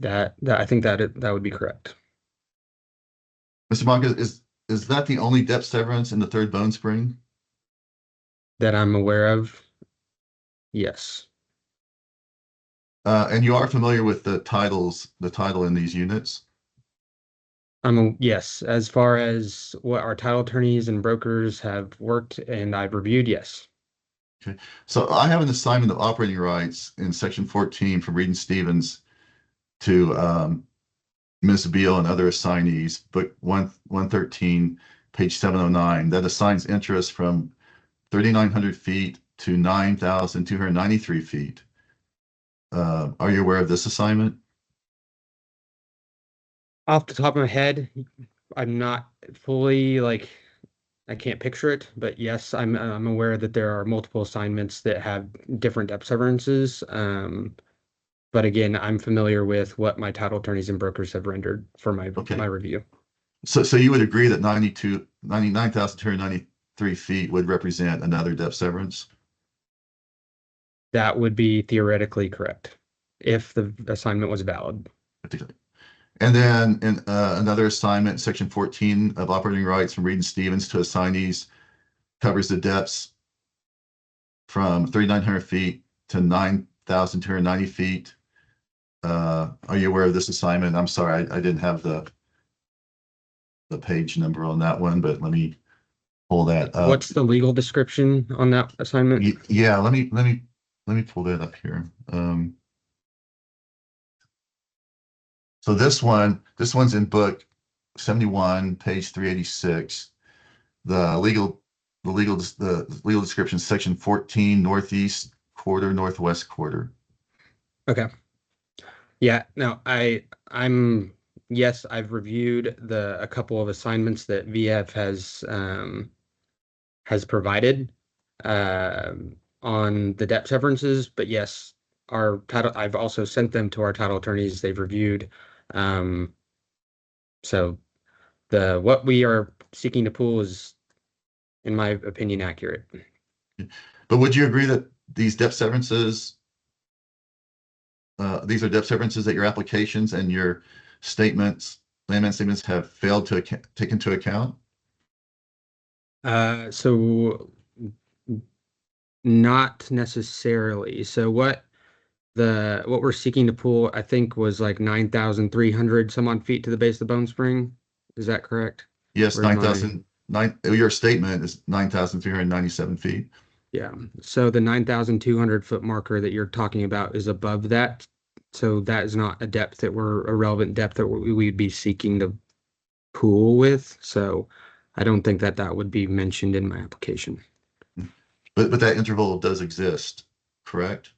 I think that would be correct. Mr. Marcus, is that the only depth severance in the Third Bone Spring? That I'm aware of, yes. And you are familiar with the title in these units? Yes, as far as what our title attorneys and brokers have worked and I've reviewed, yes. Okay, so I have an assignment of operating rights in section 14 from Reed and Stevens to Ms. Beal and other assignees, book 113, page 709, that assigns interest from 3,900 feet to 9,293 feet. Are you aware of this assignment? Off the top of my head, I'm not fully I can't picture it, but yes, I'm aware that there are multiple assignments that have different depth severances. But again, I'm familiar with what my title attorneys and brokers have rendered for my review. So you would agree that 99,293 feet would represent another depth severance? That would be theoretically correct if the assignment was valid. And then in another assignment, section 14 of operating rights from Reed and Stevens to assignees covers the depths from 3,900 feet to 9,290 feet. Are you aware of this assignment? I'm sorry, I didn't have the page number on that one, but let me pull that up. What's the legal description on that assignment? Yeah, let me pull that up here. So this one's in book 71, page 386. The legal description, section 14, northeast quarter, northwest quarter. Okay. Yeah, no, yes, I've reviewed a couple of assignments that VF has provided on the depth severances, but yes, I've also sent them to our title attorneys. They've reviewed. So what we are seeking to pull is, in my opinion, accurate. But would you agree that these depth severances, these are depth severances that your applications and your landman statements have failed to take into account? So not necessarily. So what we're seeking to pull, I think, was like 9,300 some odd feet to the base of the bone spring. Is that correct? Yes, 9,009. Your statement is 9,397 feet. Yeah. So the 9,200 foot marker that you're talking about is above that. So that is not a relevant depth that we'd be seeking to pool with. So I don't think that would be mentioned in my application. But that interval does exist, correct?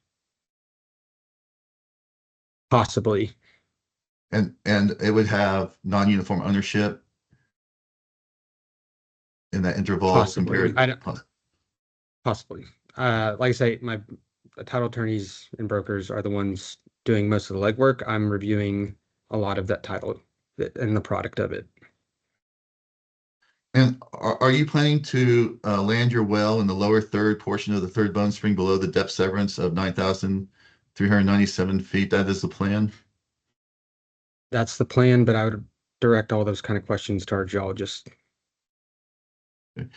Possibly. And it would have non-uniform ownership in that interval. Possibly. Possibly. Like I say, my title attorneys and brokers are the ones doing most of the legwork. I'm reviewing a lot of that title and the product of it. And are you planning to land your well in the lower third portion of the third bone spring below the depth severance of 9,397 feet? That is the plan? That's the plan, but I would direct all those kind of questions to our geologist. Okay.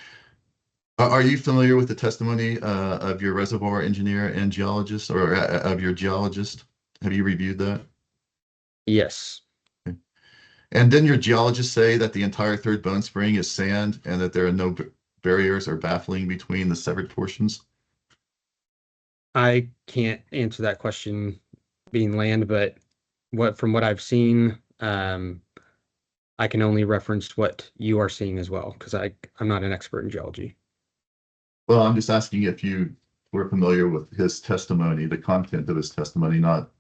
Are you familiar with the testimony of your reservoir engineer and geologist, or of your geologist? Have you reviewed that? Yes. Okay. And didn't your geologist say that the entire third bone spring is sand and that there are no barriers or baffling between the severed portions? I can't answer that question being land, but from what I've seen, I can only reference what you are seeing as well, because I'm not an expert in geology. Well, I'm just asking if you were familiar with his testimony, the content of his testimony, not,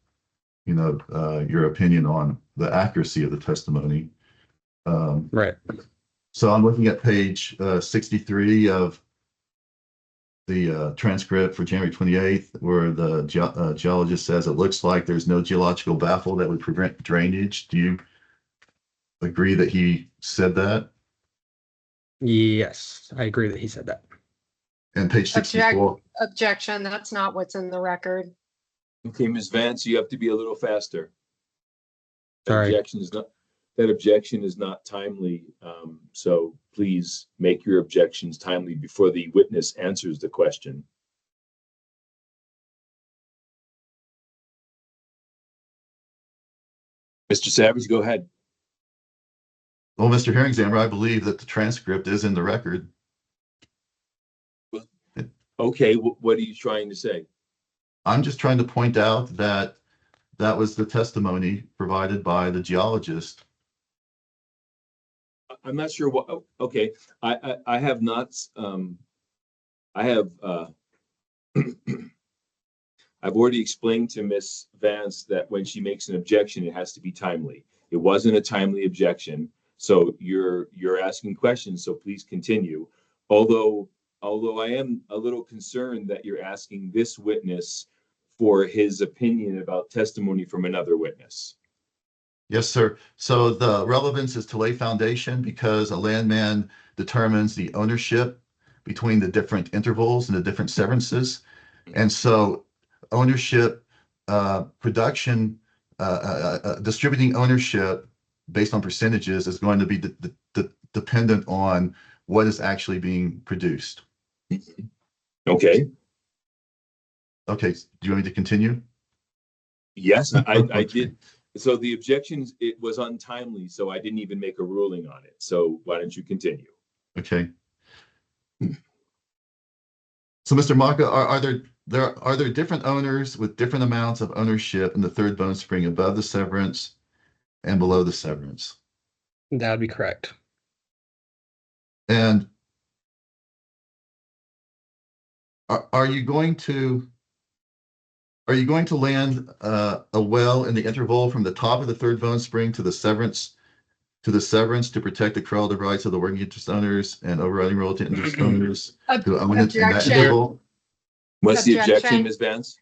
your opinion on the accuracy of the testimony. Right. So I'm looking at page 63 of the transcript for January 28th, where the geologist says it looks like there's no geological baffle that would prevent drainage. Do you agree that he said that? Yes, I agree that he said that. And page 64. Objection, that's not what's in the record. Okay, Ms. Vance, you have to be a little faster. Sorry. That objection is not timely. So please make your objections timely before the witness answers the question. Mr. Savage, go ahead. Well, Mr. Hearing Examiner, I believe that the transcript is in the record. Okay, what are you trying to say? I'm just trying to point out that that was the testimony provided by the geologist. I'm not sure what, okay, I have not, I have, I've already explained to Ms. Vance that when she makes an objection, it has to be timely. It wasn't a timely objection, so you're asking questions, so please continue. Although I am a little concerned that you're asking this witness for his opinion about testimony from another witness. Yes, sir. So the relevance is to lay foundation because a landman determines the ownership between the different intervals and the different severances. And so ownership, production, distributing ownership based on percentages is going to be dependent on what is actually being produced. Okay. Okay, do you want me to continue? Yes, I did. So the objections, it was untimely, so I didn't even make a ruling on it. So why don't you continue? Okay. So, Mr. Maka, are there different owners with different amounts of ownership in the third bone spring above the severance and below the severance? That would be correct. And are you going to land a well in the interval from the top of the third bone spring to the severance to protect the correlative rights of the working interest owners and overriding royalty interest owners who own it in that interval? What's the objection, Ms. Vance?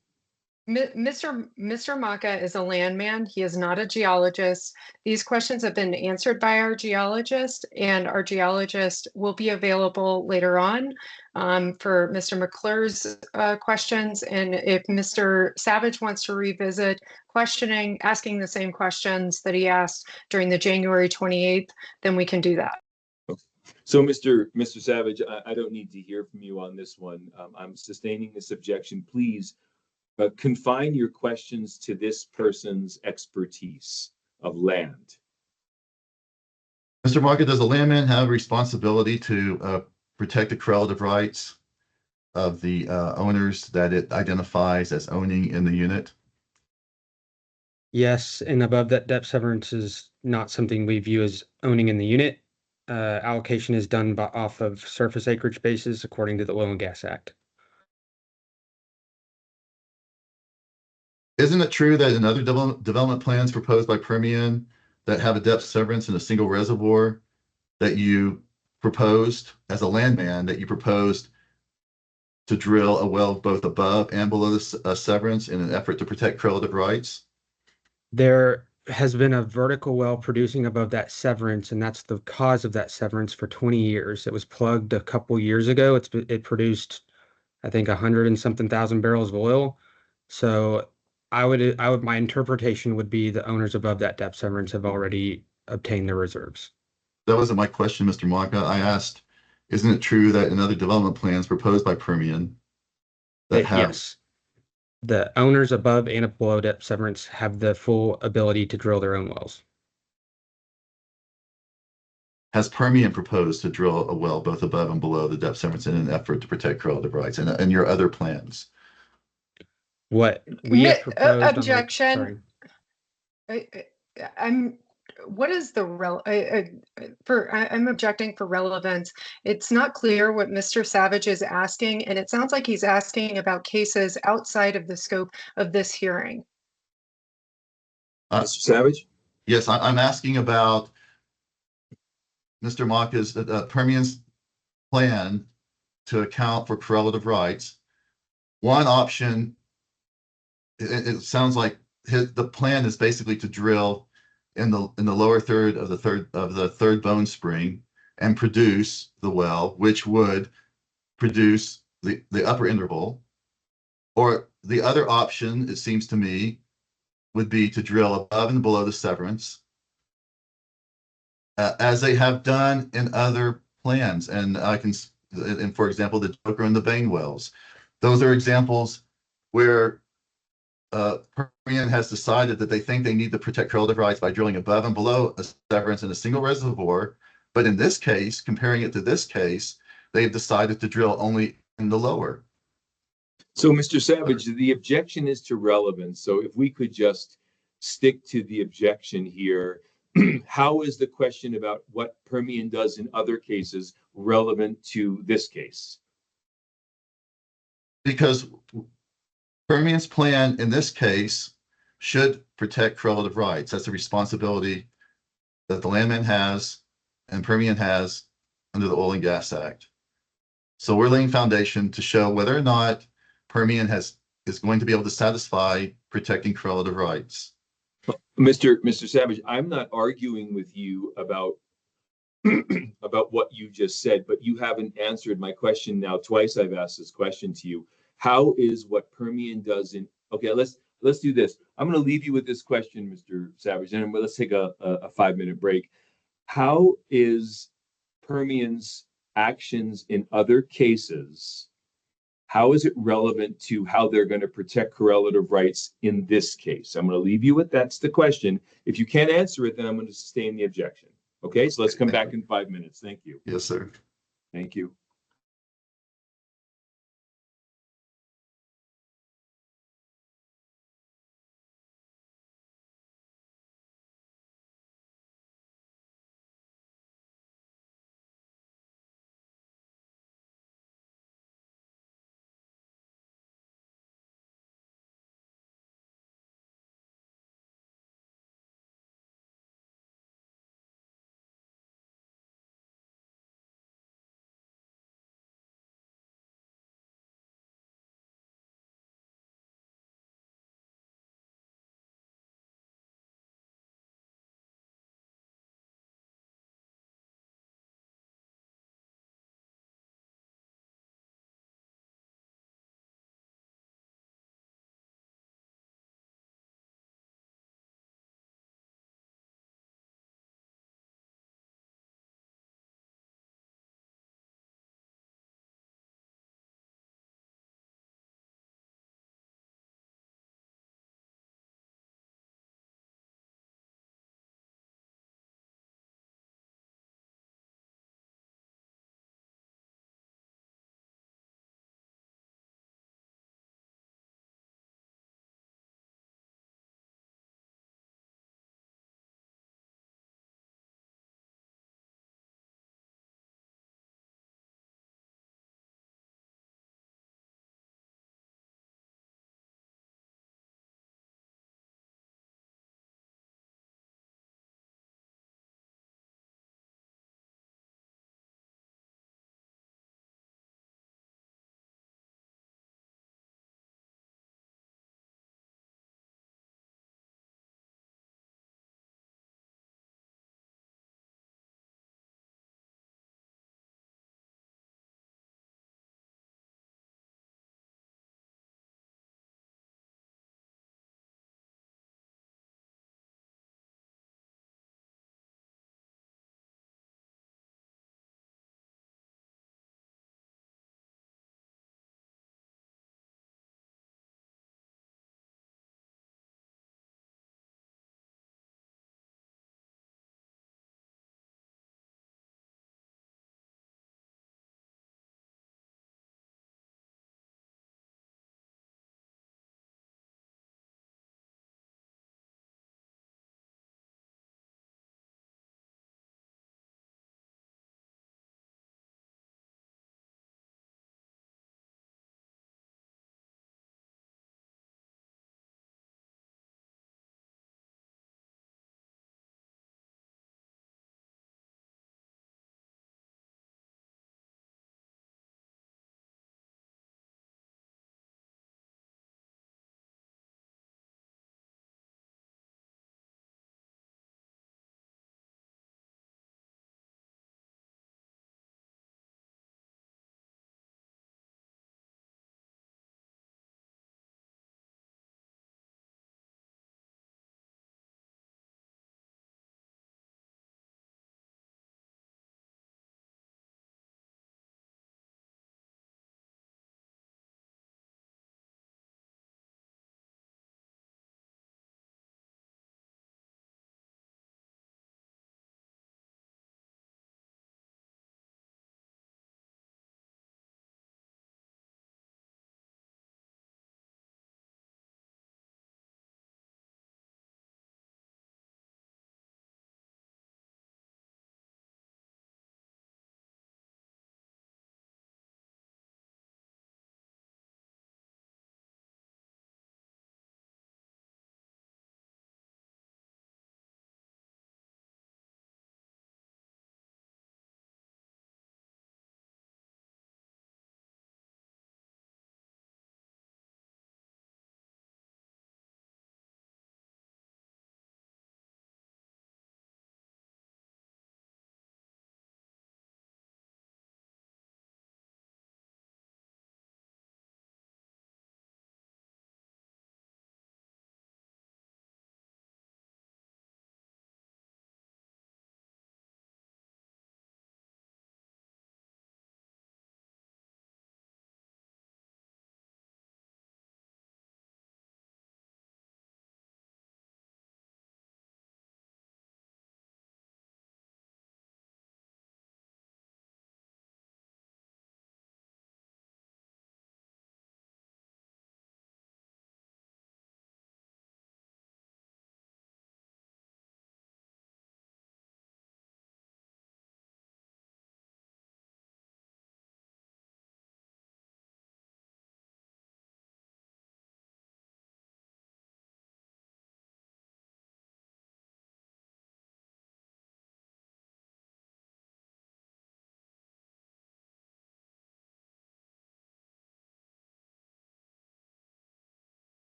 Mr. Maka is a landman. He is not a geologist. These questions have been answered by our geologist, and our geologist will be available later on for Mr. McClure's questions. And if Mr. Savage wants to revisit asking the same questions that he asked during the January 28th, then we can do that. So, Mr. Savage, I don't need to hear from you on this one. I'm sustaining this objection. Please confine your questions to this person's expertise of land. Mr. Maka, does a landman have a responsibility to protect the correlative rights of the owners that it identifies as owning in the unit? Yes, and above that depth severance is not something we view as owning in the unit. Allocation is done off of surface acreage basis according to the Oil and Gas Act. Isn't it true that in other development plans proposed by Permian that have a depth severance in a single reservoir that you proposed as a landman, that you proposed to drill a well both above and below the severance in an effort to protect correlative rights? There has been a vertical well producing above that severance, and that's the cause of that severance for 20 years. It was plugged a couple years ago. It produced, I think, 100 and something thousand barrels of oil. So my interpretation would be the owners above that depth severance have already obtained their reserves. That wasn't my question, Mr. Maka. I asked, isn't it true that in other development plans proposed by Permian Yes, the owners above and below depth severance have the full ability to drill their own wells. Has Permian proposed to drill a well both above and below the depth severance in an effort to protect correlative rights and your other plans? What we have proposed objection. What is the I'm objecting for relevance. It's not clear what Mr. Savage is asking, and it sounds like he's asking about cases outside of the scope of this hearing. Mr. Savage? Yes, I'm asking about Mr. Maka's Permian's plan to account for correlative rights. One option, it sounds like the plan is basically to drill in the lower third of the third bone spring and produce the well, which would produce the upper interval. Or the other option, it seems to me, would be to drill above and below the severance, as they have done in other plans. And for example, the Joker and the Bain wells. Those are examples where Permian has decided that they think they need to protect correlative rights by drilling above and below a severance in a single reservoir. But in this case, comparing it to this case, they've decided to drill only in the lower. So, Mr. Savage, the objection is to relevance. So if we could just stick to the objection here, how is the question about what Permian does in other cases relevant to this case? Because Permian's plan in this case should protect correlative rights. That's a responsibility that the landman has and Permian has under the Oil and Gas Act. So we're laying foundation to show whether or not Permian is going to be able to satisfy protecting correlative rights. Mr. Savage, I'm not arguing with you about about what you just said, but you haven't answered my question now. Twice I've asked this question to you. How is what Permian does in, okay, let's do this. I'm going to leave you with this question, Mr. Savage, and let's take a 5-minute break. How is Permian's actions in other cases, how is it relevant to how they're going to protect correlative rights in this case? I'm going to leave you with that's the question. If you can't answer it, then I'm going to sustain the objection. Okay, so let's come back in 5 minutes. Thank you. Yes, sir. Thank you.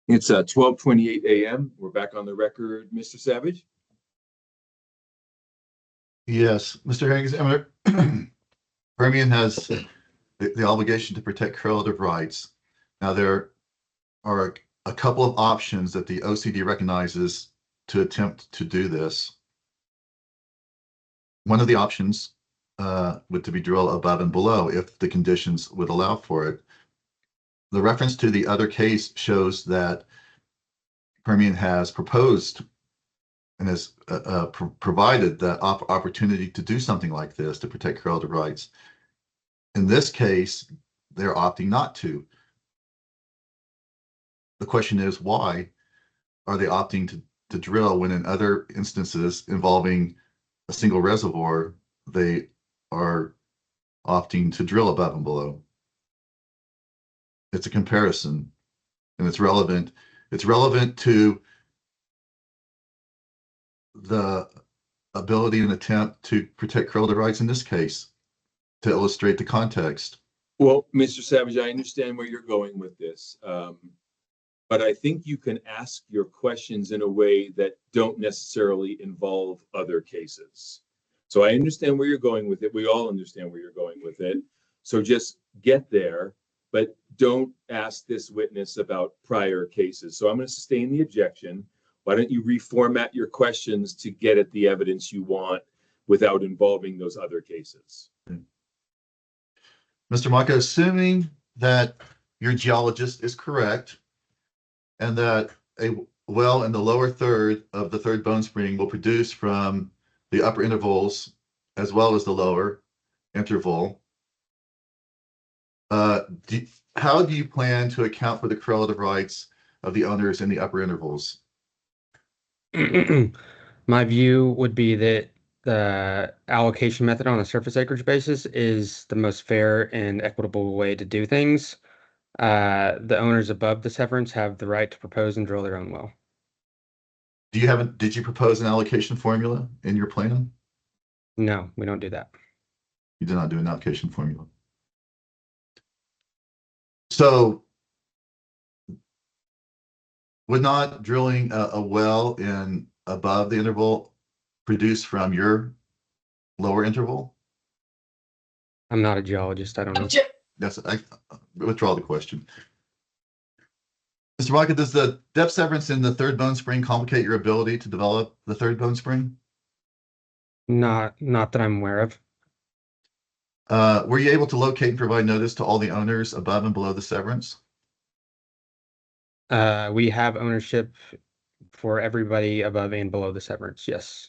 It's 12:28 a.m. We're back on the record, Mr. Savage. Yes, Mr. Examiner, Permian has the obligation to protect correlative rights. Now, there are a couple of options that the OCD recognizes to attempt to do this. One of the options would to be drill above and below if the conditions would allow for it. The reference to the other case shows that Permian has proposed and has provided that opportunity to do something like this to protect correlative rights. In this case, they're opting not to. The question is, why are they opting to drill when in other instances involving a single reservoir, they are opting to drill above and below? It's a comparison, and it's relevant. It's relevant to the ability and attempt to protect correlative rights in this case, to illustrate the context. Well, Mr. Savage, I understand where you're going with this, but I think you can ask your questions in a way that don't necessarily involve other cases. So I understand where you're going with it. We all understand where you're going with it. So just get there, but don't ask this witness about prior cases. So I'm going to sustain the objection. Why don't you reformat your questions to get at the evidence you want without involving those other cases? Mr. Maka, assuming that your geologist is correct and that a well in the lower third of the third bone spring will produce from the upper intervals as well as the lower interval, how do you plan to account for the correlative rights of the owners in the upper intervals? My view would be that the allocation method on a surface acreage basis is the most fair and equitable way to do things. The owners above the severance have the right to propose and drill their own well. Did you propose an allocation formula in your plan? No, we don't do that. You did not do an allocation formula. So would not drilling a well in above the interval produce from your lower interval? I'm not a geologist. I don't know. I withdraw the question. Mr. Rocket, does the depth severance in the third bone spring complicate your ability to develop the third bone spring? Not that I'm aware of. Were you able to locate and provide notice to all the owners above and below the severance? We have ownership for everybody above and below the severance, yes.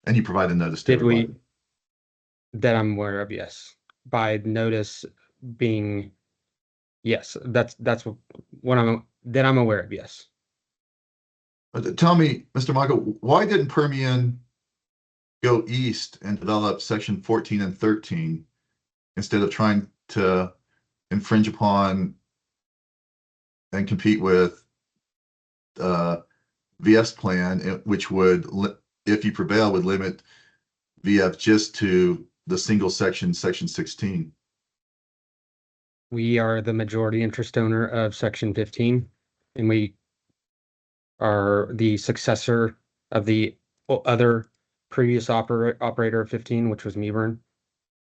And you provided notice to everybody? That I'm aware of, yes. By notice being, yes, that's what I'm aware of, yes. Tell me, Mr. Michael, why didn't Permian go east and develop section 14 and 13 instead of trying to infringe upon and compete with VF's plan, which would, if you prevail, would limit VF just to the single section 16? We are the majority interest owner of section 15, and we are the successor of the other previous operator of 15, which was Meburn,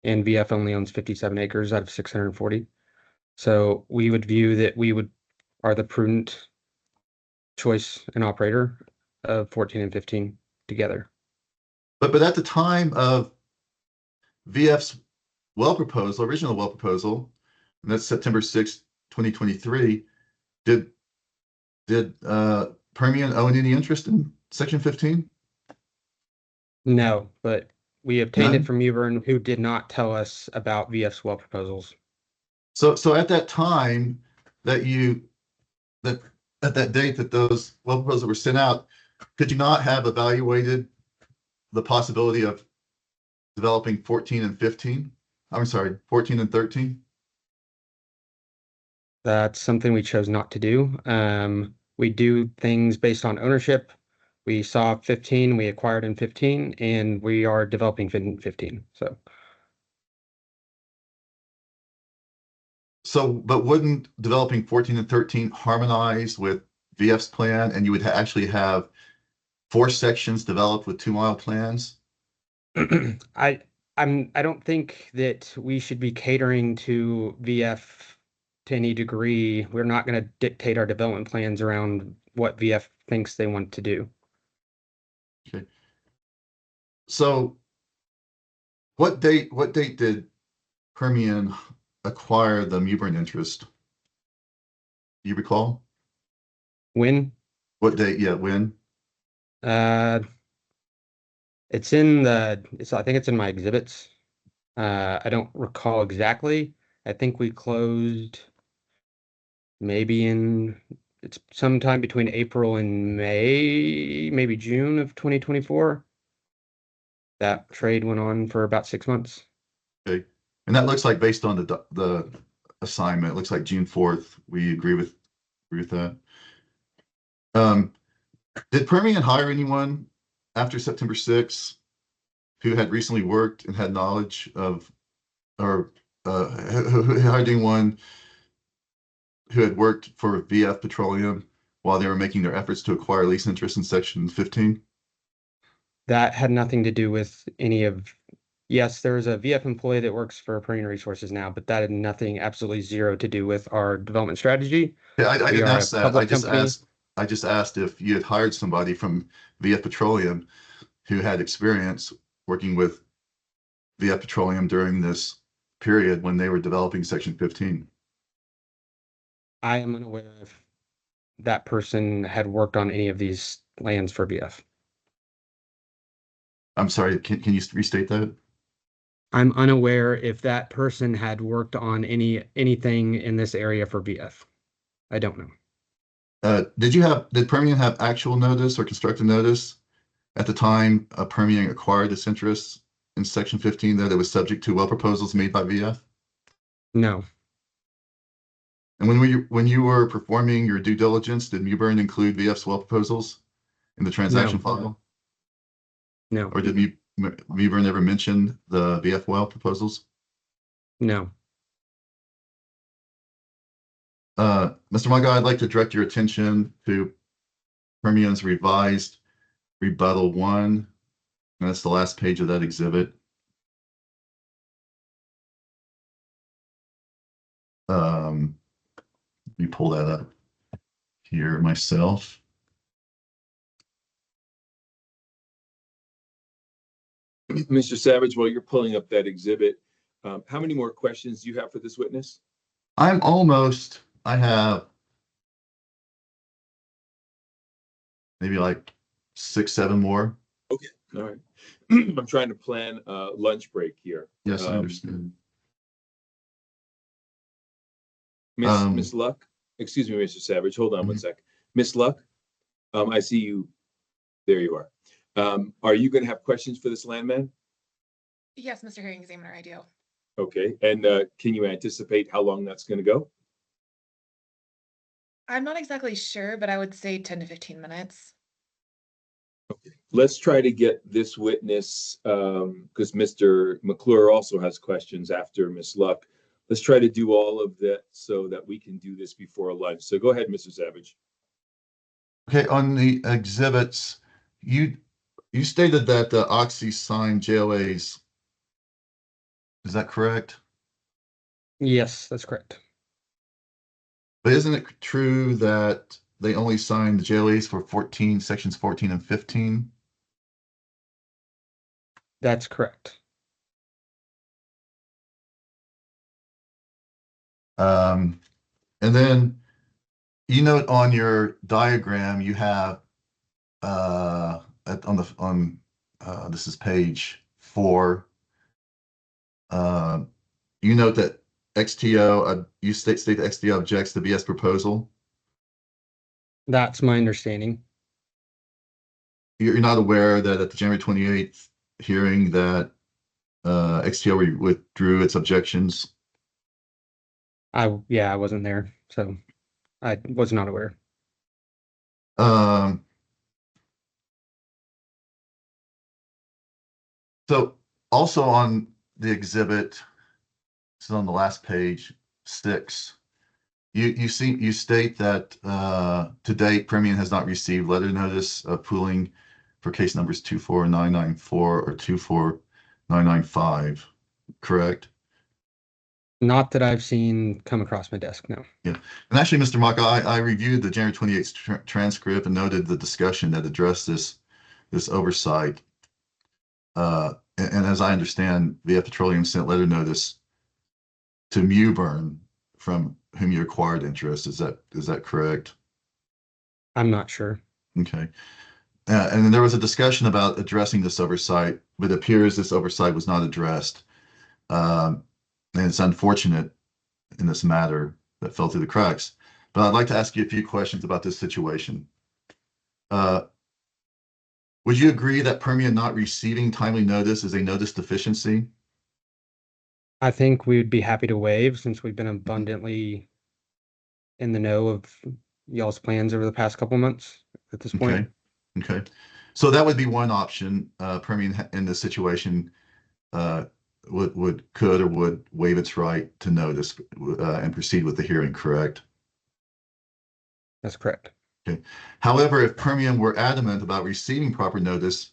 and VF only owns 57 acres out of 640. So we would view that are the prudent choice and operator of 14 and 15 together. But at the time of VF's original well proposal, and that's September 6, 2023, did Permian own any interest in section 15? No, but we obtained it from Meburn, who did not tell us about VF's well proposals. So at that time at that date that those well proposals were sent out, could you not have evaluated the possibility of developing 14 and 15? I'm sorry, 14 and 13? That's something we chose not to do. We do things based on ownership. We saw 15, we acquired in 15, and we are developing 15. So, but wouldn't developing 14 and 13 harmonize with VF's plan, and you would actually have 4 sections developed with 2-mile plans? I don't think that we should be catering to VF to any degree. We're not going to dictate our development plans around what VF thinks they want to do. Okay. So what date did Permian acquire the Mewburn interest? Do you recall? When? What date? Yeah, when? It's in I think it's in my exhibits. I don't recall exactly. I think we closed maybe it's sometime between April and May, maybe June of 2024. That trade went on for about 6 months. Okay. And that looks like, based on the assignment, it looks like June 4th. We agree with that. Did Permian hire anyone after September 6th who had recently worked and had knowledge of, or who hired anyone who had worked for VF Petroleum while they were making their efforts to acquire lease interest in Section 15? That had nothing to do with any of. Yes, there is a VF employee that works for Permian Resources now, but that had nothing, absolutely zero, to do with our development strategy. Yeah, I didn't ask that. I just asked if you had hired somebody from VF Petroleum who had experience working with VF Petroleum during this period when they were developing Section 15. I am unaware if that person had worked on any of these lands for VF. I'm sorry, can you restate that? I'm unaware if that person had worked on anything in this area for VF. I don't know. Did Permian have actual notice or constructive notice at the time Permian acquired this interest in Section 15 that it was subject to well proposals made by VF? No. And when you were performing your due diligence, did Mewburn include VF's well proposals in the transaction file? No. Or did Mewburn ever mention the VF well proposals? No. Mr. Maga, I'd like to direct your attention to Permian's revised rebuttal 1. And that's the last page of that exhibit. Let me pull that up here myself. Mr. Savage, while you're pulling up that exhibit, how many more questions do you have for this witness? I have maybe like 6, 7 more. Okay, all right. I'm trying to plan a lunch break here. Yes, I understand. Miss Luck, excuse me, Mr. Savage, hold on one sec. Miss Luck, I see you. There you are. Are you going to have questions for this landman? Yes, Mr. Hearing Examiner, I do. Okay, and can you anticipate how long that's going to go? I'm not exactly sure, but I would say 10 to 15 minutes. Okay, let's try to get this witness, because Mr. McClure also has questions after Miss Luck. Let's try to do all of that so that we can do this before lunch. So go ahead, Mr. Savage. Okay, on the exhibits, you stated that the Oxy signed JOAs. Is that correct? Yes, that's correct. But isn't it true that they only signed the JOAs for sections 14 and 15? That's correct. And then you note on your diagram you have this is page 4. You note that XTO, you state that XTO objects to VS proposal. That's my understanding. You're not aware that at the January 28th hearing that XTO withdrew its objections? I wasn't there, so I was not aware. So also on the exhibit, this is on the last page, 6. You state that to date, Permian has not received letter notice of pooling for case numbers 24994 or 24995, correct? Not that I've seen come across my desk, no. Yeah. And actually, Mr. Maka, I reviewed the January 28th transcript and noted the discussion that addressed this oversight. And as I understand, VF Petroleum sent letter notice to Mewburn, from whom you acquired interest. Is that correct? I'm not sure. Okay. And then there was a discussion about addressing this oversight, but it appears this oversight was not addressed. And it's unfortunate in this matter that fell through the cracks. But I'd like to ask you a few questions about this situation. Would you agree that Permian not receiving timely notice is a notice deficiency? I think we would be happy to waive, since we've been abundantly in the know of y'all's plans over the past couple months at this point. Okay. So that would be one option. Permian in this situation could or would waive its right to notice and proceed with the hearing, correct? That's correct. Okay. However, if Permian were adamant about receiving proper notice,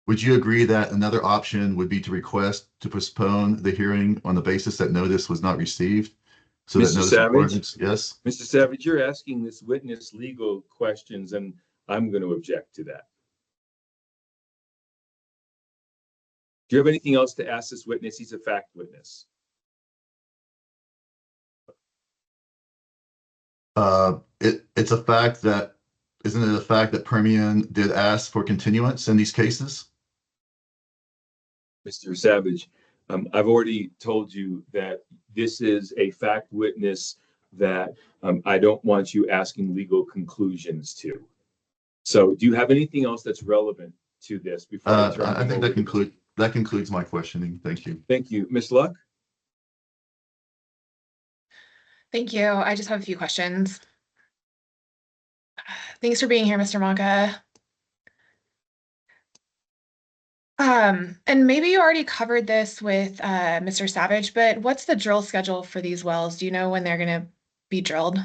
would you agree that another option would be to request to postpone the hearing on the basis that notice was not received? So that Mr. notice Savage? yes? Mr. Savage, you're asking this witness legal questions, and I'm going to object to that. Do you have anything else to ask this witness? He's a fact witness. It's a fact that, isn't it a fact that Permian did ask for continuance in these cases? Mr. Savage, I've already told you that this is a fact witness that I don't want you asking legal conclusions to. So do you have anything else that's relevant to this before I turn? I think that concludes my questioning. Thank you. Thank you. Ms. Luck? Thank you. I just have a few questions. Thanks for being here, Mr. Maka. And maybe you already covered this with Mr. Savage, but what's the drill schedule for these wells? Do you know when they're going to be drilled?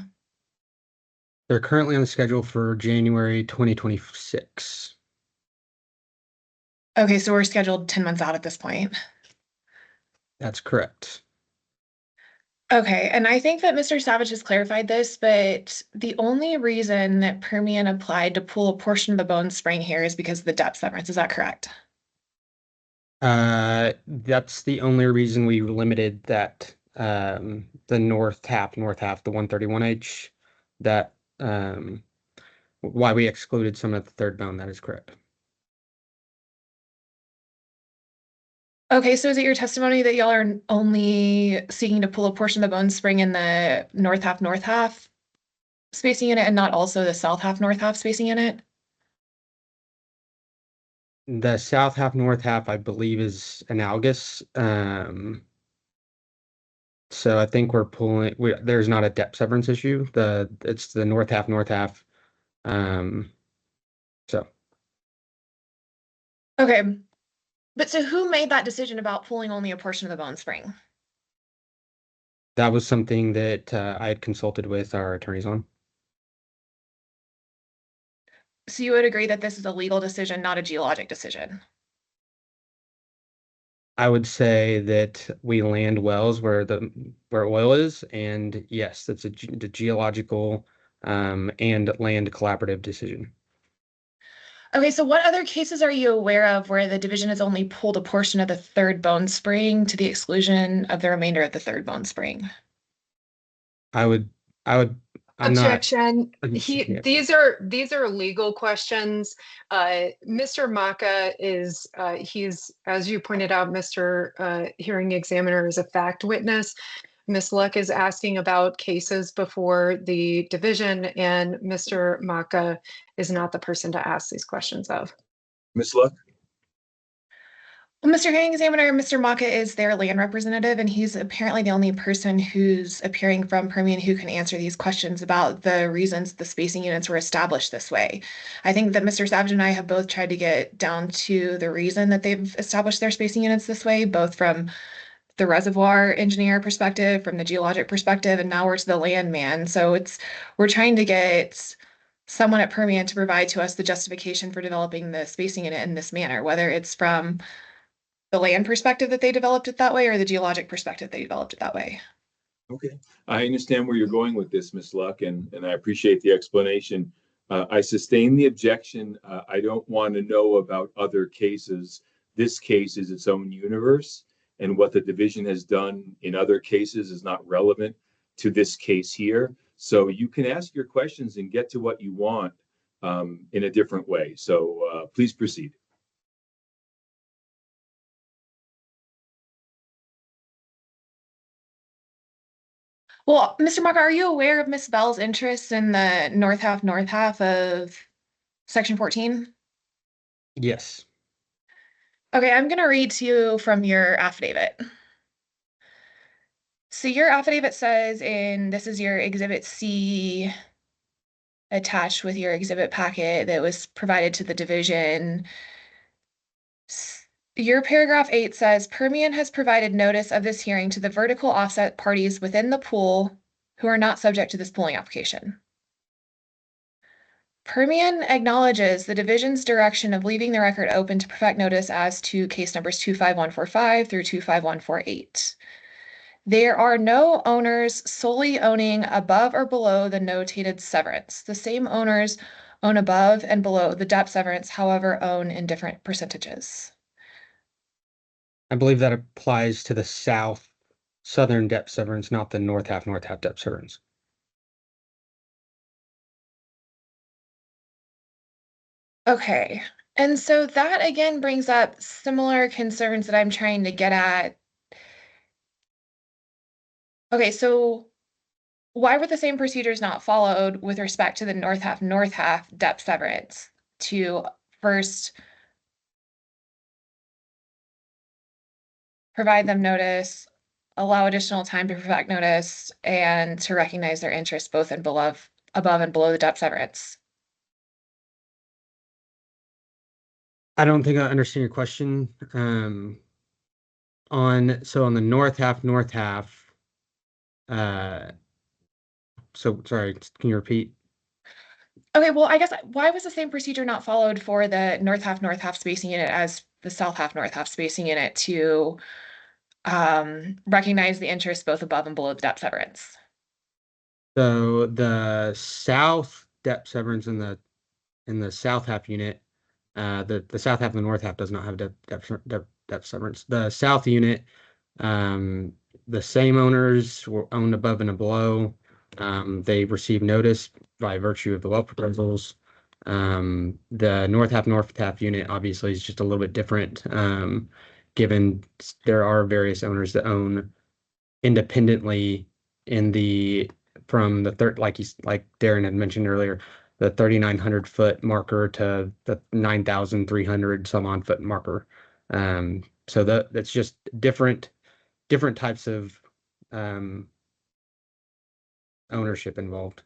They're currently on the schedule for January 2026. Okay, so we're scheduled 10 months out at this point. That's correct. Okay, and I think that Mr. Savage has clarified this, but the only reason that Permian applied to pull a portion of the Bone Spring here is because of the depth severance. Is that correct? That's the only reason we limited that, the north half, the 131H, that, why we excluded some of the third bone. That is correct. Okay, so is it your testimony that y'all are only seeking to pull a portion of the Bone Spring in the north half spacing unit and not also the south half spacing unit? The south half, north half, I believe, is analogous. So I think we're pulling. There's not a depth severance issue. It's the north half. So. Okay, but so who made that decision about pulling only a portion of the Bone Spring? That was something that I had consulted with our attorneys on. So you would agree that this is a legal decision, not a geologic decision? I would say that we land wells where oil is, and yes, that's the geological and land collaborative decision. Okay, so what other cases are you aware of where the division has only pulled a portion of the third Bone Spring to the exclusion of the remainder of the third Bone Spring? Objection. These are legal questions. Mr. Maka is he's, as you pointed out, Mr. Hearing Examiner, is a fact witness. Ms. Luck is asking about cases before the division, and Mr. Maka is not the person to ask these questions of. Ms. Luck? Well, Mr. Hearing Examiner, Mr. Maka is their land representative, and he's apparently the only person who's appearing from Permian who can answer these questions about the reasons the spacing units were established this way. I think that Mr. Savage and I have both tried to get down to the reason that they've established their spacing units this way, both from the reservoir engineer perspective, from the geologic perspective, and now we're to the landman. So we're trying to get someone at Permian to provide to us the justification for developing the spacing unit in this manner, whether it's from the land perspective that they developed it that way or the geologic perspective they developed it that way. Okay, I understand where you're going with this, Ms. Luck, and I appreciate the explanation. I sustain the objection. I don't want to know about other cases. This case is its own universe, and what the division has done in other cases is not relevant to this case here. So you can ask your questions and get to what you want in a different way. So please proceed. Well, Mr. Marker, are you aware of Ms. Bell's interest in the north half of Section 14? Yes. Okay, I'm going to read to you from your affidavit. So your affidavit says this is your Exhibit C attached with your exhibit packet that was provided to the division. Your paragraph 8 says, Permian has provided notice of this hearing to the vertical offset parties within the pool who are not subject to this pooling application. Permian acknowledges the division's direction of leaving the record open to perfect notice as to case numbers 25145 through 25148. There are no owners solely owning above or below the notated severance. The same owners own above and below the depth severance, however, own in different percentages. I believe that applies to the southern depth severance, not the north half depth severance. Okay. And so that again brings up similar concerns that I'm trying to get at. Okay, so why were the same procedures not followed with respect to the north half depth severance to first provide them notice, allow additional time to perfect notice, and to recognize their interest both in above and below the depth severance? I don't think I understand your question. On the north half, so sorry, can you repeat? Okay, well, I guess why was the same procedure not followed for the north half spacing unit as the south half spacing unit to recognize the interest both above and below the depth severance? So the south depth severance in the south half unit, the south half and the north half does not have depth severance. The south unit, the same owners were owned above and below. They received notice by virtue of the well proposals. The north half unit obviously is just a little bit different, given there are various owners that own independently from the third, like Darren had mentioned earlier, the 3,900 foot marker to the 9,300 some odd foot marker. So that's just different types of ownership involved.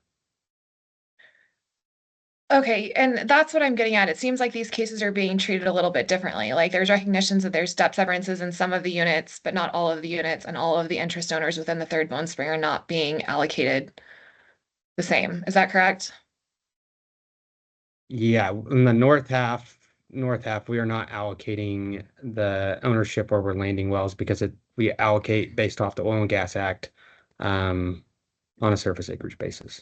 Okay, and that's what I'm getting at. It seems like these cases are being treated a little bit differently. Like there's recognitions that there's depth severances in some of the units, but not all of the units, and all of the interest owners within the third Bone Spring are not being allocated the same. Is that correct? Yeah, in the north half, we are not allocating the ownership where we're landing wells because we allocate based off the Oil and Gas Act on a surface acreage basis.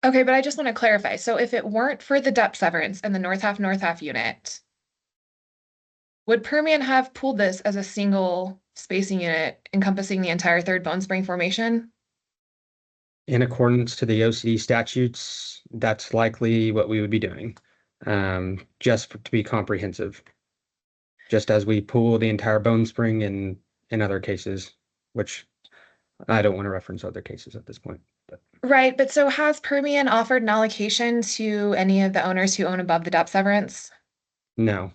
Okay, but I just want to clarify. So if it weren't for the depth severance in the north half unit, would Permian have pooled this as a single spacing unit encompassing the entire third Bone Spring formation? In accordance to the OCD statutes, that's likely what we would be doing, to be comprehensive, just as we pool the entire Bone Spring in other cases, which I don't want to reference other cases at this point. Right, but so has Permian offered an allocation to any of the owners who own above the depth severance? No.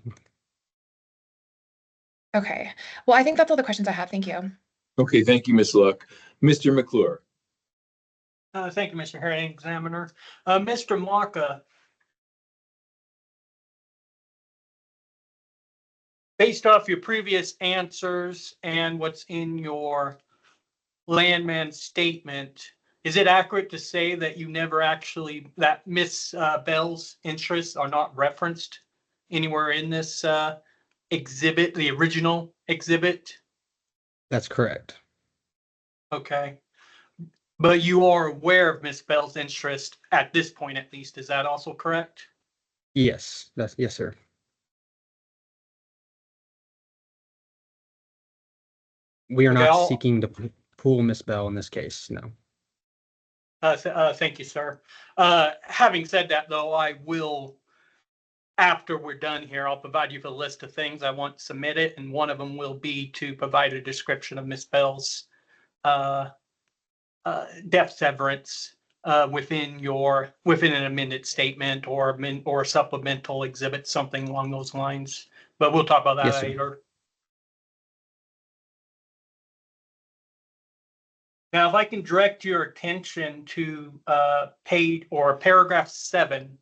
Okay, well, I think that's all the questions I have. Thank you. Okay, thank you, Ms. Luck. Mr. McClure. Thank you, Mr. Hearing Examiner. Mr. Marka, based off your previous answers and what's in your landman statement, is it accurate to say that you never actually, that Miss Bell's interests are not referenced anywhere in this exhibit, the original exhibit? That's correct. Okay. But you are aware of Miss Bell's interest at this point, at least. Is that also correct? Yes, yes, sir. We are Okay, not I'll- seeking to pull Miss Bell in this case, no. Thank you, sir. Having said that, though, I will, after we're done here, I'll provide you with a list of things I want submitted, and one of them will be to provide a description of Miss Bell's death severance within an amended statement or supplemental exhibit, something along those lines. But we'll talk about that Yes, sir. later. Now, if I can direct your attention to paragraph 7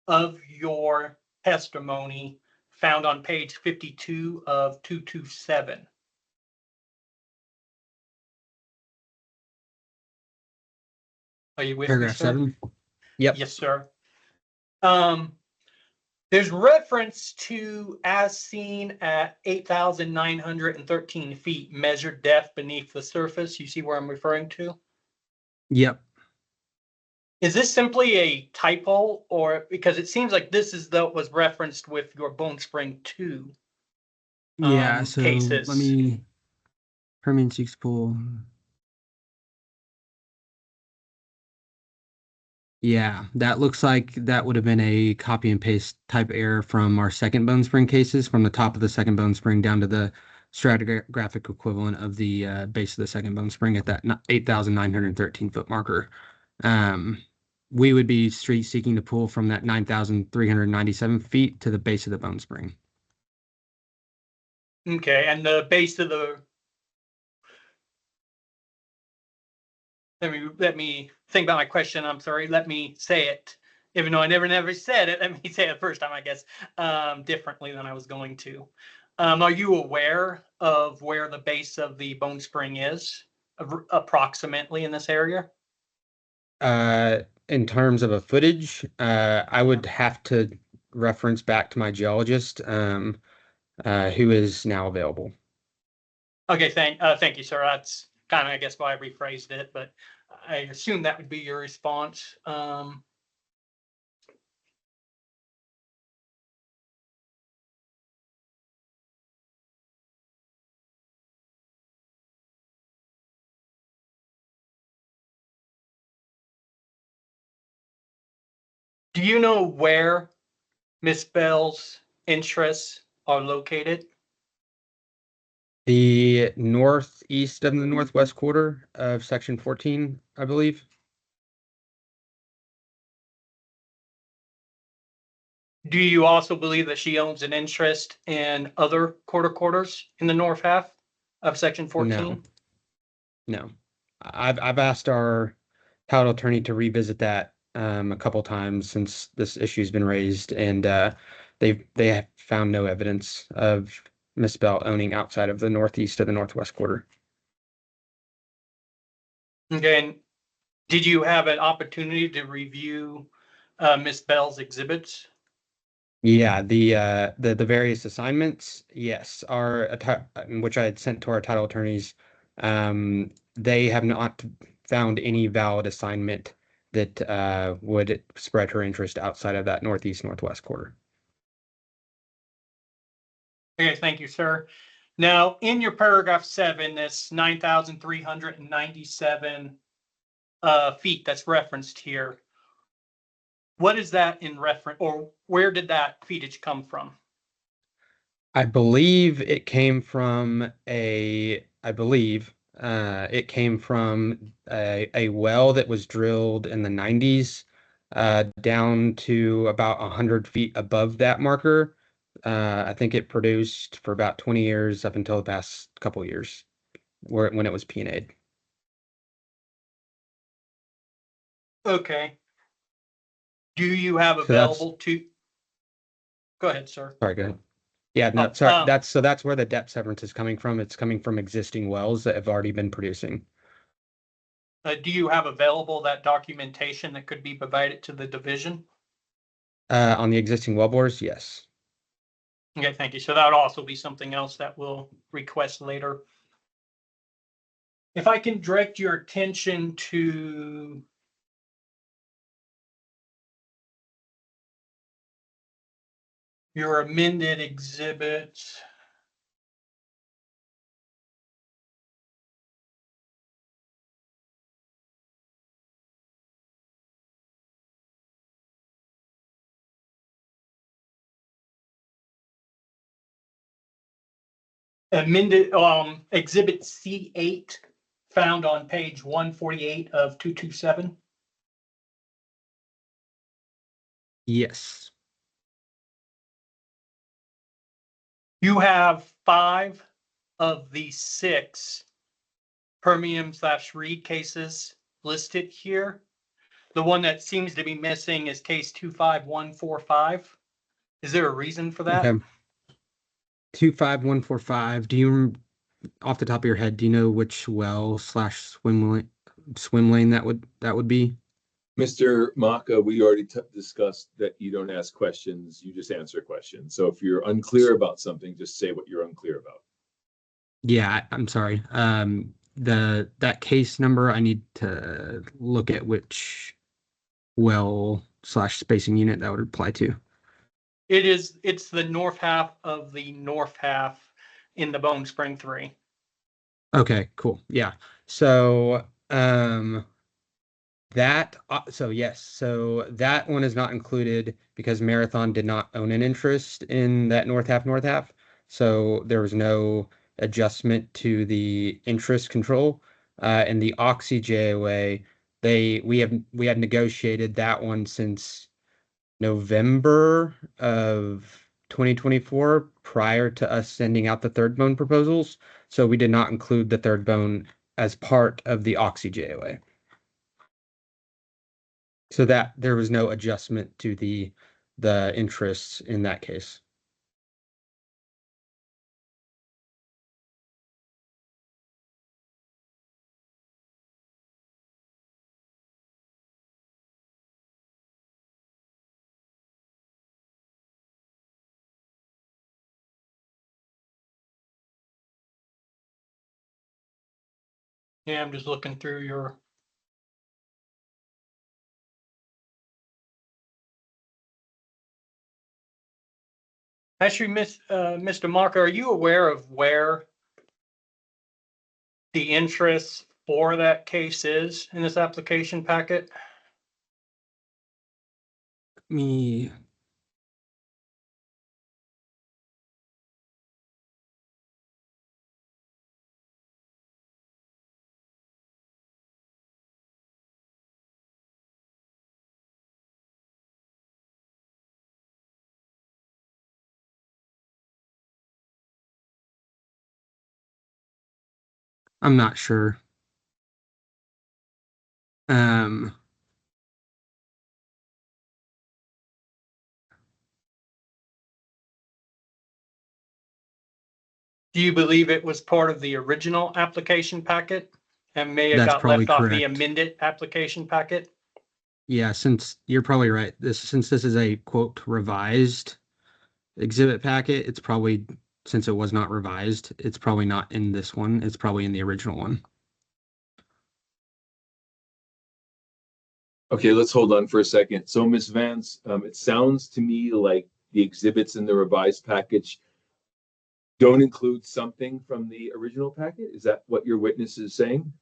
of your testimony found on page 52 of 227. Are you with me, Paragraph sir? 7? Yep. Yes, sir. There's reference to as seen at 8,913 feet measured depth beneath the surface. You see where I'm referring to? Yep. Is this simply a typo, or because it seems like this is what was referenced with your Bone Spring 2 Yeah, so cases? let me Permian 6 pool. Yeah, that looks like that would have been a copy and paste type error from our second Bone Spring cases, from the top of the second Bone Spring down to the stratigraphic equivalent of the base of the second Bone Spring at that 8,913 foot marker. We would be seeking to pull from that 9,397 feet to the base of the Bone Spring. Okay, and the base of the let me think about my question. I'm sorry. Let me say it, even though I never said it. Let me say it the first time, I guess, differently than I was going to. Are you aware of where the base of the Bone Spring is, approximately in this area? In terms of a footage, I would have to reference back to my geologist, who is now available. Okay, thank you, sir. That's kind of, I guess, why I rephrased it, but I assume that would be your response. Do you know where Miss Bell's interests are located? The northeast of the northwest quarter of section 14, I believe. Do you also believe that she owns an interest in other quarters in the north half of section 14? No. I've asked our title attorney to revisit that a couple times since this issue's been raised, and they have found no evidence of Miss Bell owning outside of the northeast or the northwest quarter. Okay, and did you have an opportunity to review Miss Bell's exhibits? Yeah, the various assignments, yes, which I had sent to our title attorneys. They have not found any valid assignment that would spread her interest outside of that northeast northwest quarter. Okay, thank you, sir. Now, in your paragraph 7, this 9,397 feet that's referenced here, what is that in reference, or where did that feetage come from? I believe it came from a well that was drilled in the 90s down to about 100 feet above that marker. I think it produced for about 20 years up until the past couple of years when it was P&A'd. Okay. Do you have So that's- available to? Go ahead, sir. Sorry, go ahead. Yeah, no, Oh, sorry. That's where the depth severance is coming from. It's coming from existing wells that have already been producing. Do you have available that documentation that could be provided to the division? On the existing well bores, yes. Okay, thank you. So that would also be something else that we'll request later. If I can direct your attention to your amended exhibits. Amended exhibit C8 found on page 148 of 227. Yes. You have 5 of the 6 Permian/Reed cases listed here. The one that seems to be missing is case 25145. Is there a reason for that? Okay. 25145. Do you, off the top of your head, do you know which well / swim lane that would be? Mr. Maka, we already discussed that you don't ask questions, you just answer questions. So if you're unclear about something, just say what you're unclear about. Yeah, I'm sorry. That case number, I need to look at which well / spacing unit that would apply to. It's the north half of the north half in the Bone Spring 3. Okay, cool. Yeah. So, yes, so that one is not included because Marathon did not own an interest in that north half. So there was no adjustment to the interest control. And the Oxy JOA, we had negotiated that one since November of 2024 prior to us sending out the third bone proposals. So we did not include the third bone as part of the Oxy JOA. So that there was no adjustment to the interests in that case. Yeah, I'm just looking through your. Actually, Mr. Marker, are you aware of where the interest for that case is in this application packet? Me. I'm not sure. Do you believe it was part of the original application packet and may have That's got probably left off the correct. amended application packet? Yeah, since you're probably right. Since this is a quote revised exhibit packet, it's probably, since it was not revised, it's probably not in this one. It's probably in the original one. Okay, let's hold on for a second. So Ms. Vance, it sounds to me like the exhibits in the revised package don't include something from the original packet. Is that what your witness is saying?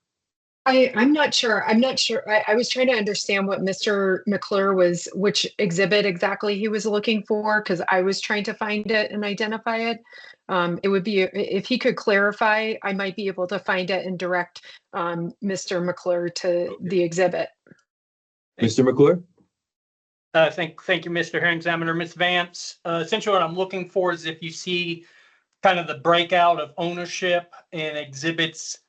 I'm not sure. I was trying to understand what Mr. McClure was, which exhibit exactly he was looking for, because I was trying to find it and identify it. It would be, if he could clarify, I might be able to find it and direct Mr. McClure to the exhibit. Mr. McClure? Thank you, Mr. Hearing Examiner. Ms. Vance, essentially what I'm looking for is if you see kind of the breakout of ownership in exhibits